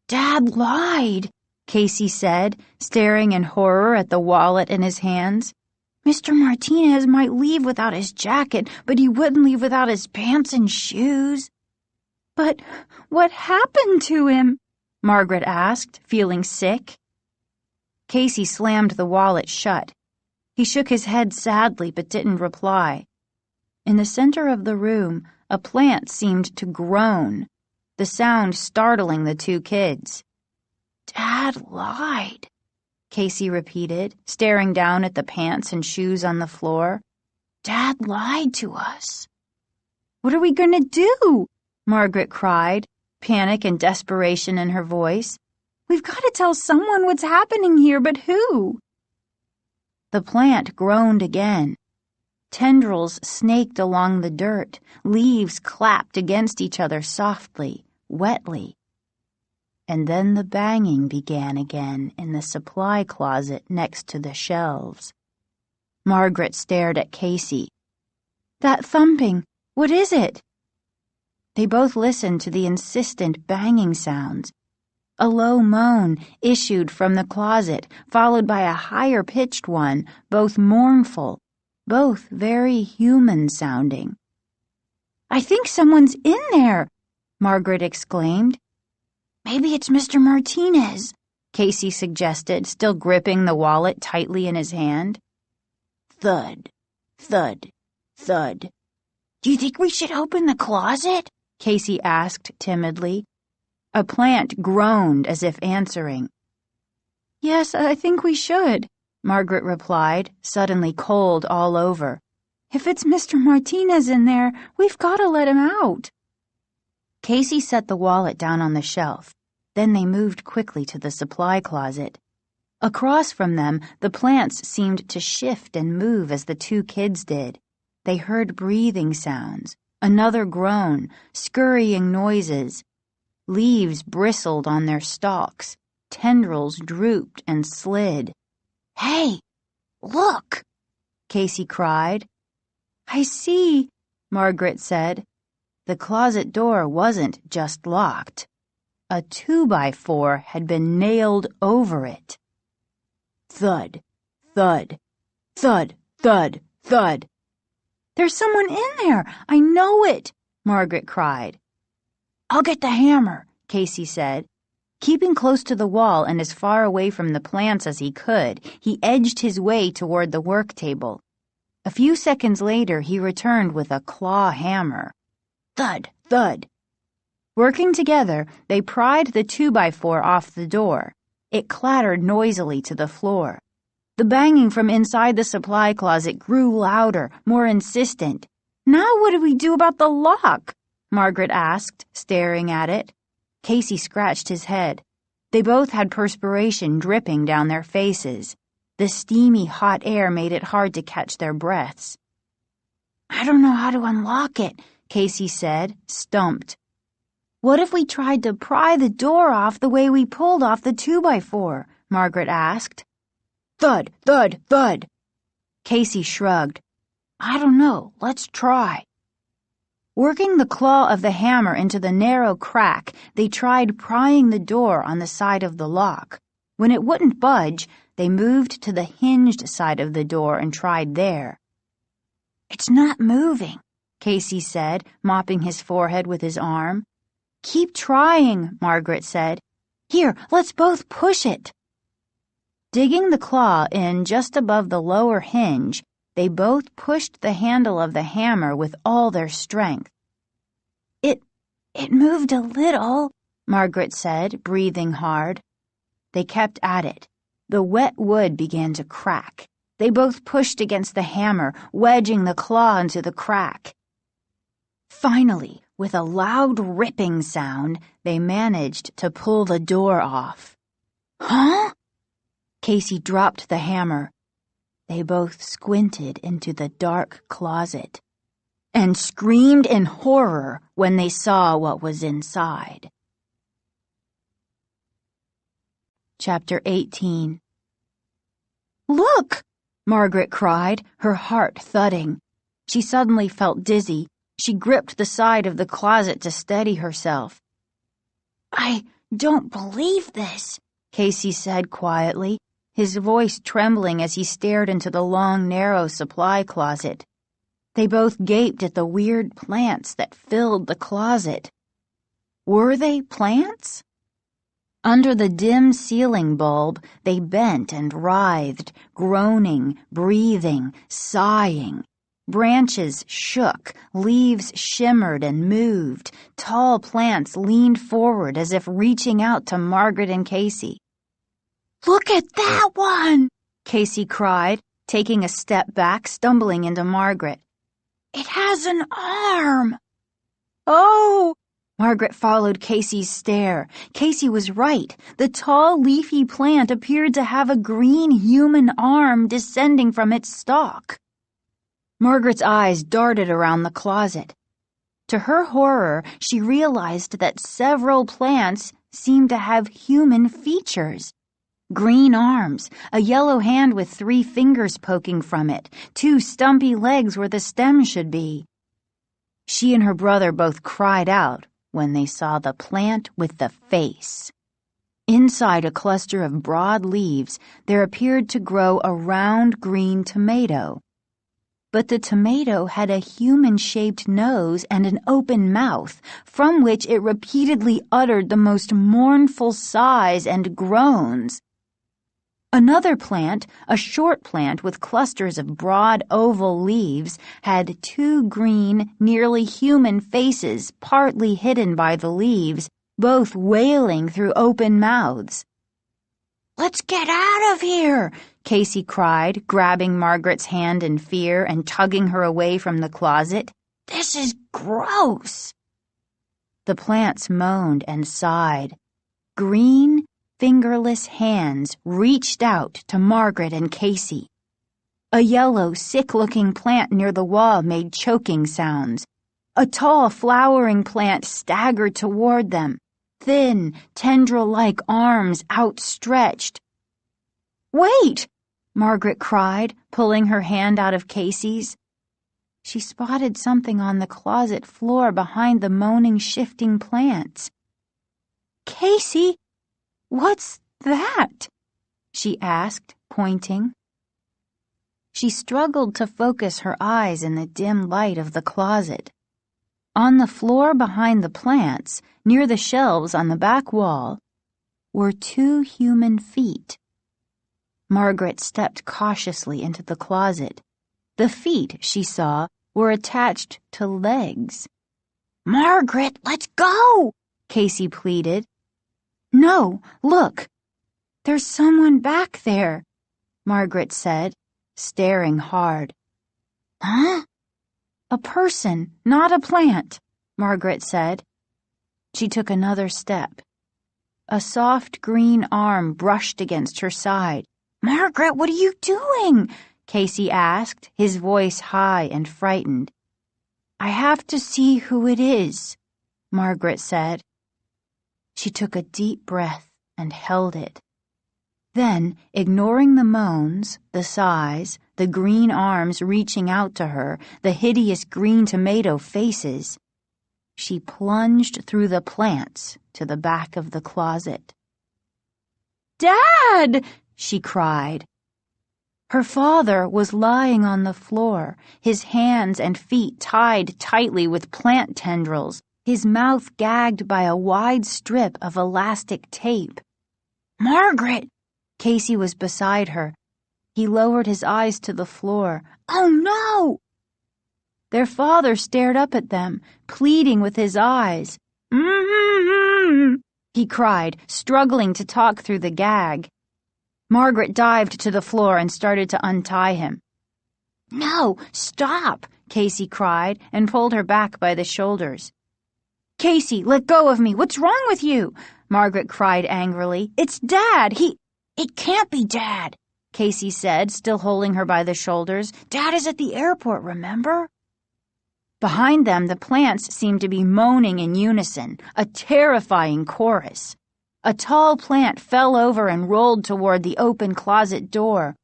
"Dad lied," Casey said, staring in horror at the wallet in his hands. "Mr. Martinez might leave without his jacket, but he wouldn't leave without his pants and shoes." "But what happened to him?" Margaret asked, feeling sick. Casey slammed the wallet shut. He shook his head sadly but didn't reply. In the center of the room, a plant seemed to groan, the sound startling the two kids. "Dad lied," Casey repeated, staring down at the pants and shoes on the floor. "Dad lied to us." "What are we going to do?" Margaret cried, panic and desperation in her voice. "We've got to tell someone what's happening here, but who?" The plant groaned again. Tendrils snaked along the dirt. Leaves clapped against each other softly, wetly. And then the banging began again in the supply closet next to the shelves. Margaret stared at Casey. "That thumping, what is it?" They both listened to the insistent banging sounds. A low moan issued from the closet, followed by a higher-pitched one, both mournful, both very human-sounding. "I think someone's in there," Margaret exclaimed. "Maybe it's Mr. Martinez," Casey suggested, still gripping the wallet tightly in his hand. Thud, thud, thud. "Do you think we should open the closet?" Casey asked timidly. A plant groaned as if answering. "Yes, I think we should," Margaret replied, suddenly cold all over. "If it's Mr. Martinez in there, we've got to let him out." Casey set the wallet down on the shelf. Then they moved quickly to the supply closet. Across from them, the plants seemed to shift and move as the two kids did. They heard breathing sounds, another groan, scurrying noises. Leaves bristled on their stalks. Tendrils drooped and slid. "Hey, look!" Casey cried. "I see," Margaret said. The closet door wasn't just locked. A 2x4 had been nailed over it. Thud, thud, thud, thud, thud. "There's someone in there! I know it!" Margaret cried. "I'll get the hammer," Casey said. Keeping close to the wall and as far away from the plants as he could, he edged his way toward the work table. A few seconds later, he returned with a claw hammer. Thud, thud. Working together, they pried the 2x4 off the door. It clattered noisily to the floor. The banging from inside the supply closet grew louder, more insistent. Now what do we do about the lock? Margaret asked, staring at it. Casey scratched his head. They both had perspiration dripping down their faces. The steamy, hot air made it hard to catch their breaths. I don't know how to unlock it, Casey said, stumped. What if we tried to pry the door off the way we pulled off the 2x4? Margaret asked. Thud, thud, thud. Casey shrugged. I don't know. Let's try. Working the claw of the hammer into the narrow crack, they tried prying the door on the side of the lock. When it wouldn't budge, they moved to the hinged side of the door and tried there. It's not moving, Casey said, mopping his forehead with his arm. Keep trying, Margaret said. Here, let's both push it. Digging the claw in just above the lower hinge, they both pushed the handle of the hammer with all their strength. It moved a little, Margaret said, breathing hard. They kept at it. The wet wood began to crack. They both pushed against the hammer, wedging the claw into the crack. Finally, with a loud ripping sound, they managed to pull the door off. Huh? Casey dropped the hammer. They both squinted into the dark closet and screamed in horror when they saw what was inside. Chapter 18. Look! Margaret cried, her heart thudding. She suddenly felt dizzy. She gripped the side of the closet to steady herself. I don't believe this, Casey said quietly, his voice trembling as he stared into the long, narrow supply closet. They both gaped at the weird plants that filled the closet. Were they plants? Under the dim ceiling bulb, they bent and writhed, groaning, breathing, sighing. Branches shook, leaves shimmered and moved. Tall plants leaned forward as if reaching out to Margaret and Casey. Look at that one! Casey cried, taking a step back, stumbling into Margaret. It has an arm! Oh! Margaret followed Casey's stare. Casey was right. The tall, leafy plant appeared to have a green human arm descending from its stalk. Margaret's eyes darted around the closet. To her horror, she realized that several plants seemed to have human features. Green arms, a yellow hand with 3 fingers poking from it, 2 stumpy legs where the stem should be. She and her brother both cried out when they saw the plant with the face. Inside a cluster of broad leaves, there appeared to grow a round green tomato. But the tomato had a human-shaped nose and an open mouth, from which it repeatedly uttered the most mournful sighs and groans. Another plant, a short plant with clusters of broad oval leaves, had 2 green, nearly human faces partly hidden by the leaves, both wailing through open mouths. Let's get out of here, Casey cried, grabbing Margaret's hand in fear and tugging her away from the closet. This is gross. The plants moaned and sighed. Green, fingerless hands reached out to Margaret and Casey. A yellow, sick-looking plant near the wall made choking sounds. A tall, flowering plant staggered toward them, thin, tendril-like arms outstretched. Wait! Margaret cried, pulling her hand out of Casey's. She spotted something on the closet floor behind the moaning, shifting plants. Casey! What's that? She asked, pointing. She struggled to focus her eyes in the dim light of the closet. On the floor behind the plants, near the shelves on the back wall, were 2 human feet. Margaret stepped cautiously into the closet. The feet, she saw, were attached to legs. "Margaret, let's go!" Casey pleaded. "No, look! There's someone back there," Margaret said, staring hard. "Huh?" "A person, not a plant," Margaret said. She took another step. A soft green arm brushed against her side. "Margaret, what are you doing?" Casey asked, his voice high and frightened. "I have to see who it is," Margaret said. She took a deep breath and held it. Then, ignoring the moans, the sighs, the green arms reaching out to her, the hideous green tomato faces, she plunged through the plants to the back of the closet. "Dad!" she cried. Her father was lying on the floor, his hands and feet tied tightly with plant tendrils, his mouth gagged by a wide strip of elastic tape. "Margaret!" Casey was beside her. He lowered his eyes to the floor. "Oh, no!" Their father stared up at them, pleading with his eyes. "Mm-hmm," he cried, struggling to talk through the gag. Margaret dived to the floor and started to untie him. "No, stop!" Casey cried and pulled her back by the shoulders. "Casey, let go of me! What's wrong with you?" Margaret cried angrily. "It's Dad! It can't be Dad!" Casey said, still holding her by the shoulders. "Dad is at the airport, remember?" Behind them, the plants seemed to be moaning in unison, a terrifying chorus. A tall plant fell over and rolled toward the open closet door.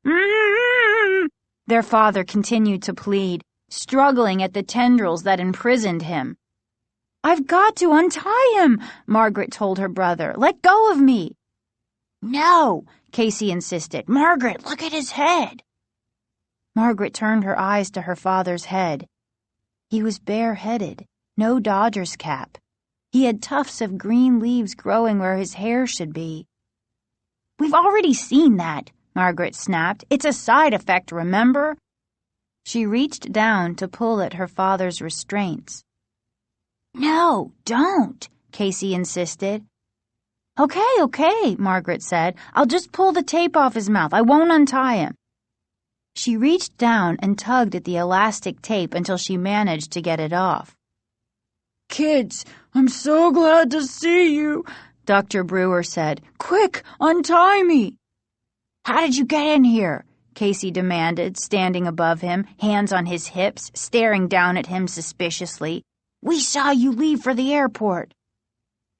"Mm-hmm," their father continued to plead, struggling at the tendrils that imprisoned him. "I've got to untie him," Margaret told her brother. "Let go of me." "No," Casey insisted. "Margaret, look at his head." Margaret turned her eyes to her father's head. He was bareheaded, no Dodger's cap. He had tufts of green leaves growing where his hair should be. "We've already seen that," Margaret snapped. "It's a side effect, remember?" She reached down to pull at her father's restraints. "No, don't," Casey insisted. Okay, Margaret said. "I'll just pull the tape off his mouth. I won't untie him." She reached down and tugged at the elastic tape until she managed to get it off. "Kids, I'm so glad to see you," Dr. Brewer said. "Quick, untie me." "How did you get in here?" Casey demanded, standing above him, hands on his hips, staring down at him suspiciously. "We saw you leave for the airport."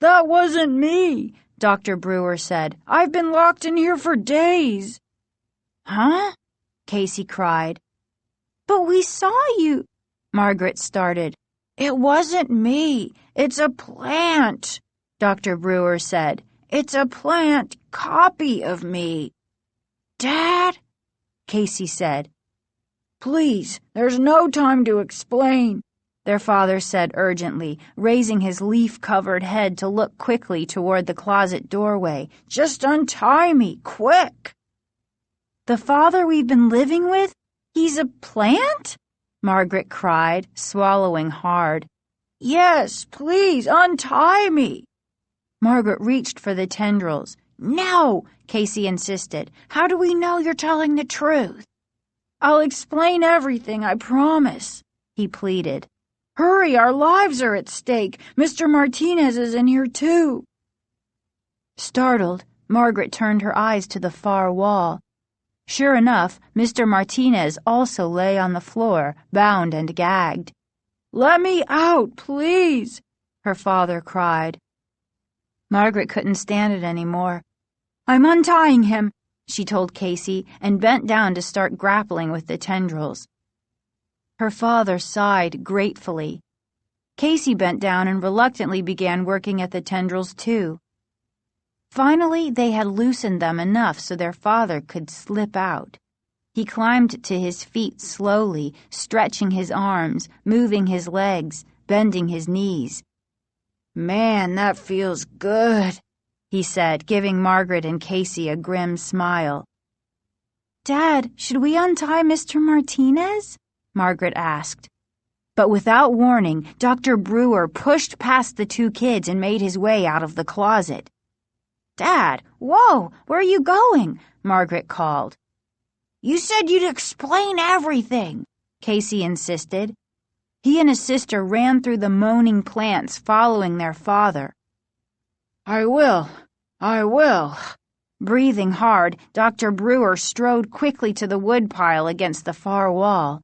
"That wasn't me," Dr. Brewer said. "I've been locked in here for days." "Huh?" Casey cried. "But we saw you," Margaret started. "It wasn't me. It's a plant," Dr. Brewer said. "It's a plant copy of me." "Dad?" Casey said. "Please, there's no time to explain," their father said urgently, raising his leaf-covered head to look quickly toward the closet doorway. "Just untie me, quick." "The father we've been living with? He's a plant?" Margaret cried, swallowing hard. "Yes, please, untie me." Margaret reached for the tendrils. "No," Casey insisted. "How do we know you're telling the truth?" "I'll explain everything, I promise," he pleaded. "Hurry, our lives are at stake. Mr. Martinez is in here too." Startled, Margaret turned her eyes to the far wall. Sure enough, Mr. Martinez also lay on the floor, bound and gagged. "Let me out, please," her father cried. Margaret couldn't stand it anymore. "I'm untying him," she told Casey, and bent down to start grappling with the tendrils. Her father sighed gratefully. Casey bent down and reluctantly began working at the tendrils too. Finally, they had loosened them enough so their father could slip out. He climbed to his feet slowly, stretching his arms, moving his legs, bending his knees. "Man, that feels good," he said, giving Margaret and Casey a grim smile. Dad, should we untie Mr. Martinez? Margaret asked. But without warning, Dr. Brewer pushed past the two kids and made his way out of the closet. Dad, whoa, where are you going? Margaret called. You said you'd explain everything, Casey insisted. He and his sister ran through the moaning plants, following their father. I will. Breathing hard, Dr. Brewer strode quickly to the woodpile against the far wall.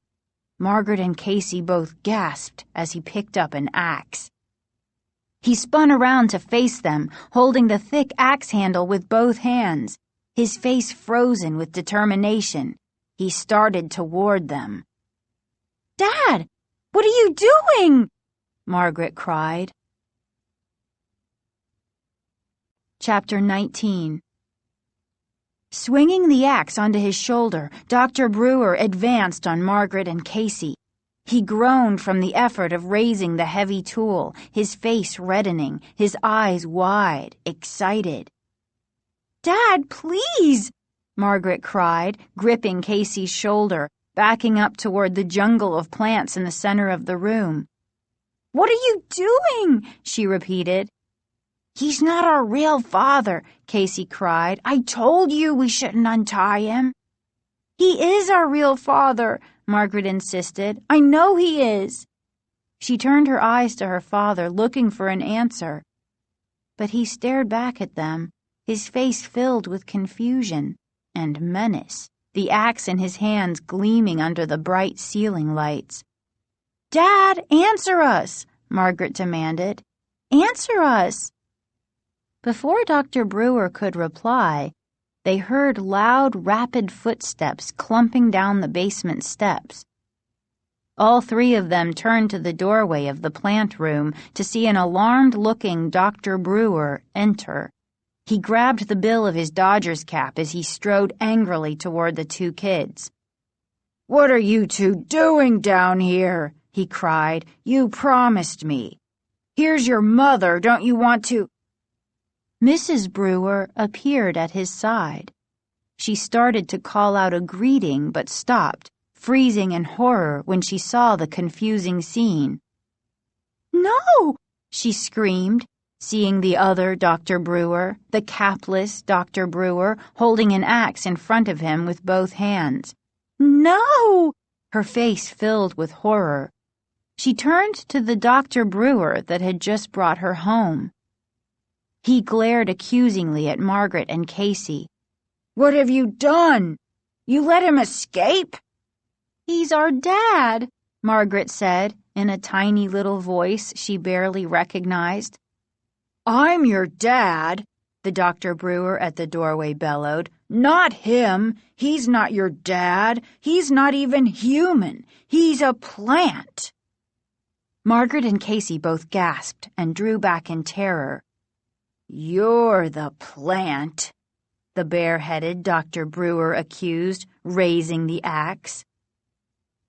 Margaret and Casey both gasped as he picked up an axe. He spun around to face them, holding the thick axe handle with both hands, his face frozen with determination. He started toward them. Dad, what are you doing? Margaret cried. Chapter 19. Swinging the axe onto his shoulder, Dr. Brewer advanced on Margaret and Casey. He groaned from the effort of raising the heavy tool, his face reddening, his eyes wide, excited. Dad, please! Margaret cried, gripping Casey's shoulder, backing up toward the jungle of plants in the center of the room. What are you doing? She repeated. He's not our real father, Casey cried. I told you we shouldn't untie him. He is our real father, Margaret insisted. I know he is. She turned her eyes to her father, looking for an answer. But he stared back at them, his face filled with confusion and menace, the axe in his hands gleaming under the bright ceiling lights. Dad, answer us, Margaret demanded. Answer us. Before Dr. Brewer could reply, they heard loud, rapid footsteps clumping down the basement steps. All three of them turned to the doorway of the plant room to see an alarmed-looking Dr. Brewer enter. He grabbed the bill of his Dodgers cap as he strode angrily toward the two kids. What are you two doing down here? He cried. You promised me. Here's your mother. Don't you want to... Mrs. Brewer appeared at his side. She started to call out a greeting but stopped, freezing in horror when she saw the confusing scene. No! She screamed, seeing the other Dr. Brewer, the capless Dr. Brewer, holding an axe in front of him with both hands. No! Her face filled with horror. She turned to the Dr. Brewer that had just brought her home. He glared accusingly at Margaret and Casey. What have you done? You let him escape? He's our dad, Margaret said in a tiny little voice she barely recognized. I'm your dad, the Dr. Brewer at the doorway bellowed. Not him. He's not your dad. He's not even human. He's a plant. Margaret and Casey both gasped and drew back in terror. You're the plant, the bare-headed Dr. Brewer accused, raising the axe.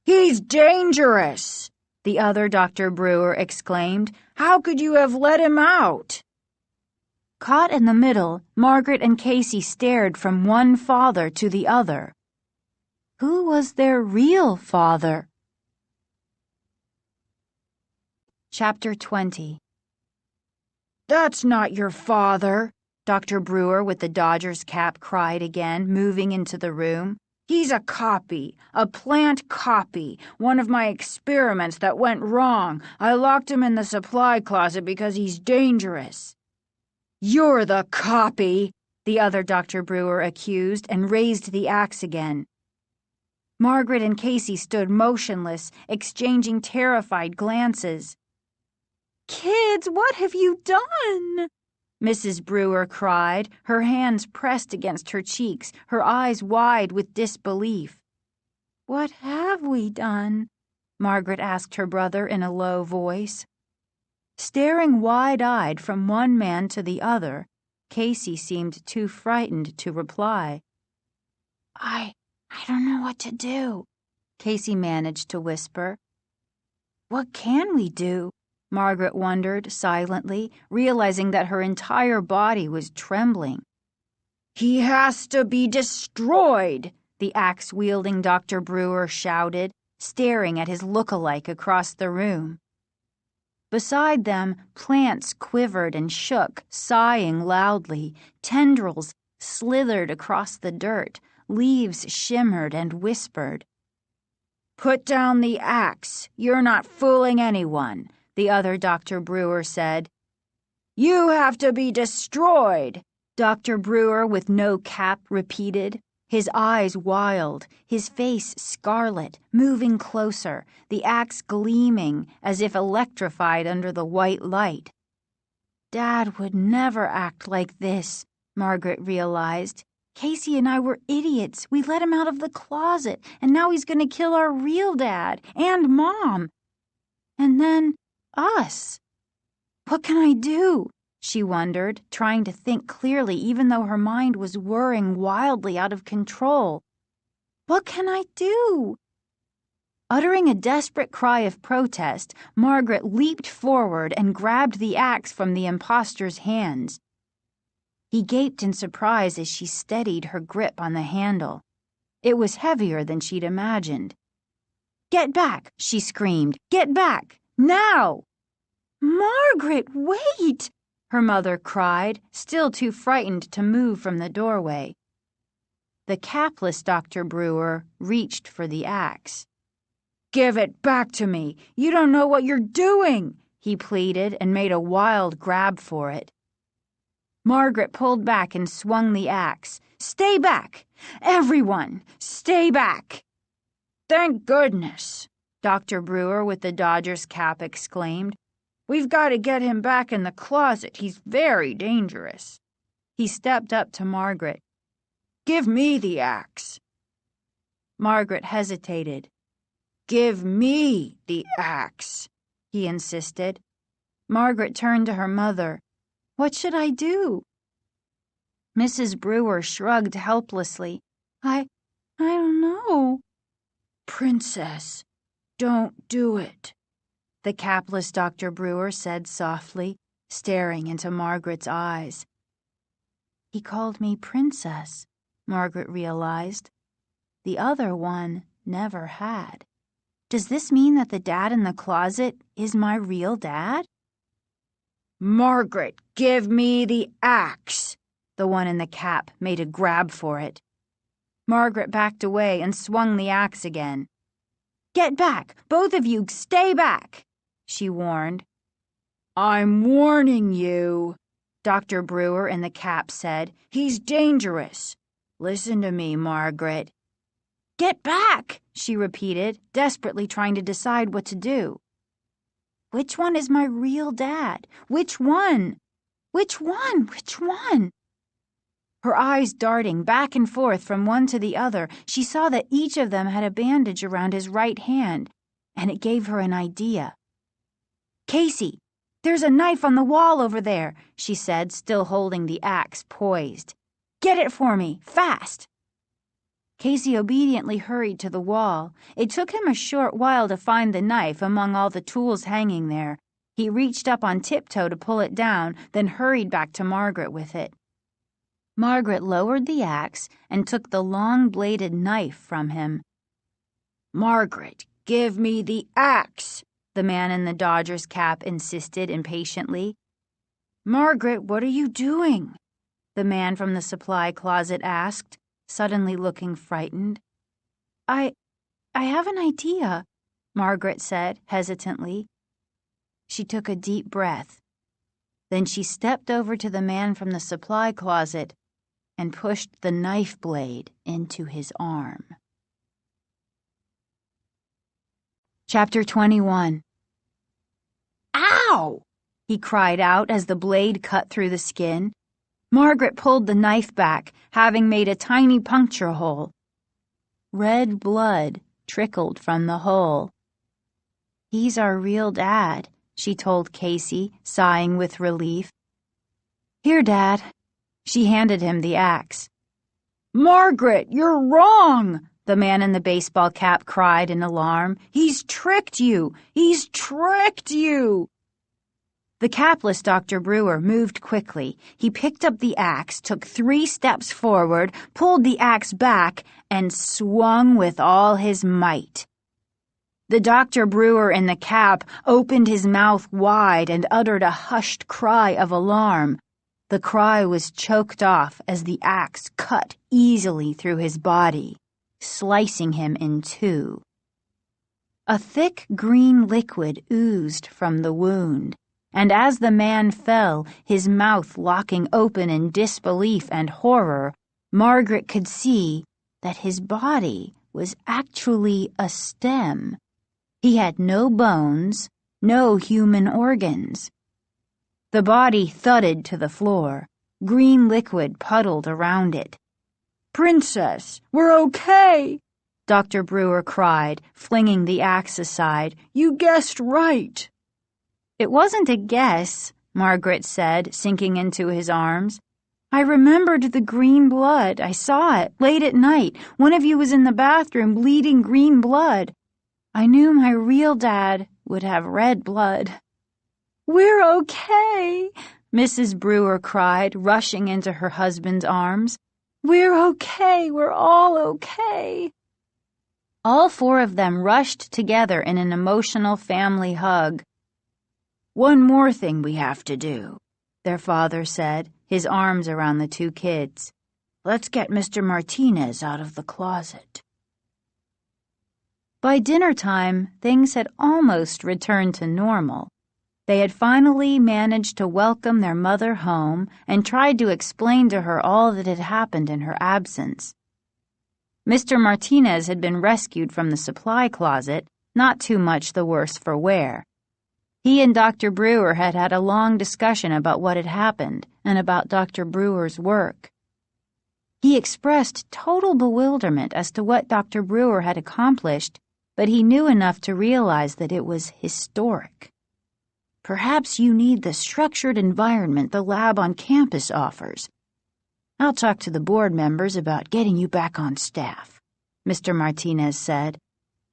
He's dangerous, the other Dr. Brewer exclaimed. How could you have let him out? Caught in the middle, Margaret and Casey stared from one father to the other. Who was their real father? Chapter 20. That's not your father, Dr. Brewer with the Dodgers cap cried again, moving into the room. He's a copy, a plant copy, one of my experiments that went wrong. I locked him in the supply closet because he's dangerous. You're the copy, the other Dr. Brewer accused and raised the axe again. Margaret and Casey stood motionless, exchanging terrified glances. Kids, what have you done? Mrs. Brewer cried, her hands pressed against her cheeks, her eyes wide with disbelief. What have we done? Margaret asked her brother in a low voice. Staring wide-eyed from one man to the other, Casey seemed too frightened to reply. I don't know what to do, Casey managed to whisper. What can we do? Margaret wondered silently, realizing that her entire body was trembling. He has to be destroyed, the axe-wielding Dr. Brewer shouted, staring at his look-alike across the room. Beside them, plants quivered and shook, sighing loudly. Tendrils slithered across the dirt. Leaves shimmered and whispered. "Put down the axe. You're not fooling anyone," the other Dr. Brewer said. "You have to be destroyed," Dr. Brewer with no cap repeated, his eyes wild, his face scarlet, moving closer, the axe gleaming as if electrified under the white light. Dad would never act like this, Margaret realized. Casey and I were idiots. We let him out of the closet, and now he's going to kill our real dad and Mom. And then us. What can I do? She wondered, trying to think clearly even though her mind was whirring wildly out of control. What can I do? Uttering a desperate cry of protest, Margaret leaped forward and grabbed the axe from the imposter's hands. He gaped in surprise as she steadied her grip on the handle. It was heavier than she'd imagined. "Get back!" she screamed. "Get back! Now!" "Margaret, wait!" her mother cried, still too frightened to move from the doorway. The capless Dr. Brewer reached for the axe. "Give it back to me! You don't know what you're doing!" he pleaded and made a wild grab for it. Margaret pulled back and swung the axe. "Stay back! Everyone, stay back!" "Thank goodness!" Dr. Brewer with the Dodger's cap exclaimed. "We've got to get him back in the closet. He's very dangerous." He stepped up to Margaret. "Give me the axe." Margaret hesitated. "Give me the axe," he insisted. Margaret turned to her mother. "What should I do?" Mrs. Brewer shrugged helplessly. I don't know." "Princess, don't do it," the capless Dr. Brewer said softly, staring into Margaret's eyes. He called me Princess, Margaret realized. The other one never had. Does this mean that the dad in the closet is my real dad? "Margaret, give me the axe!" The one in the cap made a grab for it. Margaret backed away and swung the axe again. "Get back! Both of you, stay back!" she warned. "I'm warning you," Dr. Brewer in the cap said. "He's dangerous. Listen to me, Margaret." "Get back!" she repeated, desperately trying to decide what to do. Which one is my real dad? Which one? Which one? Which one? Her eyes darting back and forth from one to the other, she saw that each of them had a bandage around his right hand, and it gave her an idea. "Casey, there's a knife on the wall over there," she said, still holding the axe poised. "Get it for me, fast!" Casey obediently hurried to the wall. It took him a short while to find the knife among all the tools hanging there. He reached up on tiptoe to pull it down, then hurried back to Margaret with it. Margaret lowered the axe and took the long-bladed knife from him. "Margaret, give me the axe," the man in the Dodger's cap insisted impatiently. "Margaret, what are you doing?" the man from the supply closet asked, suddenly looking frightened. I have an idea," Margaret said hesitantly. She took a deep breath. Then she stepped over to the man from the supply closet and pushed the knife blade into his arm. Chapter 21. "Ow!" he cried out as the blade cut through the skin. Margaret pulled the knife back, having made a tiny puncture hole. Red blood trickled from the hole. "He's our real dad," she told Casey, sighing with relief. "Here, Dad." She handed him the axe. "Margaret, you're wrong!" the man in the baseball cap cried in alarm. "He's tricked you! He's tricked you!" The capless Dr. Brewer moved quickly. He picked up the axe, took 3 steps forward, pulled the axe back, and swung with all his might. The Dr. Brewer in the cap opened his mouth wide and uttered a hushed cry of alarm. The cry was choked off as the axe cut easily through his body, slicing him in 2. A thick green liquid oozed from the wound, and as the man fell, his mouth locking open in disbelief and horror, Margaret could see that his body was actually a stem. He had no bones, no human organs. The body thudded to the floor. Green liquid puddled around it. "Princess, we're okay!" Dr. Brewer cried, flinging the axe aside. "You guessed right." "It wasn't a guess," Margaret said, sinking into his arms. "I remembered the green blood. I saw it, late at night. One of you was in the bathroom bleeding green blood. I knew my real dad would have red blood." "We're okay," Mrs. Brewer cried, rushing into her husband's arms. "We're okay. We're all okay." All 4 of them rushed together in an emotional family hug. "One more thing we have to do," their father said, his arms around the 2 kids. "Let's get Mr. Martinez out of the closet." By dinner time, things had almost returned to normal. They had finally managed to welcome their mother home and tried to explain to her all that had happened in her absence. Mr. Martinez had been rescued from the supply closet, not too much the worse for wear. He and Dr. Brewer had had a long discussion about what had happened and about Dr. Brewer's work. He expressed total bewilderment as to what Dr. Brewer had accomplished, but he knew enough to realize that it was historic. "Perhaps you need the structured environment the lab on campus offers. I'll talk to the board members about getting you back on staff," Mr. Martinez said.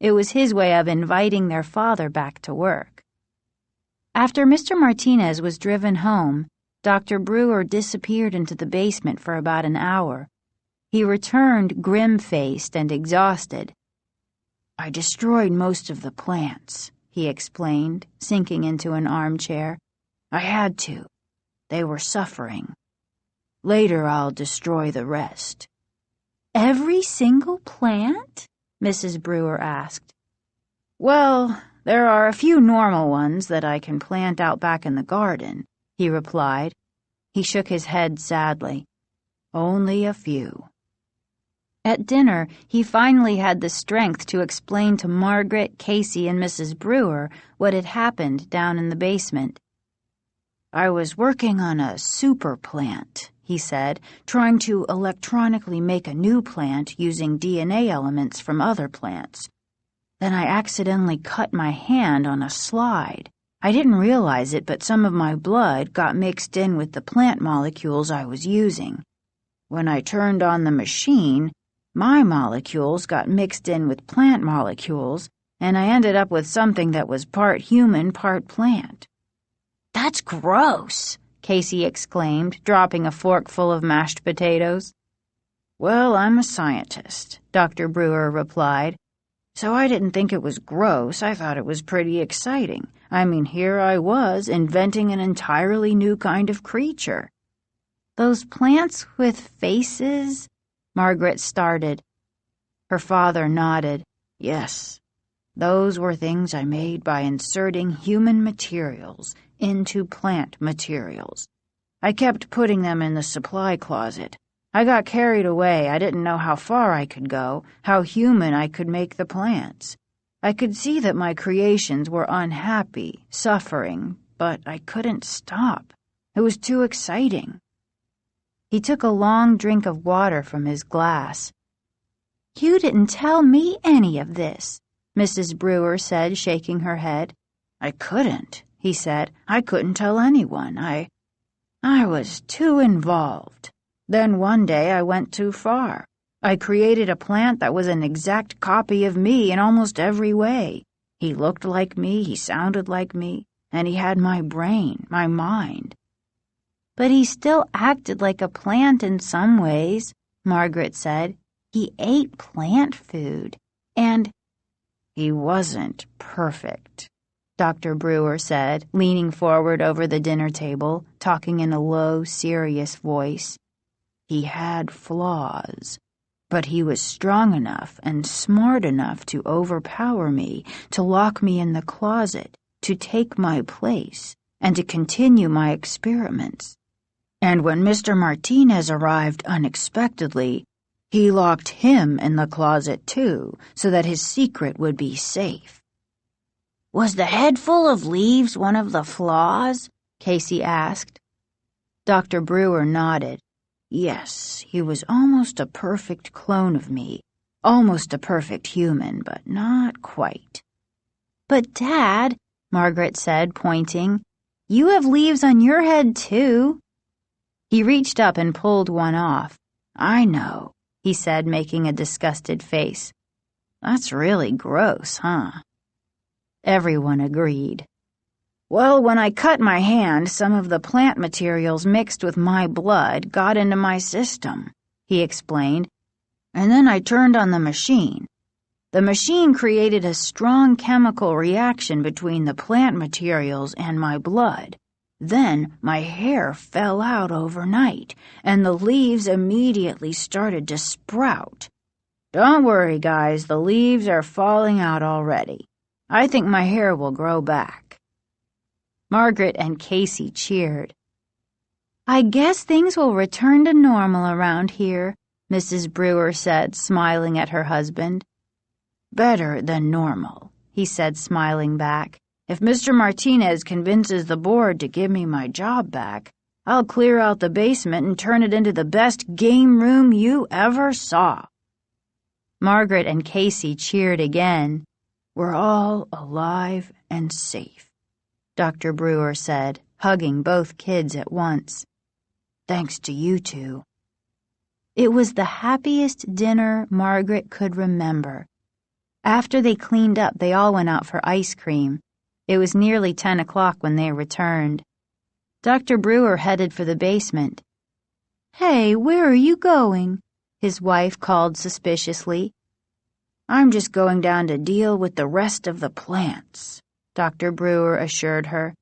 It was his way of inviting their father back to work. After Mr. Martinez was driven home, Dr. Brewer disappeared into the basement for about an hour. He returned grim-faced and exhausted. "I destroyed most of the plants," he explained, sinking into an armchair. "I had to. They were suffering. Later I'll destroy the rest." "Every single plant?" Mrs. Brewer asked. "Well, there are a few normal ones that I can plant out back in the garden," he replied. He shook his head sadly. "Only a few." At dinner, he finally had the strength to explain to Margaret, Casey, and Mrs. Brewer what had happened down in the basement. "I was working on a super plant," he said, "trying to electronically make a new plant using DNA elements from other plants. Then I accidentally cut my hand on a slide. I didn't realize it, but some of my blood got mixed in with the plant molecules I was using. When I turned on the machine, my molecules got mixed in with plant molecules, and I ended up with something that was part human, part plant." "That's gross," Casey exclaimed, dropping a fork full of mashed potatoes. "Well, I'm a scientist," Dr. Brewer replied. "So I didn't think it was gross. I thought it was pretty exciting. I mean, here I was, inventing an entirely new kind of creature." "Those plants with faces?" Margaret started. Her father nodded. "Yes, those were things I made by inserting human materials into plant materials. I kept putting them in the supply closet. I got carried away. I didn't know how far I could go, how human I could make the plants. I could see that my creations were unhappy, suffering, but I couldn't stop. It was too exciting." He took a long drink of water from his glass. "You didn't tell me any of this," Mrs. Brewer said, shaking her head. "I couldn't," he said. "I couldn't tell anyone. I was too involved. Then one day I went too far. I created a plant that was an exact copy of me in almost every way. He looked like me, he sounded like me. and he had my brain, my mind. But he still acted like a plant in some ways, Margaret said. He ate plant food, and he wasn't perfect, Dr. Brewer said, leaning forward over the dinner table, talking in a low, serious voice. He had flaws, but he was strong enough and smart enough to overpower me, to lock me in the closet, to take my place, and to continue my experiments. And when Mr. Martinez arrived unexpectedly, he locked him in the closet too, so that his secret would be safe. Was the head full of leaves one of the flaws? Casey asked. Dr. Brewer nodded. Yes, he was almost a perfect clone of me, almost a perfect human, but not quite. But, Dad, Margaret said, pointing, you have leaves on your head too. He reached up and pulled one off. I know, he said, making a disgusted face. That's really gross, huh? Everyone agreed. Well, when I cut my hand, some of the plant materials mixed with my blood got into my system, he explained, and then I turned on the machine. The machine created a strong chemical reaction between the plant materials and my blood. Then my hair fell out overnight, and the leaves immediately started to sprout. Don't worry, guys, the leaves are falling out already. I think my hair will grow back. Margaret and Casey cheered. I guess things will return to normal around here, Mrs. Brewer said, smiling at her husband. Better than normal, he said, smiling back. If Mr. Martinez convinces the board to give me my job back, I'll clear out the basement and turn it into the best game room you ever saw. Margaret and Casey cheered again. We're all alive and safe, Dr. Brewer said, hugging both kids at once. Thanks to you two. It was the happiest dinner Margaret could remember. After they cleaned up, they all went out for ice cream. It was nearly 10 o'clock when they returned. Dr. Brewer headed for the basement. Hey, where are you going? His wife called suspiciously. I'm just going down to deal with the rest of the plants, Dr. Brewer assured her.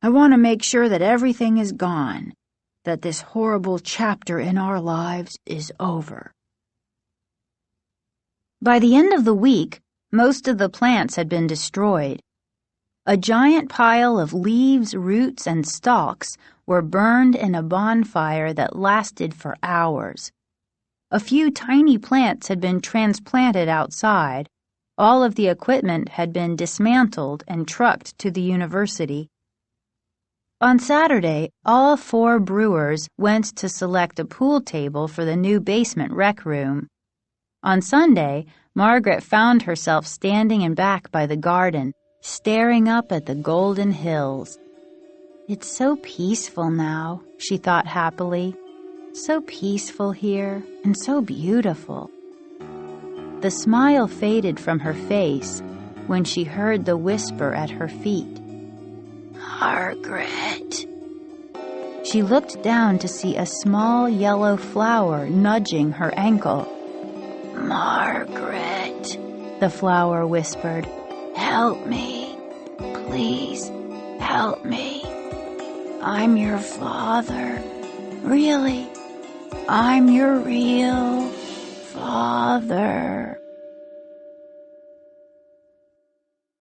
I want to make sure that everything is gone, that this horrible chapter in our lives is over. By the end of the week, most of the plants had been destroyed. A giant pile of leaves, roots, and stalks were burned in a bonfire that lasted for hours. A few tiny plants had been transplanted outside. All of the equipment had been dismantled and trucked to the university. On Saturday, all 4 brewers went to select a pool table for the new basement rec room. On Sunday, Margaret found herself standing in back by the garden, staring up at the golden hills. It's so peaceful now, she thought happily. So peaceful here, and so beautiful. The smile faded from her face when she heard the whisper at her feet. Margaret. She looked down to see a small yellow flower nudging her ankle. Margaret, the flower whispered. Help me. Please, help me. I'm your father. Really? I'm your real